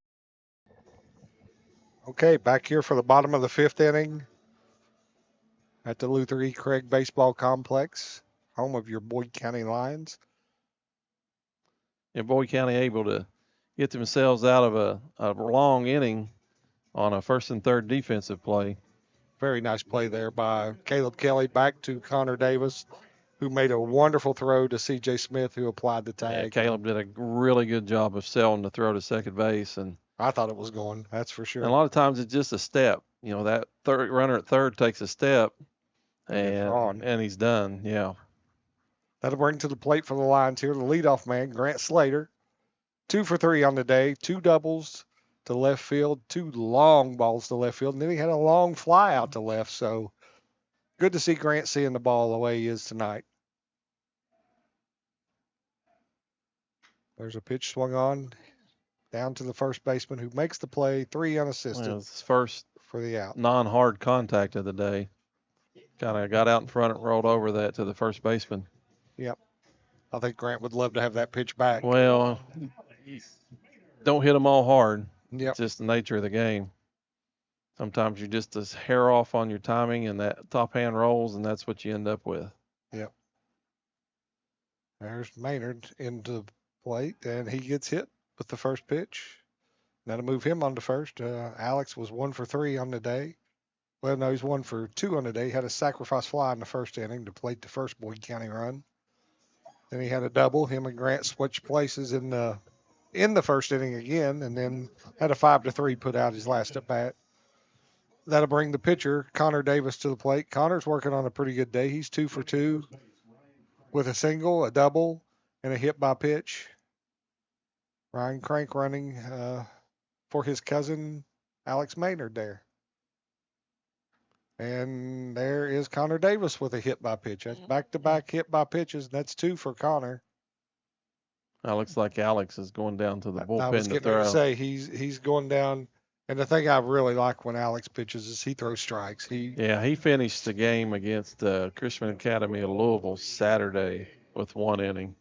Okay, back here for the bottom of the 5th inning at the Luther E. Craig Baseball Complex, home of your Boyd County Lions.
And Boyd County able to get themselves out of a long inning on a first and third defensive play.
Very nice play there by Caleb Kelly back to Connor Davis, who made a wonderful throw to C.J. Smith, who applied the tag.
Yeah, Caleb did a really good job of selling the throw to second base, and
I thought it was going, that's for sure.
a lot of times it's just a step. That third runner at third takes a step, and he's done. Yeah.
That'll bring to the plate for the Lions here the leadoff man, Grant Slater. 2 for 3 on the day, 2 doubles to left field, 2 long balls to left field, and then he had a long fly out to left. So good to see Grant seeing the ball the way he is tonight. There's a pitch swung on down to the first baseman, who makes the play, 3 unassisted
Well, it's his first
for the out.
non-hard contact of the day. Kind of got out in front and rolled over that to the first baseman.
Yep. I think Grant would love to have that pitch back.
Well, don't hit them all hard.
Yep.
It's just the nature of the game. Sometimes you just a hair off on your timing, and that top hand rolls, and that's what you end up with.
Yep. There's Maynard into the plate, and he gets hit with the first pitch. That'll move him on to first. Alex was 1 for 3 on the day. Well, no, he's 1 for 2 on the day. Had a sacrifice fly in the first inning to plate the first Boyd County run. Then he had a double. Him and Grant switched places in the first inning again, and then had a 5-3 put out his last at bat. That'll bring the pitcher, Connor Davis, to the plate. Connor's working on a pretty good day. He's 2 for 2 with a single, a double, and a hit by pitch. Ryan Crank running for his cousin, Alex Maynard there. And there is Connor Davis with a hit by pitch. That's back-to-back hit by pitches. That's 2 for Connor.
That looks like Alex is going down to the
I was
bullpen to
getting ready
throw.
to say he's going down. And the thing I really like when Alex pitches is he throws strikes. He
finished the game against Christian Academy of Louisville Saturday with 1 inning.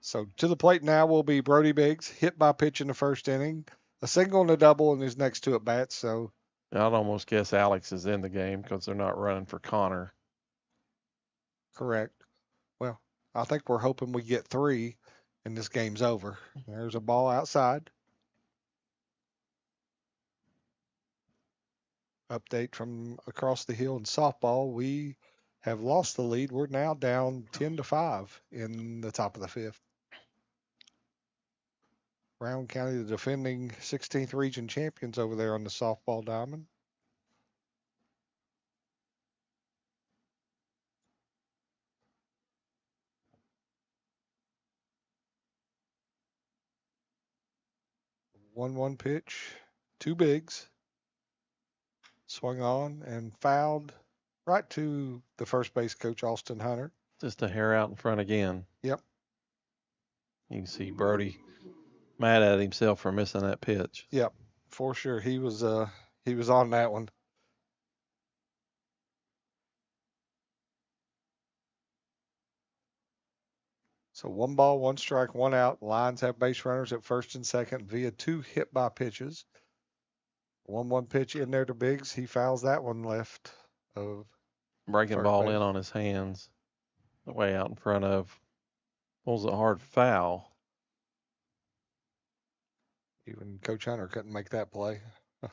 So to the plate now will be Brody Biggs, hit by pitch in the first inning, a single and a double in his next 2 at bats. So
I'd almost guess Alex is in the game because they're not running for Connor.
correct. Well, I think we're hoping we get 3 and this game's over. There's a ball outside. Update from across the hill in softball. We have lost the lead. We're now down 10-5 in the top of the 5th. Brown County, the defending 16th region champions over there on the softball diamond. One pitch, 2 bigs. Swung on and fouled right to the first base coach, Austin Hunter.
Just a hair out in front again.
Yep.
You can see Brody mad at himself for missing that pitch.
Yep, for sure. He was on that one. So 1 ball, 1 strike, 1 out. Lions have base runners at first and second via 2 hit by pitches. 1-1 pitch in there to Biggs. He fouls that one left of
Breaking
first
ball
base.
in on his hands. Way out in front of. Pulls a hard foul.
Even Coach Hunter couldn't make that play.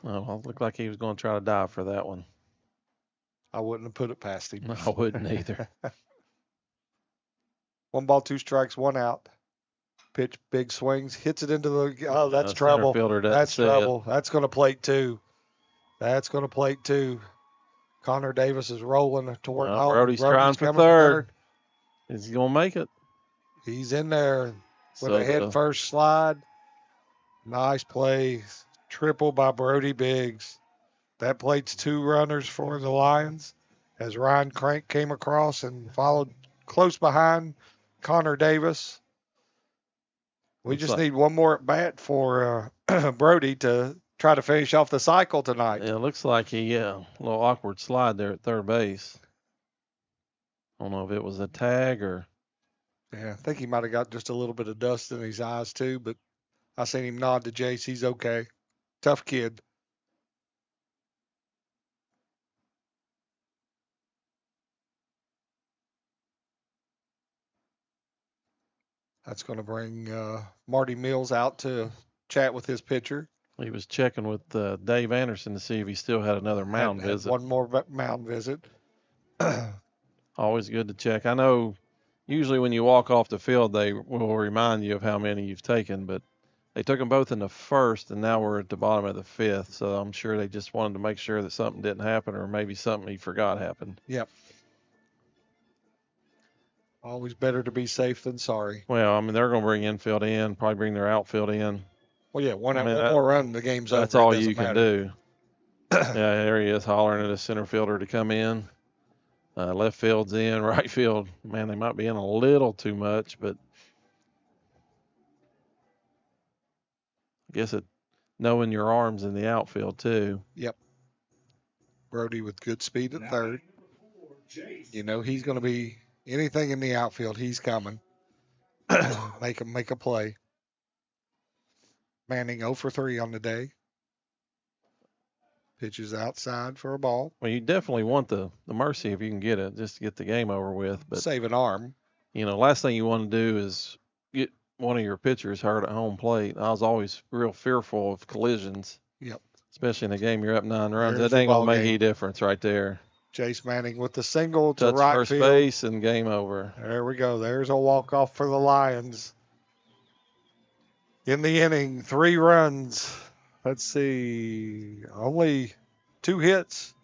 Oh, it looked like he was going to try to dive for that one.
I wouldn't have put it past him.
I wouldn't either.
1 ball, 2 strikes, 1 out. Pitch, big swings, hits it into the. Oh, that's
Center
trouble.
fielder doesn't
That's
see it.
trouble. That's going to plate 2. That's going to plate 2. Connor Davis is rolling toward home.
Brody's trying for
coming
third. Is he going to make it?
He's in there with
So
a head first slide. Nice play. Triple by Brody Biggs. That plates 2 runners for the Lions as Ryan Crank came across and followed close behind Connor Davis. We
Looks
just
like-
need 1 more at bat for Brody to try to finish off the cycle tonight.
Yeah, it looks like a little awkward slide there at third base. I don't know if it was a tag or.
Yeah, I think he might have got just a little bit of dust in his eyes too, but I seen him nod to Jace. He's okay. Tough kid. That's going to bring Marty Mills out to chat with his pitcher.
He was checking with Dave Anderson to see if he still had another mound
Had
visit.
1 more mound visit.
Always good to check. I know usually when you walk off the field, they will remind you of how many you've taken, but they took them both in the first, and now we're at the bottom of the 5th. So I'm sure they just wanted to make sure that something didn't happen, or maybe something he forgot happened.
Yep. Always better to be safe than sorry.
Well, I mean, they're going to bring infield in, probably bring their outfield in.
Well, yeah, one
I mean,
more run, the game's over.
That's
It
all
doesn't
you can
matter.
do. Yeah, there he is hollering at a center fielder to come in. Left field's in, right field. Man, they might be in a little too much, but I guess knowing your arms in the outfield too.
Yep. Brody with good speed at third. You know he's going to be anything in the outfield. He's coming. Make a play. Manning 0 for 3 on the day. Pitches outside for a ball.
Well, you definitely want the mercy if you can get it, just to get the game over with. But
Save an arm.
last thing you want to do is get one of your pitchers hurt at home plate. I was always real fearful of collisions.
Yep.
Especially in a game you're up 9 runs.
There's
That
your
ain't gonna
ball
make
game.
any difference right there.
Jace Manning with the single to
Touch
right
first
field.
base and game over.
There we go. There's a walk-off for the Lions. In the inning, 3 runs. Let's see. Only 2 hits.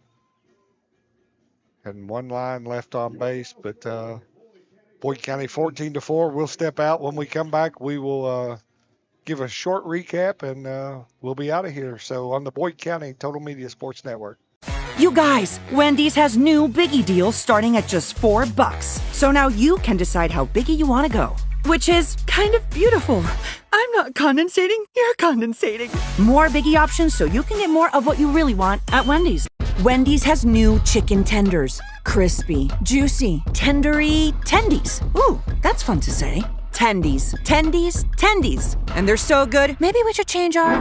And 1 line left on base. But Boyd County 14-4. We'll step out. When we come back, we will give a short recap, and we'll be out of here. So on the Boyd County Total Media Sports Network.
You guys, Wendy's has new biggie deals starting at just $4. So now you can decide how biggie you want to go, which is kind of beautiful. I'm not condensating, you're condensating. More biggie options so you can get more of what you really want at Wendy's. Wendy's has new chicken tenders. Crispy, juicy, tendery, tendies. Ooh, that's fun to say. Tendies, tendies, tendies. And they're so good, maybe we should change our...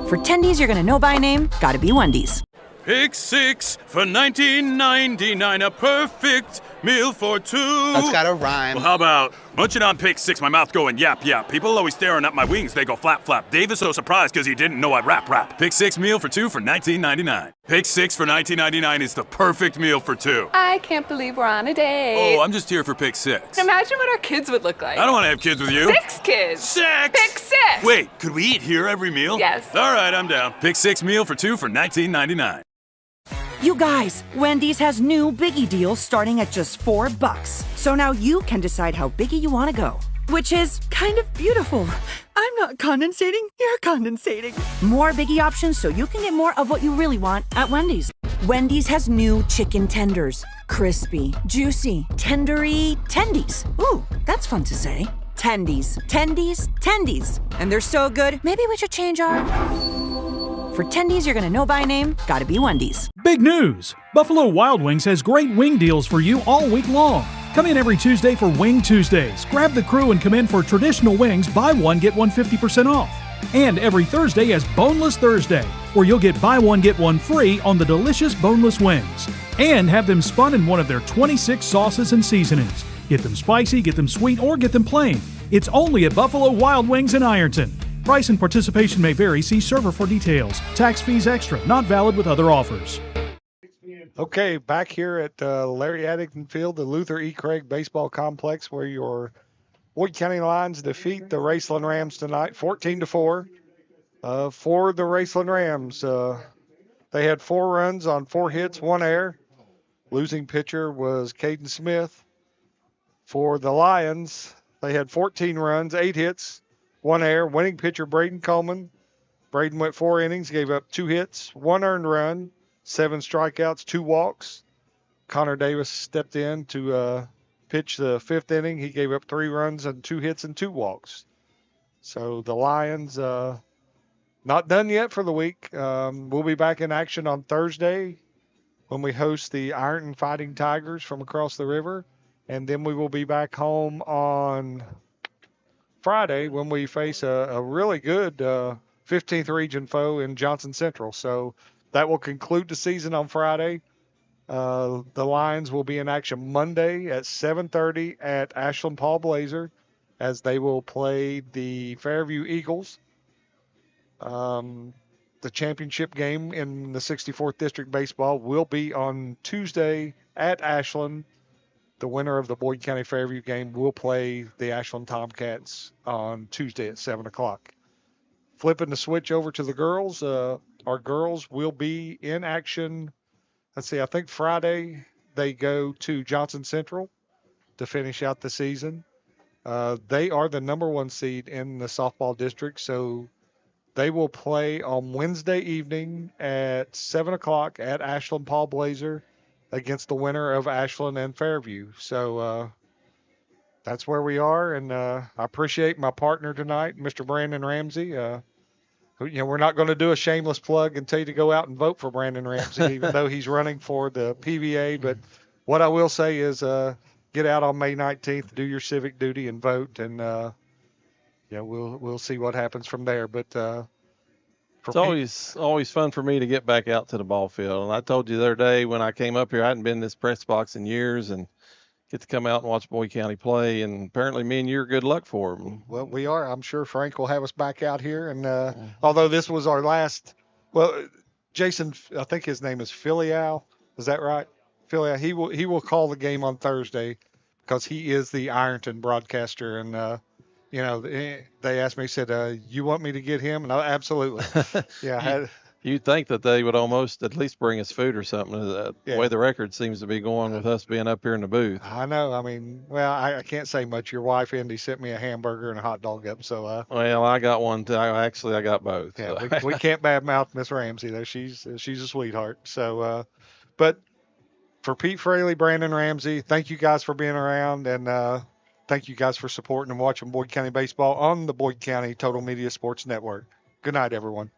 For tendies you're gonna know by name, gotta be Wendy's.
Pick six for $19.99, a perfect meal for two.
That's got a rhyme.
Well, how about munching on pick six, my mouth going yap yap. People always staring at my wings, they go flap flap. Dave is so surprised because he didn't know I rap. Pick six meal for two for $19.99. Pick six for $19.99 is the perfect meal for two.
I can't believe we're on a date.
Oh, I'm just here for pick six.
Imagine what our kids would look like.
I don't want to have kids with you.
6 kids.
Six!
Pick 6.
Wait, could we eat here every meal?
Yes.
All right, I'm down. Pick six meal for two for $19.99.
You guys, Wendy's has new biggie deals starting at just $4. So now you can decide how biggie you want to go, which is kind of beautiful. I'm not condensating, you're condensating. More biggie options so you can get more of what you really want at Wendy's. Wendy's has new chicken tenders. Crispy, juicy, tendery, tendies. Ooh, that's fun to say. Tendies, tendies, tendies. And they're so good, maybe we should change our... For tendies you're gonna know by name, gotta be Wendy's.
Big news! Buffalo Wild Wings has great wing deals for you all week long. Come in every Tuesday for Wing Tuesdays. Grab the crew and come in for traditional wings, buy one, get one 50% off. And every Thursday is Boneless Thursday, where you'll get buy one, get one free on the delicious boneless wings. And have them spun in one of their 26 sauces and seasonings. Get them spicy, get them sweet, or get them plain. It's only at Buffalo Wild Wings in Ironton. Price and participation may vary. See server for details. Tax fees extra. Not valid with other offers.
Okay, back here at Larry Addington Field, the Luther E. Craig Baseball Complex, where your Boyd County Lions defeat the Raceland Rams tonight, 14-4. For the Raceland Rams, they had 4 runs on 4 hits, 1 error. Losing pitcher was Caden Smith. For the Lions, they had 14 runs, 8 hits, 1 error. Winning pitcher Braden Coleman. Braden went 4 innings, gave up 2 hits, 1 earned run, 7 strikeouts, 2 walks. Connor Davis stepped in to pitch the 5th inning. He gave up 3 runs and 2 hits and 2 walks. So the Lions not done yet for the week. We'll be back in action on Thursday when we host the Ironton Fighting Tigers from across the river. And then we will be back home on Friday when we face a really good 15th region foe in Johnson Central. So that will conclude the season on Friday. The Lions will be in action Monday at 7:30 at Ashland Paul Blazer as they will play the Fairview Eagles. The championship game in the 64th District Baseball will be on Tuesday at Ashland. The winner of the Boyd County Fairview game will play the Ashland Tomcats on Tuesday at 7 o'clock. Flipping the switch over to the girls, our girls will be in action. Let's see, I think Friday they go to Johnson Central to finish out the season. They are the number 1 seed in the softball district, so they will play on Wednesday evening at 7 o'clock at Ashland Paul Blazer against the winner of Ashland and Fairview. So that's where we are, and I appreciate my partner tonight, Mr. Brandon Ramsey. We're not going to do a shameless plug and tell you to go out and vote for Brandon Ramsey, even though he's running for the PVA. But what I will say is get out on May 19th, do your civic duty, and vote, and we'll see what happens from there. But
it's always fun for me to get back out to the ball field. And I told you the other day when I came up here, I hadn't been in this press box in years, and get to come out and watch Boyd County play. And apparently me and you are good luck for them.
Well, we are. I'm sure Frank will have us back out here. And although this was our last, Jason, I think his name is Filial. Is that right? Filial. He will call the game on Thursday because he is the Ironton broadcaster. And they asked me, said, you want me to get him? And I, absolutely. Yeah.
You'd think that they would almost at least bring us food or something. The way the record seems to be going with us being up here in the booth.
I know. I mean, well, I can't say much. Your wife, Indy, sent me a hamburger and a hot dog up. So,
Well, I got one. Actually, I got both.
yeah,
So.
we can't badmouth Miss Ramsey though. She's a sweetheart. So, but for Pete Fraley, Brandon Ramsey, thank you guys for being around, and thank you guys for supporting and watching Boyd County baseball on the Boyd County Total Media Sports Network. Good night, everyone.